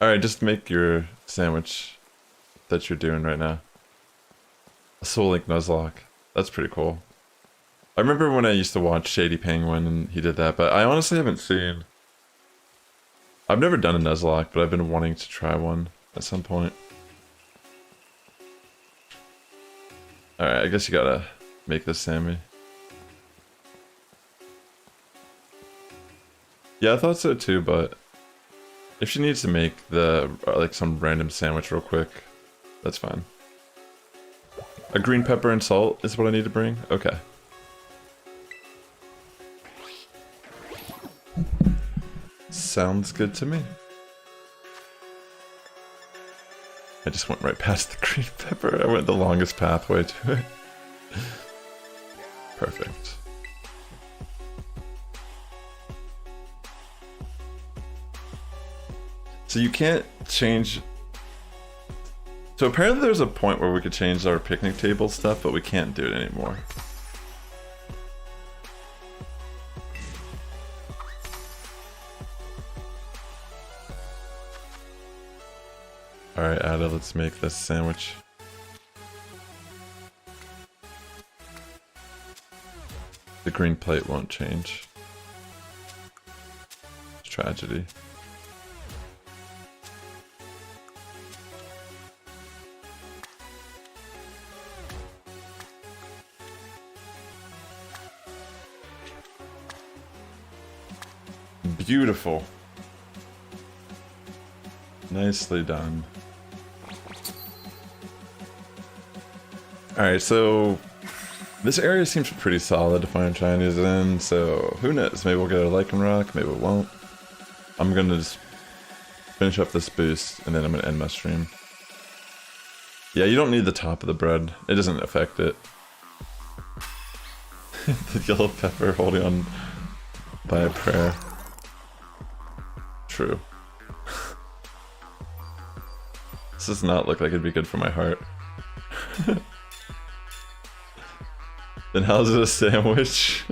Alright, just make your sandwich that you're doing right now. A Soul Link Nuzlocke. That's pretty cool. I remember when I used to watch Shady Penguin and he did that, but I honestly haven't seen... I've never done a Nuzlocke, but I've been wanting to try one at some point. Alright, I guess you gotta make this Sammy. Yeah, I thought so too, but if she needs to make the like some random sandwich real quick, that's fine. A green pepper and salt is what I need to bring? Okay. Sounds good to me. I just went right past the green pepper. I went the longest pathway to it. Perfect. So you can't change... So apparently there's a point where we could change our picnic table stuff, but we can't do it anymore. Alright, Ada, let's make this sandwich. The green plate won't change. It's tragedy. Beautiful. Nicely done. Alright, so this area seems pretty solid to find Chinese in, so who knows? Maybe we'll get a Lycanroc, maybe we won't. I'm gonna just finish up this boost and then I'm gonna end my stream. Yeah, you don't need the top of the bread. It doesn't affect it. The yellow pepper holding on by a prayer. True. This does not look like it'd be good for my heart. Then how's it a sandwich?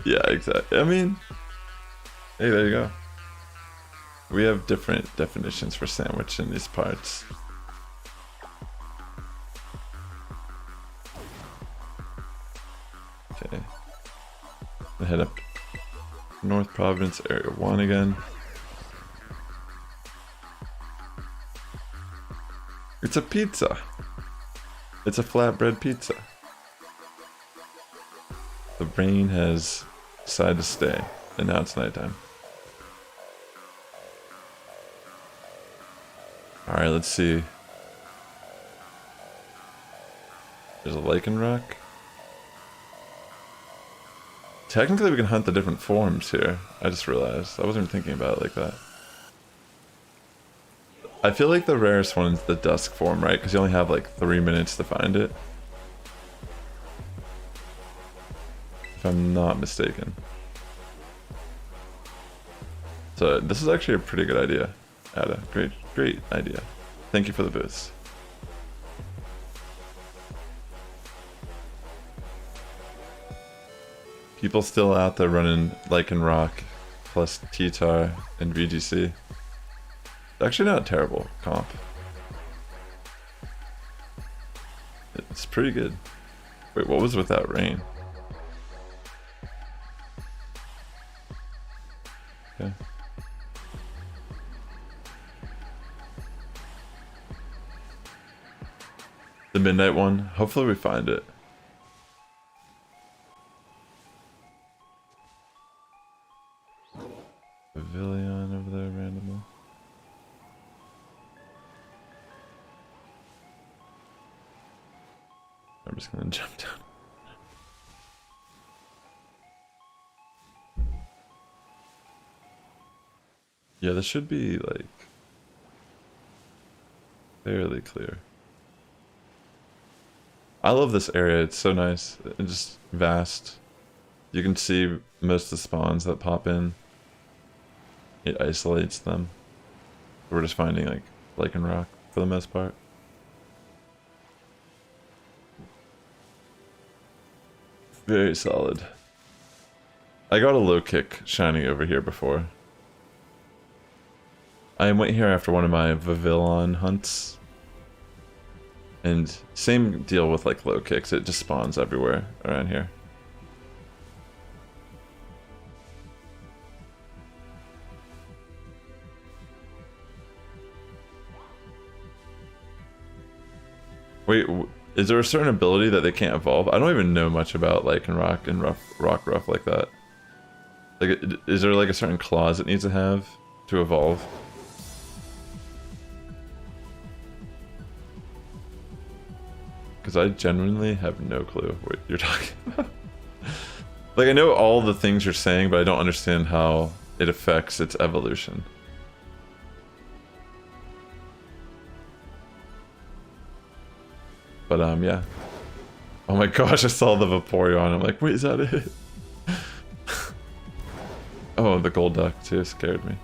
Yeah, exactly. I mean, hey, there you go. We have different definitions for sandwich in these parts. Okay. I head up North Providence, Area 1 again. It's a pizza. It's a flatbread pizza. The rain has decided to stay, and now it's nighttime. Alright, let's see. There's a Lycanroc. Technically we can hunt the different forms here. I just realized. I wasn't even thinking about it like that. I feel like the rarest one is the Dusk form, right? Because you only have like 3 minutes to find it. If I'm not mistaken. So this is actually a pretty good idea, Ada. Great idea. Thank you for the boost. People still out there running Lycanroc plus T-Tar and VGC. It's actually not a terrible comp. It's pretty good. Wait, what was with that rain? Okay. The midnight one. Hopefully we find it. Pavilion over there randomly. I'm just gonna jump down. Yeah, this should be like fairly clear. I love this area, it's so nice and just vast. You can see most of the spawns that pop in. It isolates them. We're just finding like lichen rock for the most part. Very solid. I got a low kick shiny over here before. I went here after one of my Vivillon hunts. And same deal with like low kicks, it just spawns everywhere around here. Wait, is there a certain ability that they can't evolve? I don't even know much about Lichen Rock and Rock like that. Like, is there like a certain clause it needs to have to evolve? Because I genuinely have no clue what you're talking about. Like, I know all the things you're saying, but I don't understand how it affects its evolution. But, yeah. Oh my gosh, I saw the Vaporeon. I'm like, wait, is that it? Oh, the gold duck, too, scared me.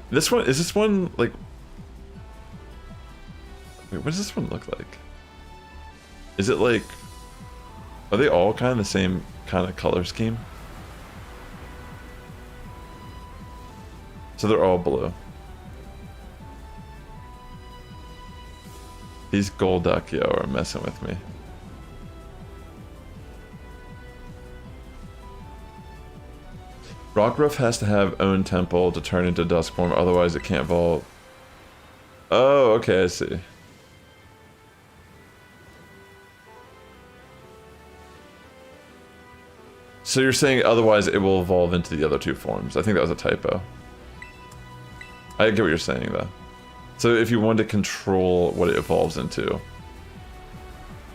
This one, is this one, like... Wait, what does this one look like? Is it like... Are they all kind of the same kind of color scheme? So they're all blue. These Golduck, yo, are messing with me. Rockruff has to have own temple to turn into dusk form, otherwise it can't evolve. Oh, okay, I see. So you're saying otherwise it will evolve into the other two forms. I think that was a typo. I get what you're saying though. So if you want to control what it evolves into,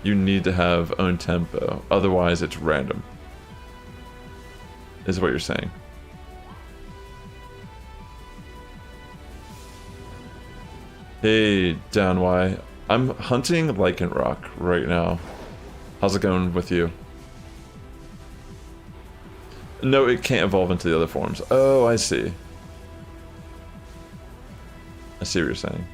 you need to have own tempo. Otherwise it's random. Is what you're saying. Hey, Down Y. I'm hunting Lichen Rock right now. How's it going with you? No, it can't evolve into the other forms. Oh, I see. I see what you're saying.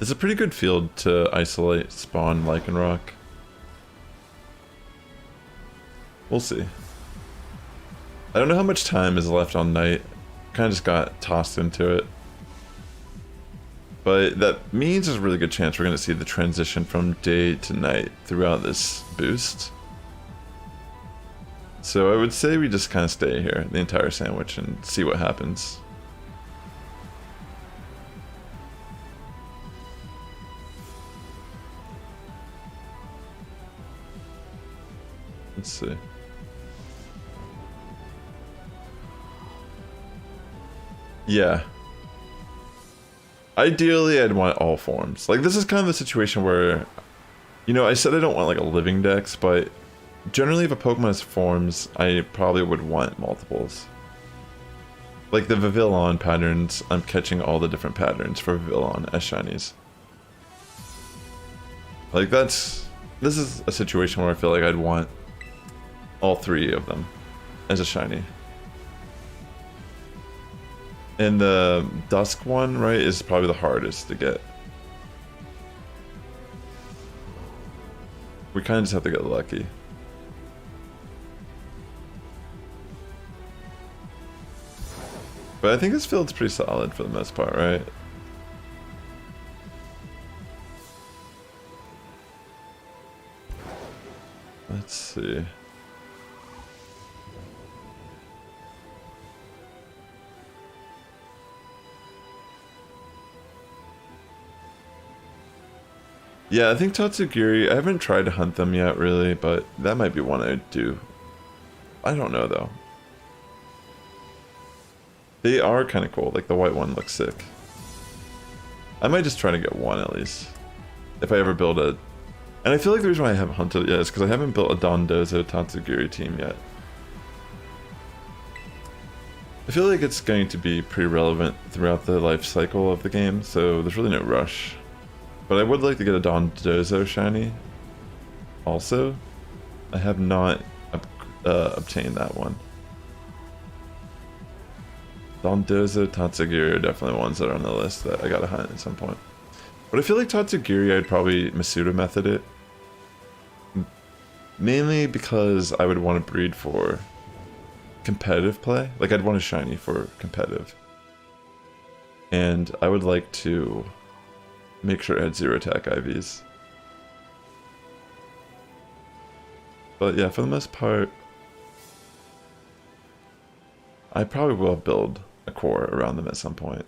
It's a pretty good field to isolate spawn Lichen Rock. We'll see. I don't know how much time is left on night. Kind of just got tossed into it. But that means there's a really good chance we're going to see the transition from day to night throughout this boost. So I would say we just kind of stay here, the entire sandwich, and see what happens. Let's see. Yeah. Ideally, I'd want all forms. Like, this is kind of the situation where, you know, I said I don't want like a living dex, but generally if a Pokemon has forms, I probably would want multiples. Like the Vivillon patterns, I'm catching all the different patterns for Vivillon as shinies. Like this is a situation where I feel like I'd want all three of them as a shiny. And the Dusk one, right, is probably the hardest to get. We kind of just have to get lucky. But I think this field's pretty solid for the most part, right? Let's see. Yeah, I think Tatsugiri, I haven't tried to hunt them yet, really, but that might be one I'd do. I don't know, though. They are kind of cool, like the white one looks sick. I might just try to get one at least. If I ever build a... And I feel like the reason why I haven't hunted it yet is because I haven't built a Dondozo Tatsugiri team yet. I feel like it's going to be pretty relevant throughout the life cycle of the game, so there's really no rush. But I would like to get a Dondozo shiny. Also, I have not obtained that one. Dondozo, Tatsugiri are definitely ones that are on the list that I gotta hunt at some point. But I feel like Tatsugiri, I'd probably Masuda method it. Mainly because I would want to breed for competitive play. Like, I'd want a shiny for competitive. And I would like to make sure it had 0 attack IVs. But yeah, for the most part, I probably will build a core around them at some point.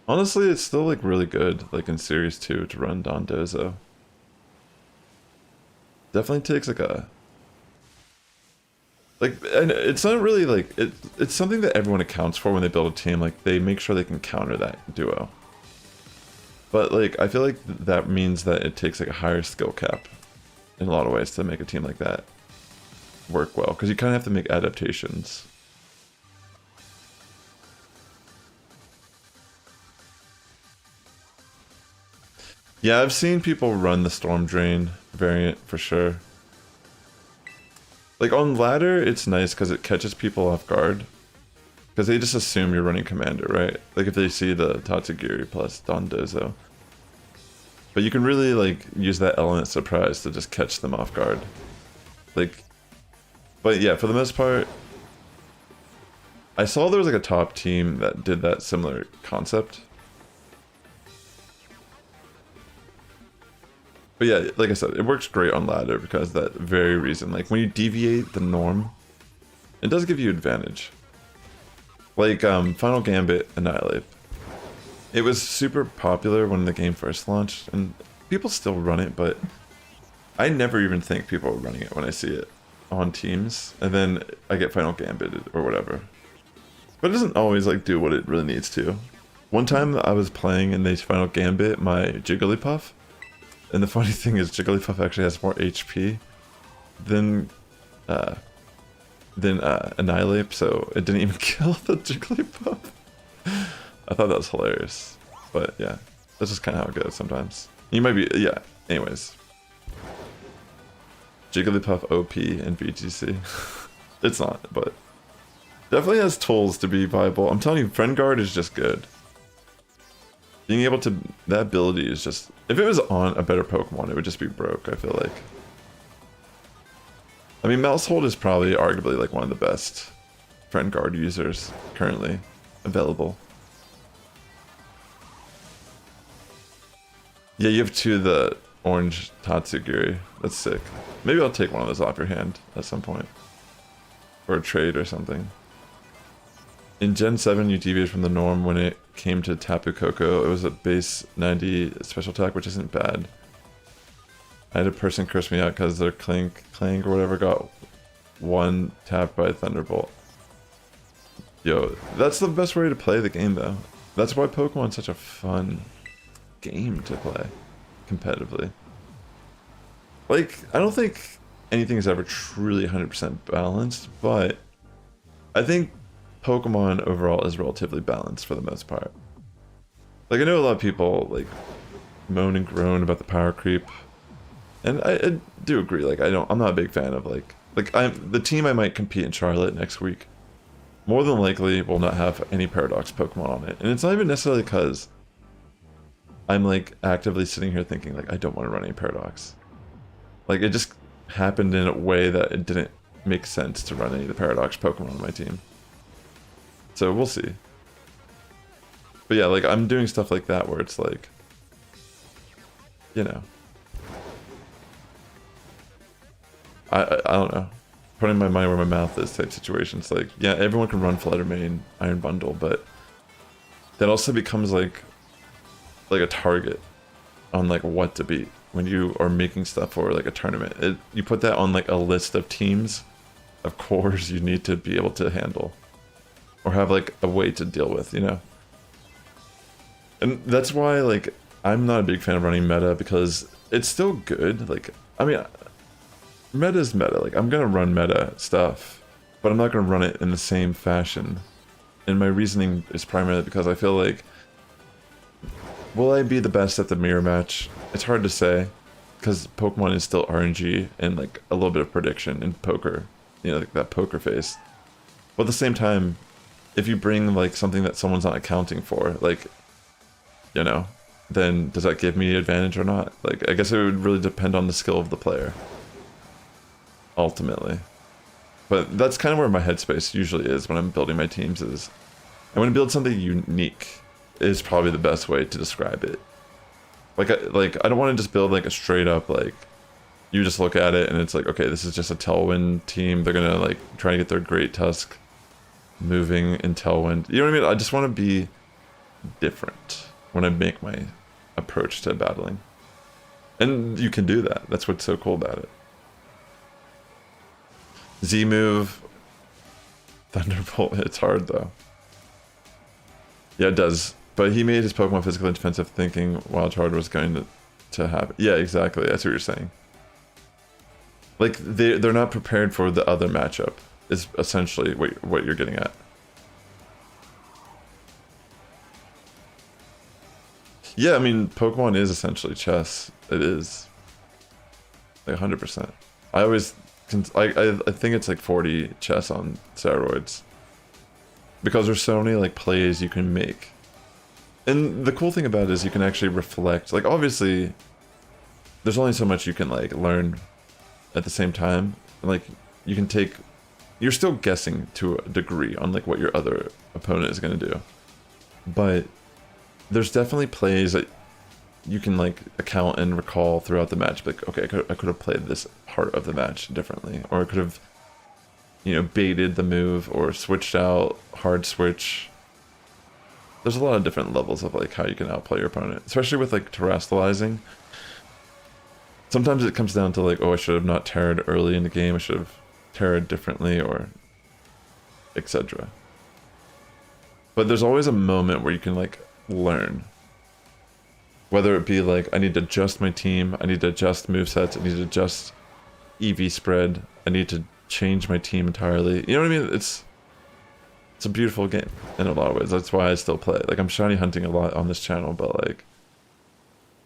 Honestly, it's still like really good, like in Series 2 to run Dondozo. Definitely takes like a... Like, and it's not really like... It's something that everyone accounts for when they build a team. Like, they make sure they can counter that duo. But like, I feel like that means that it takes like a higher skill cap in a lot of ways to make a team like that work well, because you kind of have to make adaptations. Yeah, I've seen people run the Storm Drain variant for sure. Like on ladder, it's nice because it catches people off guard. Because they just assume you're running Commander, right? Like if they see the Tatsugiri plus Dondozo. But you can really like use that element surprise to just catch them off guard. Like, but yeah, for the most part, I saw there was like a top team that did that similar concept. But yeah, like I said, it works great on ladder because of that very reason. Like when you deviate the norm, it does give you advantage. Like Final Gambit Annihilate. It was super popular when the game first launched, and people still run it, but I never even think people are running it when I see it on teams, and then I get Final Gambit or whatever. But it doesn't always like do what it really needs to. One time I was playing in the Final Gambit my Jigglypuff, and the funny thing is Jigglypuff actually has more HP than Annihilate, so it didn't even kill the Jigglypuff. I thought that was hilarious, but yeah, that's just kind of how it goes sometimes. You might be, yeah, anyways. Jigglypuff OP and VGC. It's not, but definitely has tools to be viable. I'm telling you, Friend Guard is just good. Being able to, that ability is just, if it was on a better Pokemon, it would just be broke, I feel like. I mean, Mousehold is probably arguably like one of the best Friend Guard users currently available. Yeah, you have 2 of the orange Tatsugiri. That's sick. Maybe I'll take one of those off your hand at some point. For a trade or something. In Gen 7, you deviated from the norm when it came to Tapu Koko. It was a base 90 special attack, which isn't bad. I had a person curse me out because their Clang or whatever got 1 tapped by a Thunderbolt. Yo, that's the best way to play the game though. That's why Pokemon's such a fun game to play competitively. Like, I don't think anything is ever truly 100% balanced, but I think Pokemon overall is relatively balanced for the most part. Like, I know a lot of people like moan and groan about the power creep, and I do agree. Like, I'm not a big fan of like the team I might compete in Charlotte next week more than likely will not have any Paradox Pokemon on it, and it's not even necessarily because I'm like actively sitting here thinking like I don't want to run any Paradox. Like, it just happened in a way that it didn't make sense to run any of the Paradox Pokemon on my team. So we'll see. But yeah, like I'm doing stuff like that where it's like, you know, I don't know, putting my money where my mouth is type situations. Like, yeah, everyone can run Flutter Mane, Iron Bundle, but that also becomes like a target on like what to beat when you are making stuff for like a tournament. You put that on like a list of teams, of cores you need to be able to handle or have like a way to deal with, you know? And that's why like I'm not a big fan of running meta, because it's still good. Like, I mean, meta is meta. Like, I'm gonna run meta stuff, but I'm not gonna run it in the same fashion. And my reasoning is primarily because I feel like, will I be the best at the mirror match? It's hard to say, because Pokemon is still RNG and like a little bit of prediction in poker, you know, like that poker face. But at the same time, if you bring like something that someone's not accounting for, like, you know, then does that give me advantage or not? Like, I guess it would really depend on the skill of the player, ultimately. But that's kind of where my headspace usually is when I'm building my teams. Is I want to build something unique. Is probably the best way to describe it. Like I don't want to just build like a straight up like, you just look at it and it's like, okay, this is just a Tailwind team. They're gonna like try to get their Great Tusk moving in Tailwind. You know what I mean? I just want to be different when I make my approach to battling. And you can do that. That's what's so cool about it. Z move, Thunderbolt hits hard though. Yeah, it does. But he made his Pokemon physical and defensive thinking Wild Charge was going to happen. Yeah, exactly. That's what you're saying. Like, they're not prepared for the other matchup, is essentially what you're getting at. Yeah, I mean, Pokemon is essentially chess. It is. Like 100%. I think it's like 40 chess on steroids. Because there's so many like plays you can make. And the cool thing about it is you can actually reflect. Like, obviously, there's only so much you can like learn at the same time. Like, you can take, you're still guessing to a degree on like what your other opponent is going to do. But there's definitely plays that you can like account and recall throughout the match. Like, okay, I could have played this part of the match differently, or I could have, you know, baited the move or switched out, hard switch. There's a lot of different levels of like how you can outplay your opponent, especially with like terrestrializing. Sometimes it comes down to like, oh, I should have not terrored early in the game, I should have terrored differently, or etc. But there's always a moment where you can like learn. Whether it be like, I need to adjust my team, I need to adjust movesets, I need to adjust EV spread, I need to change my team entirely. You know what I mean? It's a beautiful game in a lot of ways. That's why I still play. Like, I'm shiny hunting a lot on this channel, but like,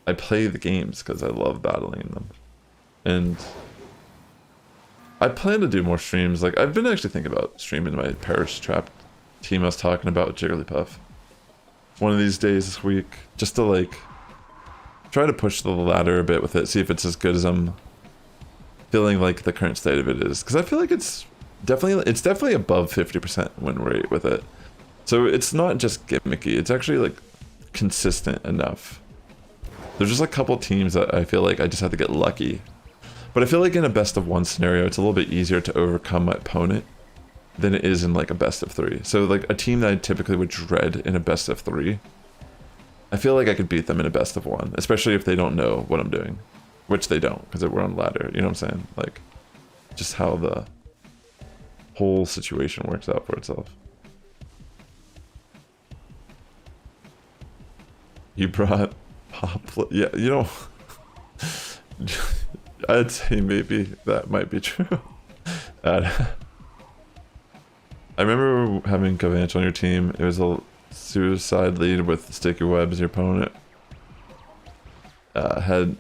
I play the games because I love battling them. And I plan to do more streams. Like, I've been actually thinking about streaming my Parish Trap team I was talking about with Jigglypuff one of these days this week, just to like try to push the ladder a bit with it, see if it's as good as I'm feeling like the current state of it is. Because I feel like it's definitely above 50% win rate with it. So it's not just gimmicky, it's actually like consistent enough. There's just a couple teams that I feel like I just have to get lucky. But I feel like in a best of one scenario, it's a little bit easier to overcome my opponent than it is in like a best of 3. So like a team that I typically would dread in a best of 3, I feel like I could beat them in a best of 1, especially if they don't know what I'm doing, which they don't, because we're on ladder. You know what I'm saying? Like, just how the whole situation works out for itself. You brought Pop, yeah, you know, I'd say maybe that might be true. I remember having Gavanch on your team. It was a suicide lead with sticky webs. Your opponent had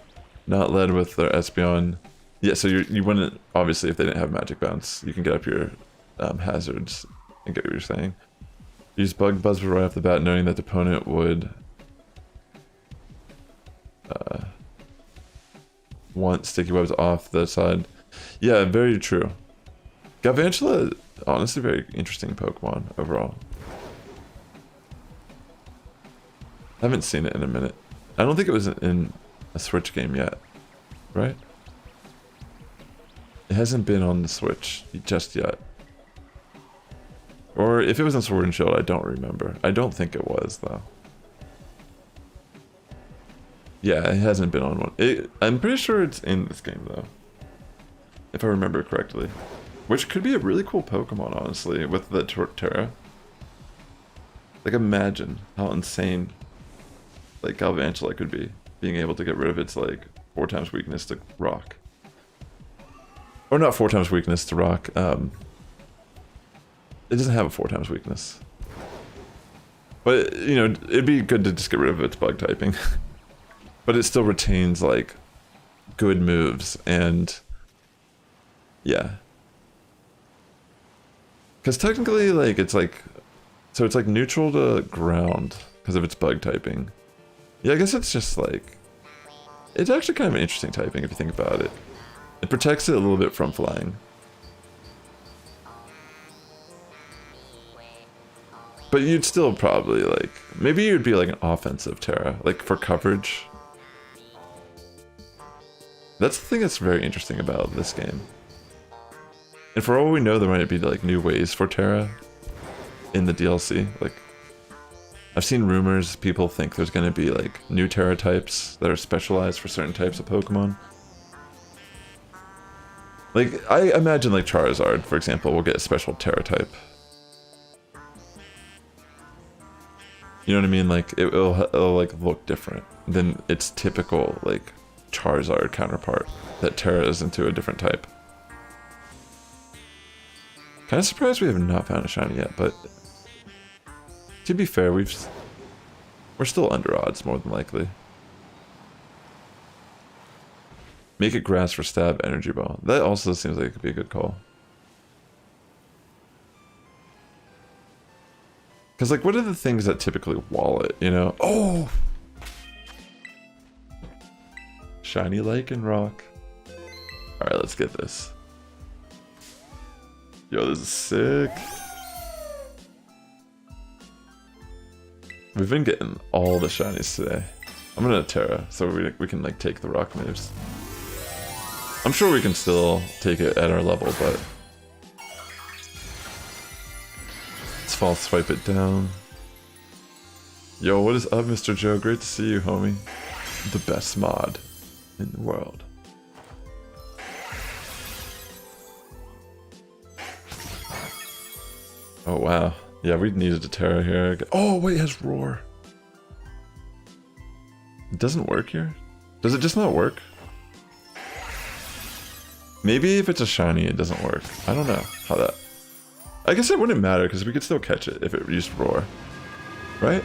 not led with their Espeon. Yeah, so you wouldn't, obviously, if they didn't have Magic Bounce, you can get up your hazards and get what you're saying. Use Bug Buzz right off the bat, knowing that the opponent would want sticky webs off the side. Yeah, very true. Galvantula honestly very interesting Pokemon overall. I haven't seen it in a minute. I don't think it was in a Switch game yet, right? It hasn't been on the Switch just yet. Or if it was on Sword and Shield, I don't remember. I don't think it was, though. Yeah, it hasn't been on one. I'm pretty sure it's in this game, though. If I remember correctly. Which could be a really cool Pokemon, honestly, with the Torterra. Like, imagine how insane, like, Galvantula could be. Being able to get rid of its, like, 4 times weakness to rock. Or not 4 times weakness to rock. It doesn't have a 4 times weakness. But, you know, it'd be good to just get rid of its bug typing. But it still retains, like, good moves, and... yeah. Because technically, like, it's like... so it's, like, neutral to ground because of its bug typing. Yeah, I guess it's just, like... it's actually kind of an interesting typing if you think about it. It protects it a little bit from flying. But you'd still probably, like... maybe you'd be, like, an offensive Terra, like, for coverage. That's the thing that's very interesting about this game. And for all we know, there might be, like, new ways for Terra in the DLC. Like, I've seen rumors, people think there's going to be, like, new Terra types that are specialized for certain types of Pokemon. Like, I imagine, like, Charizard, for example, will get a special Terra type. You know what I mean? Like, it'll like, look different than its typical, like, Charizard counterpart that Terras into a different type. Kind of surprised we have not found a shiny yet, but to be fair, we're still under odds more than likely. Make it grass for stab energy ball. That also seems like it could be a good call. Because, like, what are the things that typically wall it, you know? Oh! Shiny Lycanroc. Alright, let's get this. Yo, this is sick. We've been getting all the shinies today. I'm gonna Terra, so we can, like, take the rock moves. I'm sure we can still take it at our level, but... let's false swipe it down. Yo, what is up, Mr. Joe? Great to see you, homie. The best mod in the world. Oh, wow. Yeah, we needed a Terra here. Oh, wait, it has Roar. It doesn't work here? Does it just not work? Maybe if it's a shiny, it doesn't work. I don't know how that... I guess it wouldn't matter, because we could still catch it if it used Roar. Right?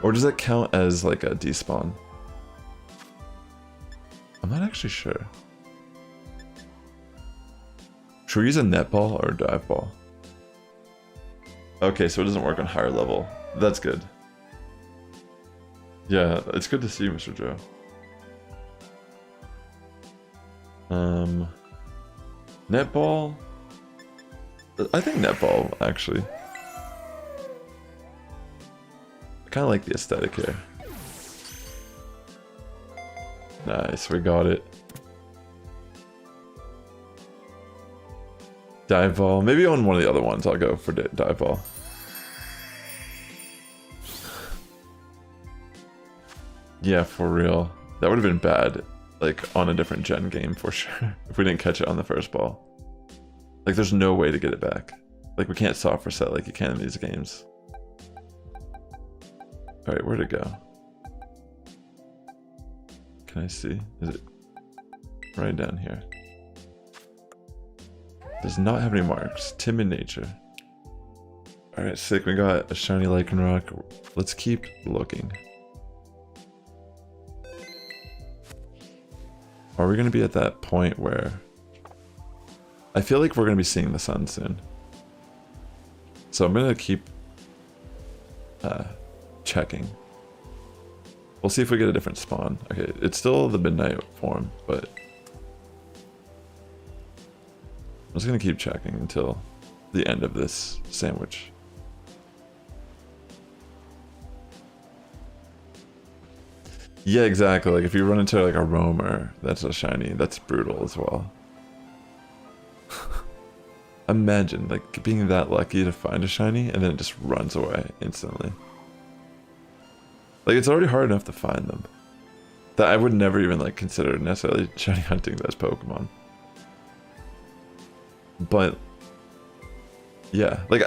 Or does that count as, like, a despawn? I'm not actually sure. Should we use a net ball or a dive ball? Okay, so it doesn't work on higher level. That's good. Yeah, it's good to see you, Mr. Joe. Netball? I think netball, actually. I kind of like the aesthetic here. Nice, we got it. Dive ball. Maybe on one of the other ones I'll go for dive ball. Yeah, for real. That would have been bad, like, on a different gen game for sure, if we didn't catch it on the first ball. Like, there's no way to get it back. Like, we can't soft reset like you can in these games. Alright, where'd it go? Can I see? Is it right down here? Does not have any marks. Timid nature. Alright, sick. We got a shiny Lycanroc. Let's keep looking. Are we going to be at that point where... I feel like we're going to be seeing the sun soon. So I'm going to keep checking. We'll see if we get a different spawn. Okay, it's still the midnight form, but... I'm just going to keep checking until the end of this sandwich. Yeah, exactly. Like if you run into like a roamer that's a shiny, that's brutal as well. Imagine like being that lucky to find a shiny and then it just runs away instantly. Like it's already hard enough to find them that I would never even like consider necessarily shiny hunting those Pokemon. But yeah, like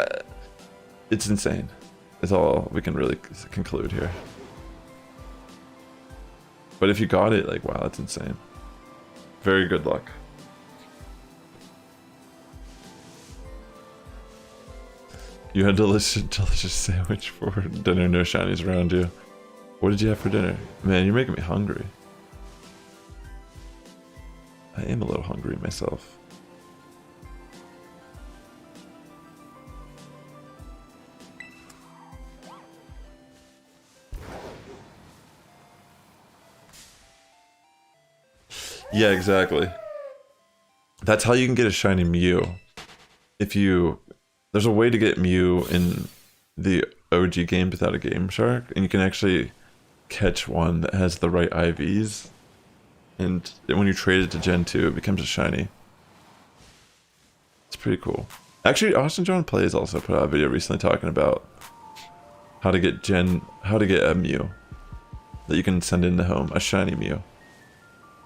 it's insane. It's all we can really conclude here. But if you got it, like, wow, that's insane. Very good luck. You had delicious sandwich for dinner, no shinies around you. What did you have for dinner? Man, you're making me hungry. I am a little hungry myself. Yeah, exactly. That's how you can get a shiny Mew. If you... There's a way to get Mew in the OG game without a Game Shark, and you can actually catch one that has the right IVs, and when you trade it to Gen 2, it becomes a shiny. It's pretty cool. Actually, Austin John Plays also put out a video recently talking about how to get a Mew that you can send into home, a shiny Mew.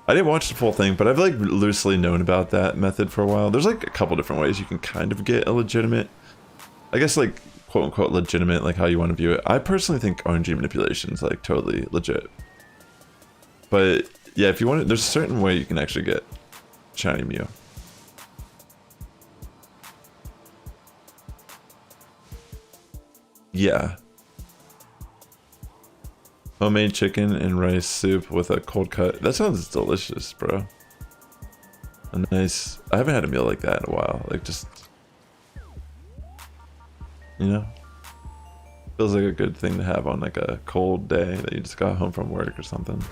I didn't watch the full thing, but I've like loosely known about that method for a while. There's like a couple different ways you can kind of get a legitimate, I guess like quote unquote legitimate, like how you want to view it. I personally think RNG manipulation is like totally legit. But yeah, if you want it, there's a certain way you can actually get shiny Mew. Yeah. Homemade chicken and rice soup with a cold cut. That sounds delicious, bro. A nice... I haven't had a meal like that in a while. Like, just... You know? Feels like a good thing to have on, like, a cold day that you just got home from work or something.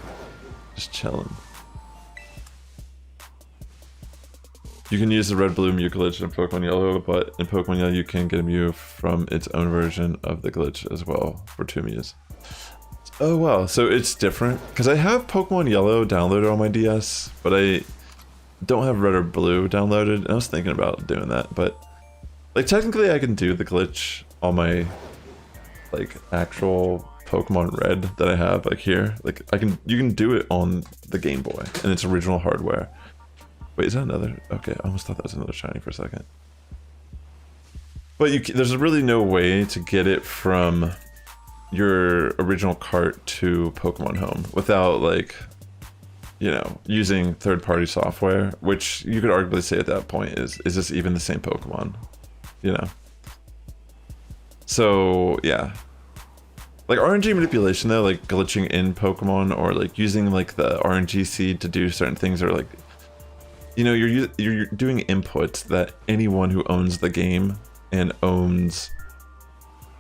Just chilling. You can use the red blue Mew glitch in Pokemon Yellow, but in Pokemon Yellow you can get a Mew from its own version of the glitch as well for 2 Mews. Oh wow, so it's different? Because I have Pokemon Yellow downloaded on my DS, but I don't have Red or Blue downloaded. I was thinking about doing that, but like technically I can do the glitch on my like actual Pokemon Red that I have like here. Like you can do it on the Game Boy and its original hardware. Wait, is that another? Okay, I almost thought that was another shiny for a second. But there's really no way to get it from your original cart to Pokemon Home without like, you know, using third-party software, which you could arguably say at that point is this even the same Pokemon, you know? So yeah, like RNG manipulation though, like glitching in Pokemon or like using like the RNG seed to do certain things, or like, you know, you're doing inputs that anyone who owns the game and owns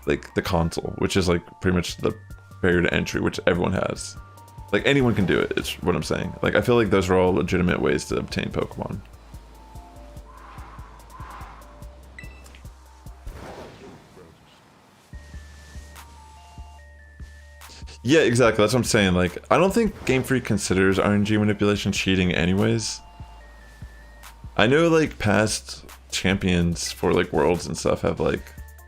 like the console, which is like pretty much the barrier to entry, which everyone has. Like anyone can do it, it's what I'm saying. Like I feel like those are all legitimate ways to obtain Pokemon. Yeah, exactly, that's what I'm saying. Like I don't think Gamefreak considers RNG manipulation cheating anyways. I know like past champions for like worlds and stuff have like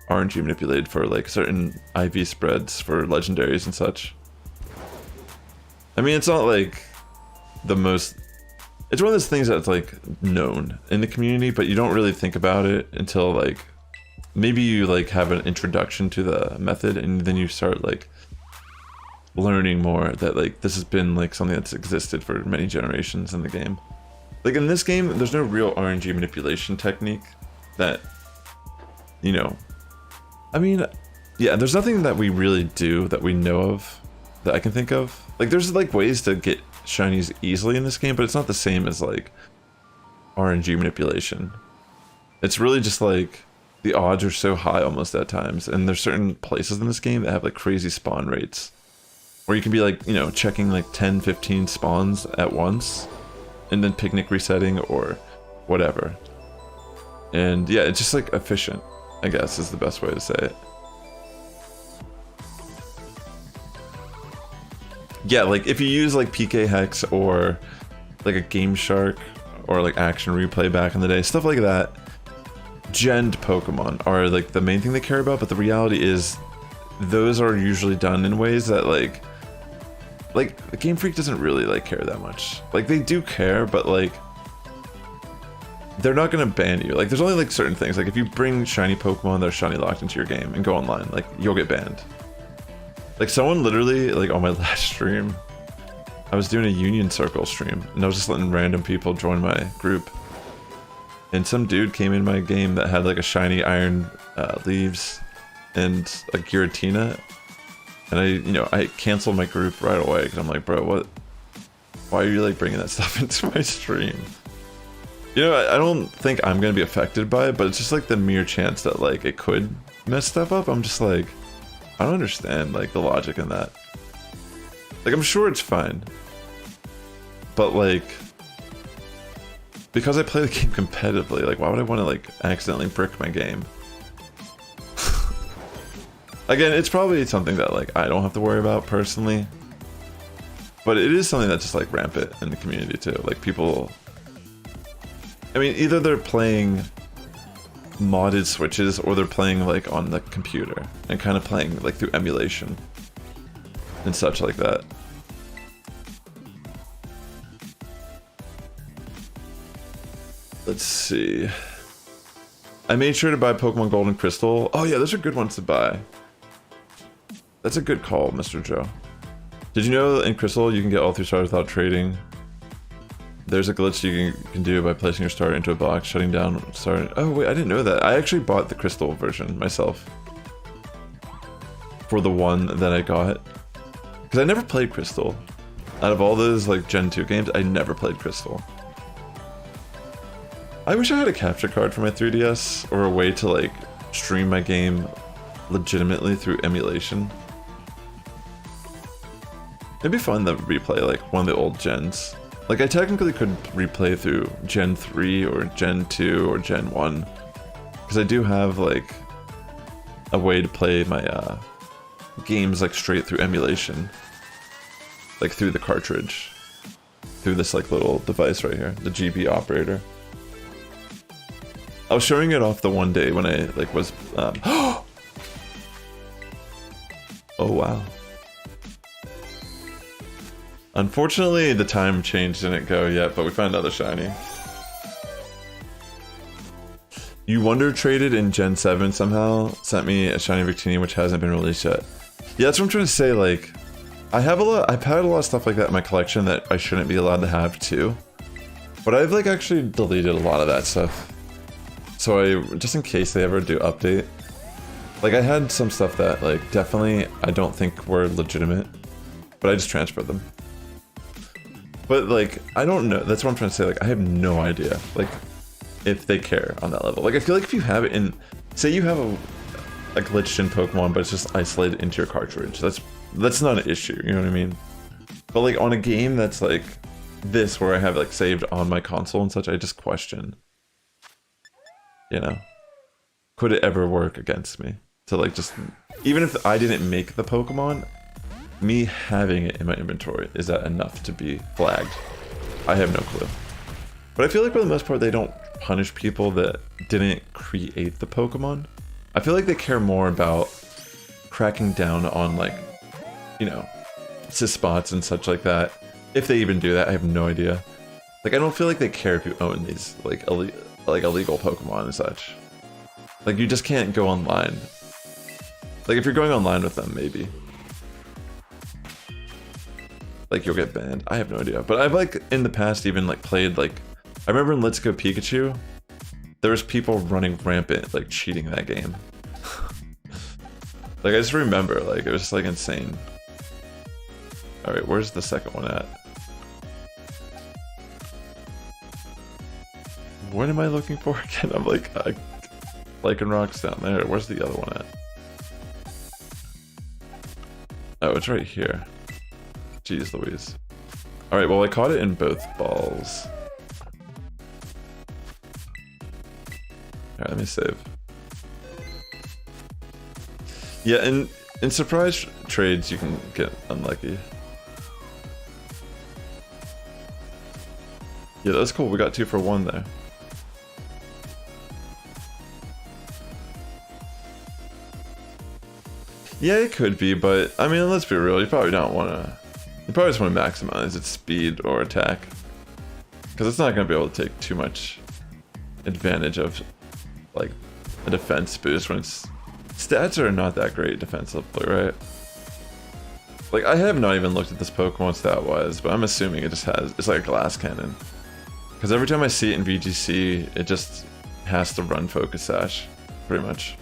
RNG manipulated for like certain IV spreads for legendaries and such. I mean, it's not like the most... It's one of those things that's like known in the community, but you don't really think about it until like maybe you like have an introduction to the method, and then you start like learning more that like this has been like something that's existed for many generations in the game. Like in this game, there's no real RNG manipulation technique that, you know, I mean, yeah, there's nothing that we really do that we know of that I can think of. Like there's like ways to get shinies easily in this game, but it's not the same as like RNG manipulation. It's really just like the odds are so high almost at times, and there's certain places in this game that have like crazy spawn rates where you can be like, you know, checking like 10-15 spawns at once and then picnic resetting or whatever. And yeah, it's just like efficient, I guess is the best way to say it. Yeah, like if you use like PK Hex or like a Game Shark or like Action Replay back in the day, stuff like that, genned Pokemon are like the main thing they care about, but the reality is those are usually done in ways that like Gamefreak doesn't really like care that much. Like they do care, but like they're not gonna ban you. Like there's only like certain things. Like if you bring shiny Pokemon that are shiny locked into your game and go online, like you'll get banned. Like someone literally, like on my last stream, I was doing a Union Circle stream and I was just letting random people join my group. And some dude came in my game that had like a shiny Iron Leaves and a Giratina. And I canceled my group right away because I'm like, bro, what? Why are you like bringing that stuff into my stream? You know, I don't think I'm gonna be affected by it, but it's just like the mere chance that like it could mess stuff up. I'm just like, I don't understand like the logic in that. Like I'm sure it's fine, but like because I play the game competitively, like why would I want to like accidentally brick my game? Again, it's probably something that like I don't have to worry about personally, but it is something that's just like rampant in the community too. Like people, I mean, either they're playing modded Switches or they're playing like on the computer and kind of playing like through emulation and such like that. Let's see. I made sure to buy Pokemon Gold and Crystal. Oh yeah, those are good ones to buy. That's a good call, Mr. Joe. Did you know in Crystal you can get all 3 stars without trading? There's a glitch you can do by placing your starter into a box, shutting down starter. Oh wait, I didn't know that. I actually bought the Crystal version myself. For the one that I got. Because I never played Crystal. Out of all those like Gen 2 games, I never played Crystal. I wish I had a capture card for my 3DS, or a way to like stream my game legitimately through emulation. It'd be fun to replay like one of the old gens. Like I technically could replay through Gen 3 or Gen 2 or Gen 1. Because I do have like a way to play my games like straight through emulation. Like through the cartridge. Through this like little device right here, the GB operator. I was showing it off the one day when I like was oh wow. Unfortunately, the time change didn't go yet, but we found another shiny. You Wonder traded in Gen 7 somehow, sent me a shiny Victini which hasn't been released yet. Yeah, that's what I'm trying to say, like, I've had a lot of stuff like that in my collection that I shouldn't be allowed to have too. But I've like actually deleted a lot of that stuff. So just in case they ever do update. Like I had some stuff that like definitely I don't think were legitimate, but I just transferred them. But like, I don't know, that's what I'm trying to say, like I have no idea, like, if they care on that level. Like I feel like if you have it in, say you have a glitched in Pokemon, but it's just isolated into your cartridge, that's not an issue, you know what I mean? But like on a game that's like this, where I have like saved on my console and such, I just question, you know, could it ever work against me? To like just, even if I didn't make the Pokemon, me having it in my inventory, is that enough to be flagged? I have no clue. But I feel like for the most part they don't punish people that didn't create the Pokemon. I feel like they care more about cracking down on like, you know, spots and such like that. If they even do that, I have no idea. Like I don't feel like they care if you own these like illegal Pokemon and such. Like you just can't go online. Like if you're going online with them, maybe. Like you'll get banned. I have no idea. But I've like in the past even like played like, I remember in Let's Go Pikachu, there was people running rampant like cheating that game. Like I just remember like it was just like insane. All right, where's the second one at? What am I looking for again? I'm like Lycanroc's down there. Where's the other one at? Oh, it's right here. Jeez Louise. Alright, well I caught it in both balls. let me save. Yeah, and in surprise trades you can get unlucky. Yeah, that's cool. We got 2 for 1 there. Yeah, it could be, but I mean, let's be real. You probably don't want to. You probably just want to maximize its speed or attack, because it's not going to be able to take too much advantage of like a defense boost when its stats are not that great defensively, right? Like, I have not even looked at this Pokemon stat-wise, but I'm assuming it just has. It's like a glass cannon. Because every time I see it in VGC, it just has to run Focus Sash, pretty much.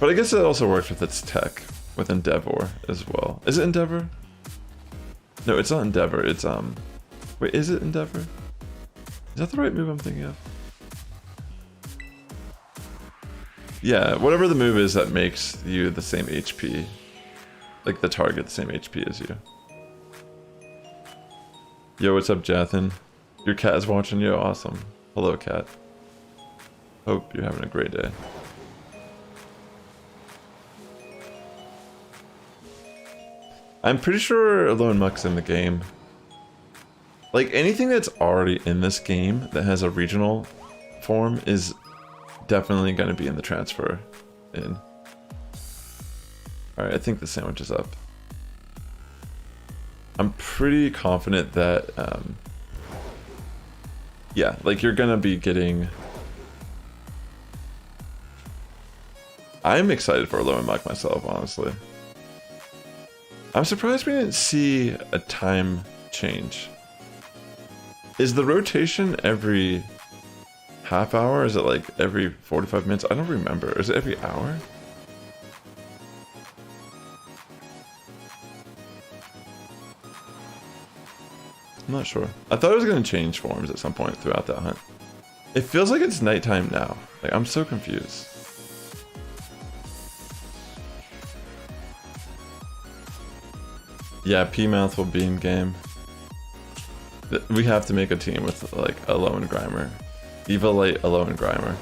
But I guess it also works with its tech, with Endeavor as well. Is it Endeavor? No, it's not Endeavor, it's, wait, is it Endeavor? Is that the right move I'm thinking of? Yeah, whatever the move is that makes you the same HP. Like the target the same HP as you. Yo, what's up, Jathan? Your cat's watching you? Awesome. Hello, cat. Hope you're having a great day. I'm pretty sure Lone Muck's in the game. Like, anything that's already in this game that has a regional form is definitely going to be in the transfer in. Alright, I think the sandwich is up. I'm pretty confident that, yeah, like you're gonna be getting... I'm excited for Lone Muck myself, honestly. I'm surprised we didn't see a time change. Is the rotation every half hour? Is it like every 45 minutes? I don't remember. Is it every hour? I'm not sure. I thought it was going to change forms at some point throughout that hunt. It feels like it's nighttime now. Like, I'm so confused. Yeah, P-Mouth will be in game. We have to make a team with, like, a Lone Grimer. Evilite a Lone Grimer.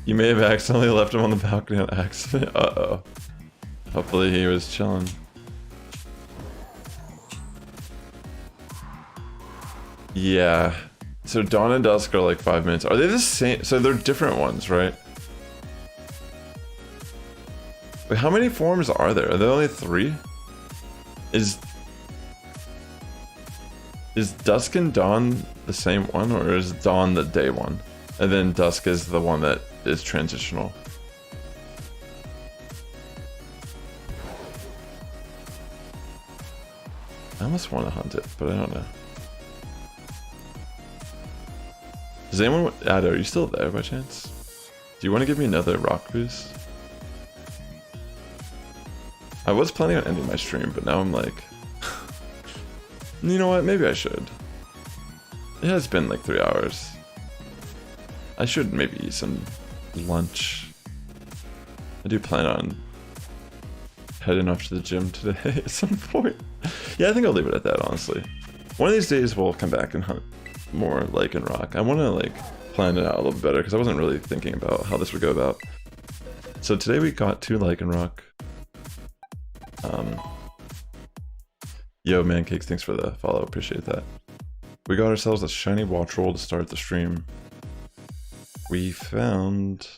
You may have accidentally left him on the balcony on accident. Uh-oh. Hopefully he was chilling. Yeah. So Dawn and Dusk are like 5 minutes. Are they the same? So they're different ones, right? Wait, how many forms are there? Are there only 3? Is Dusk and Dawn the same one, or is Dawn the day one? And then Dusk is the one that is transitional? I almost want to hunt it, but I don't know. Does anyone... Ado, are you still there by chance? Do you want to give me another rock boost? I was planning on ending my stream, but now I'm like... you know what? Maybe I should. It has been like 3 hours. I should maybe eat some lunch. I do plan on heading off to the gym today at some point. Yeah, I think I'll leave it at that, honestly. One of these days we'll come back and hunt more Lichen Rock. I want to like plan it out a little bit better because I wasn't really thinking about how this would go about. So today we got 2 Lichen Rock. Yo, Mancakes, thanks for the follow, appreciate that. We got ourselves a shiny Wattrel to start the stream. We found...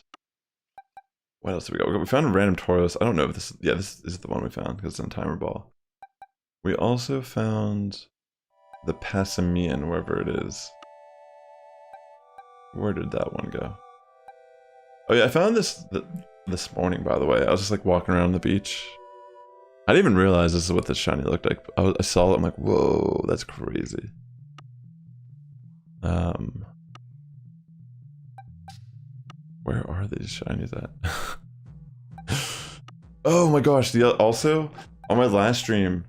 What else did we got? We found a random Tauros. I don't know if this... Yeah, this is the one we found because it's in Timer Ball. We also found the Passimian, wherever it is. Where did that one go? Oh yeah, I found this this morning, by the way. I was just like walking around the beach. I didn't even realize this is what this shiny looked like. I saw it, I'm like, whoa, that's crazy. Where are these shinies at? Oh my gosh, also, on my last stream,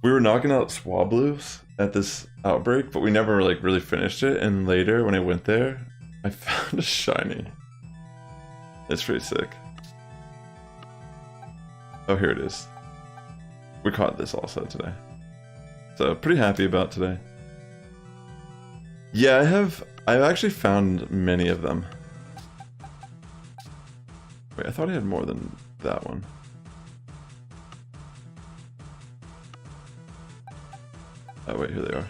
we were knocking out Swablues at this outbreak, but we never like really finished it, and later when I went there, I found a shiny. It's pretty sick. Oh, here it is. We caught this also today. So, pretty happy about today. Yeah, I've actually found many of them. Wait, I thought I had more than that one. Oh wait, here they are.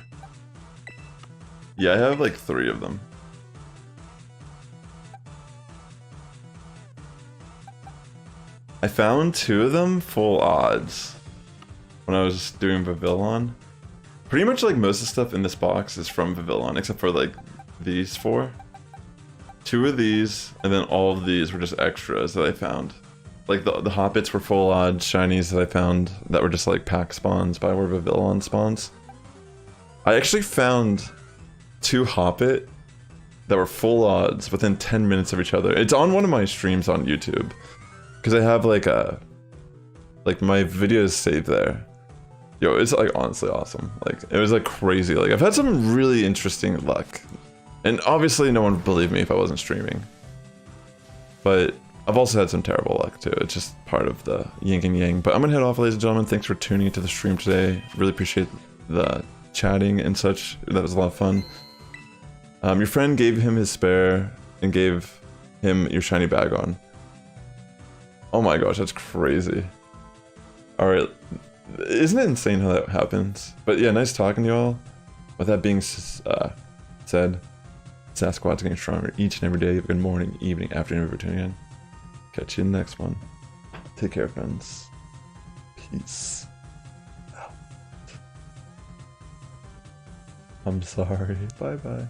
Yeah, I have like 3 of them. I found 2 of them full odds when I was doing Vivillon. Pretty much like most of the stuff in this box is from Vivillon, except for like these 4. 2 of these, and then all of these were just extras that I found. Like the Hoppits were full odds shinies that I found that were just like pack spawns by where Vivillon spawns. I actually found 2 Hoppit that were full odds within 10 minutes of each other. It's on one of my streams on YouTube. Because I have like my videos saved there. Yo, it's like honestly awesome. Like it was like crazy. Like I've had some really interesting luck. And obviously no one would believe me if I wasn't streaming. But I've also had some terrible luck too. It's just part of the yin and yang. But I'm gonna head off, ladies and gentlemen. Thanks for tuning into the stream today. Really appreciate the chatting and such. That was a lot of fun. Your friend gave him his spare and gave him your shiny bag on. Oh my gosh, that's crazy. Alright, isn't it insane how that happens? But yeah, nice talking to you all. With that being said, Sass Squad's getting stronger each and every day. Good morning, evening, afternoon for tuning in. Catch you in the next one. Take care, friends. Peace out. I'm sorry. Bye-bye.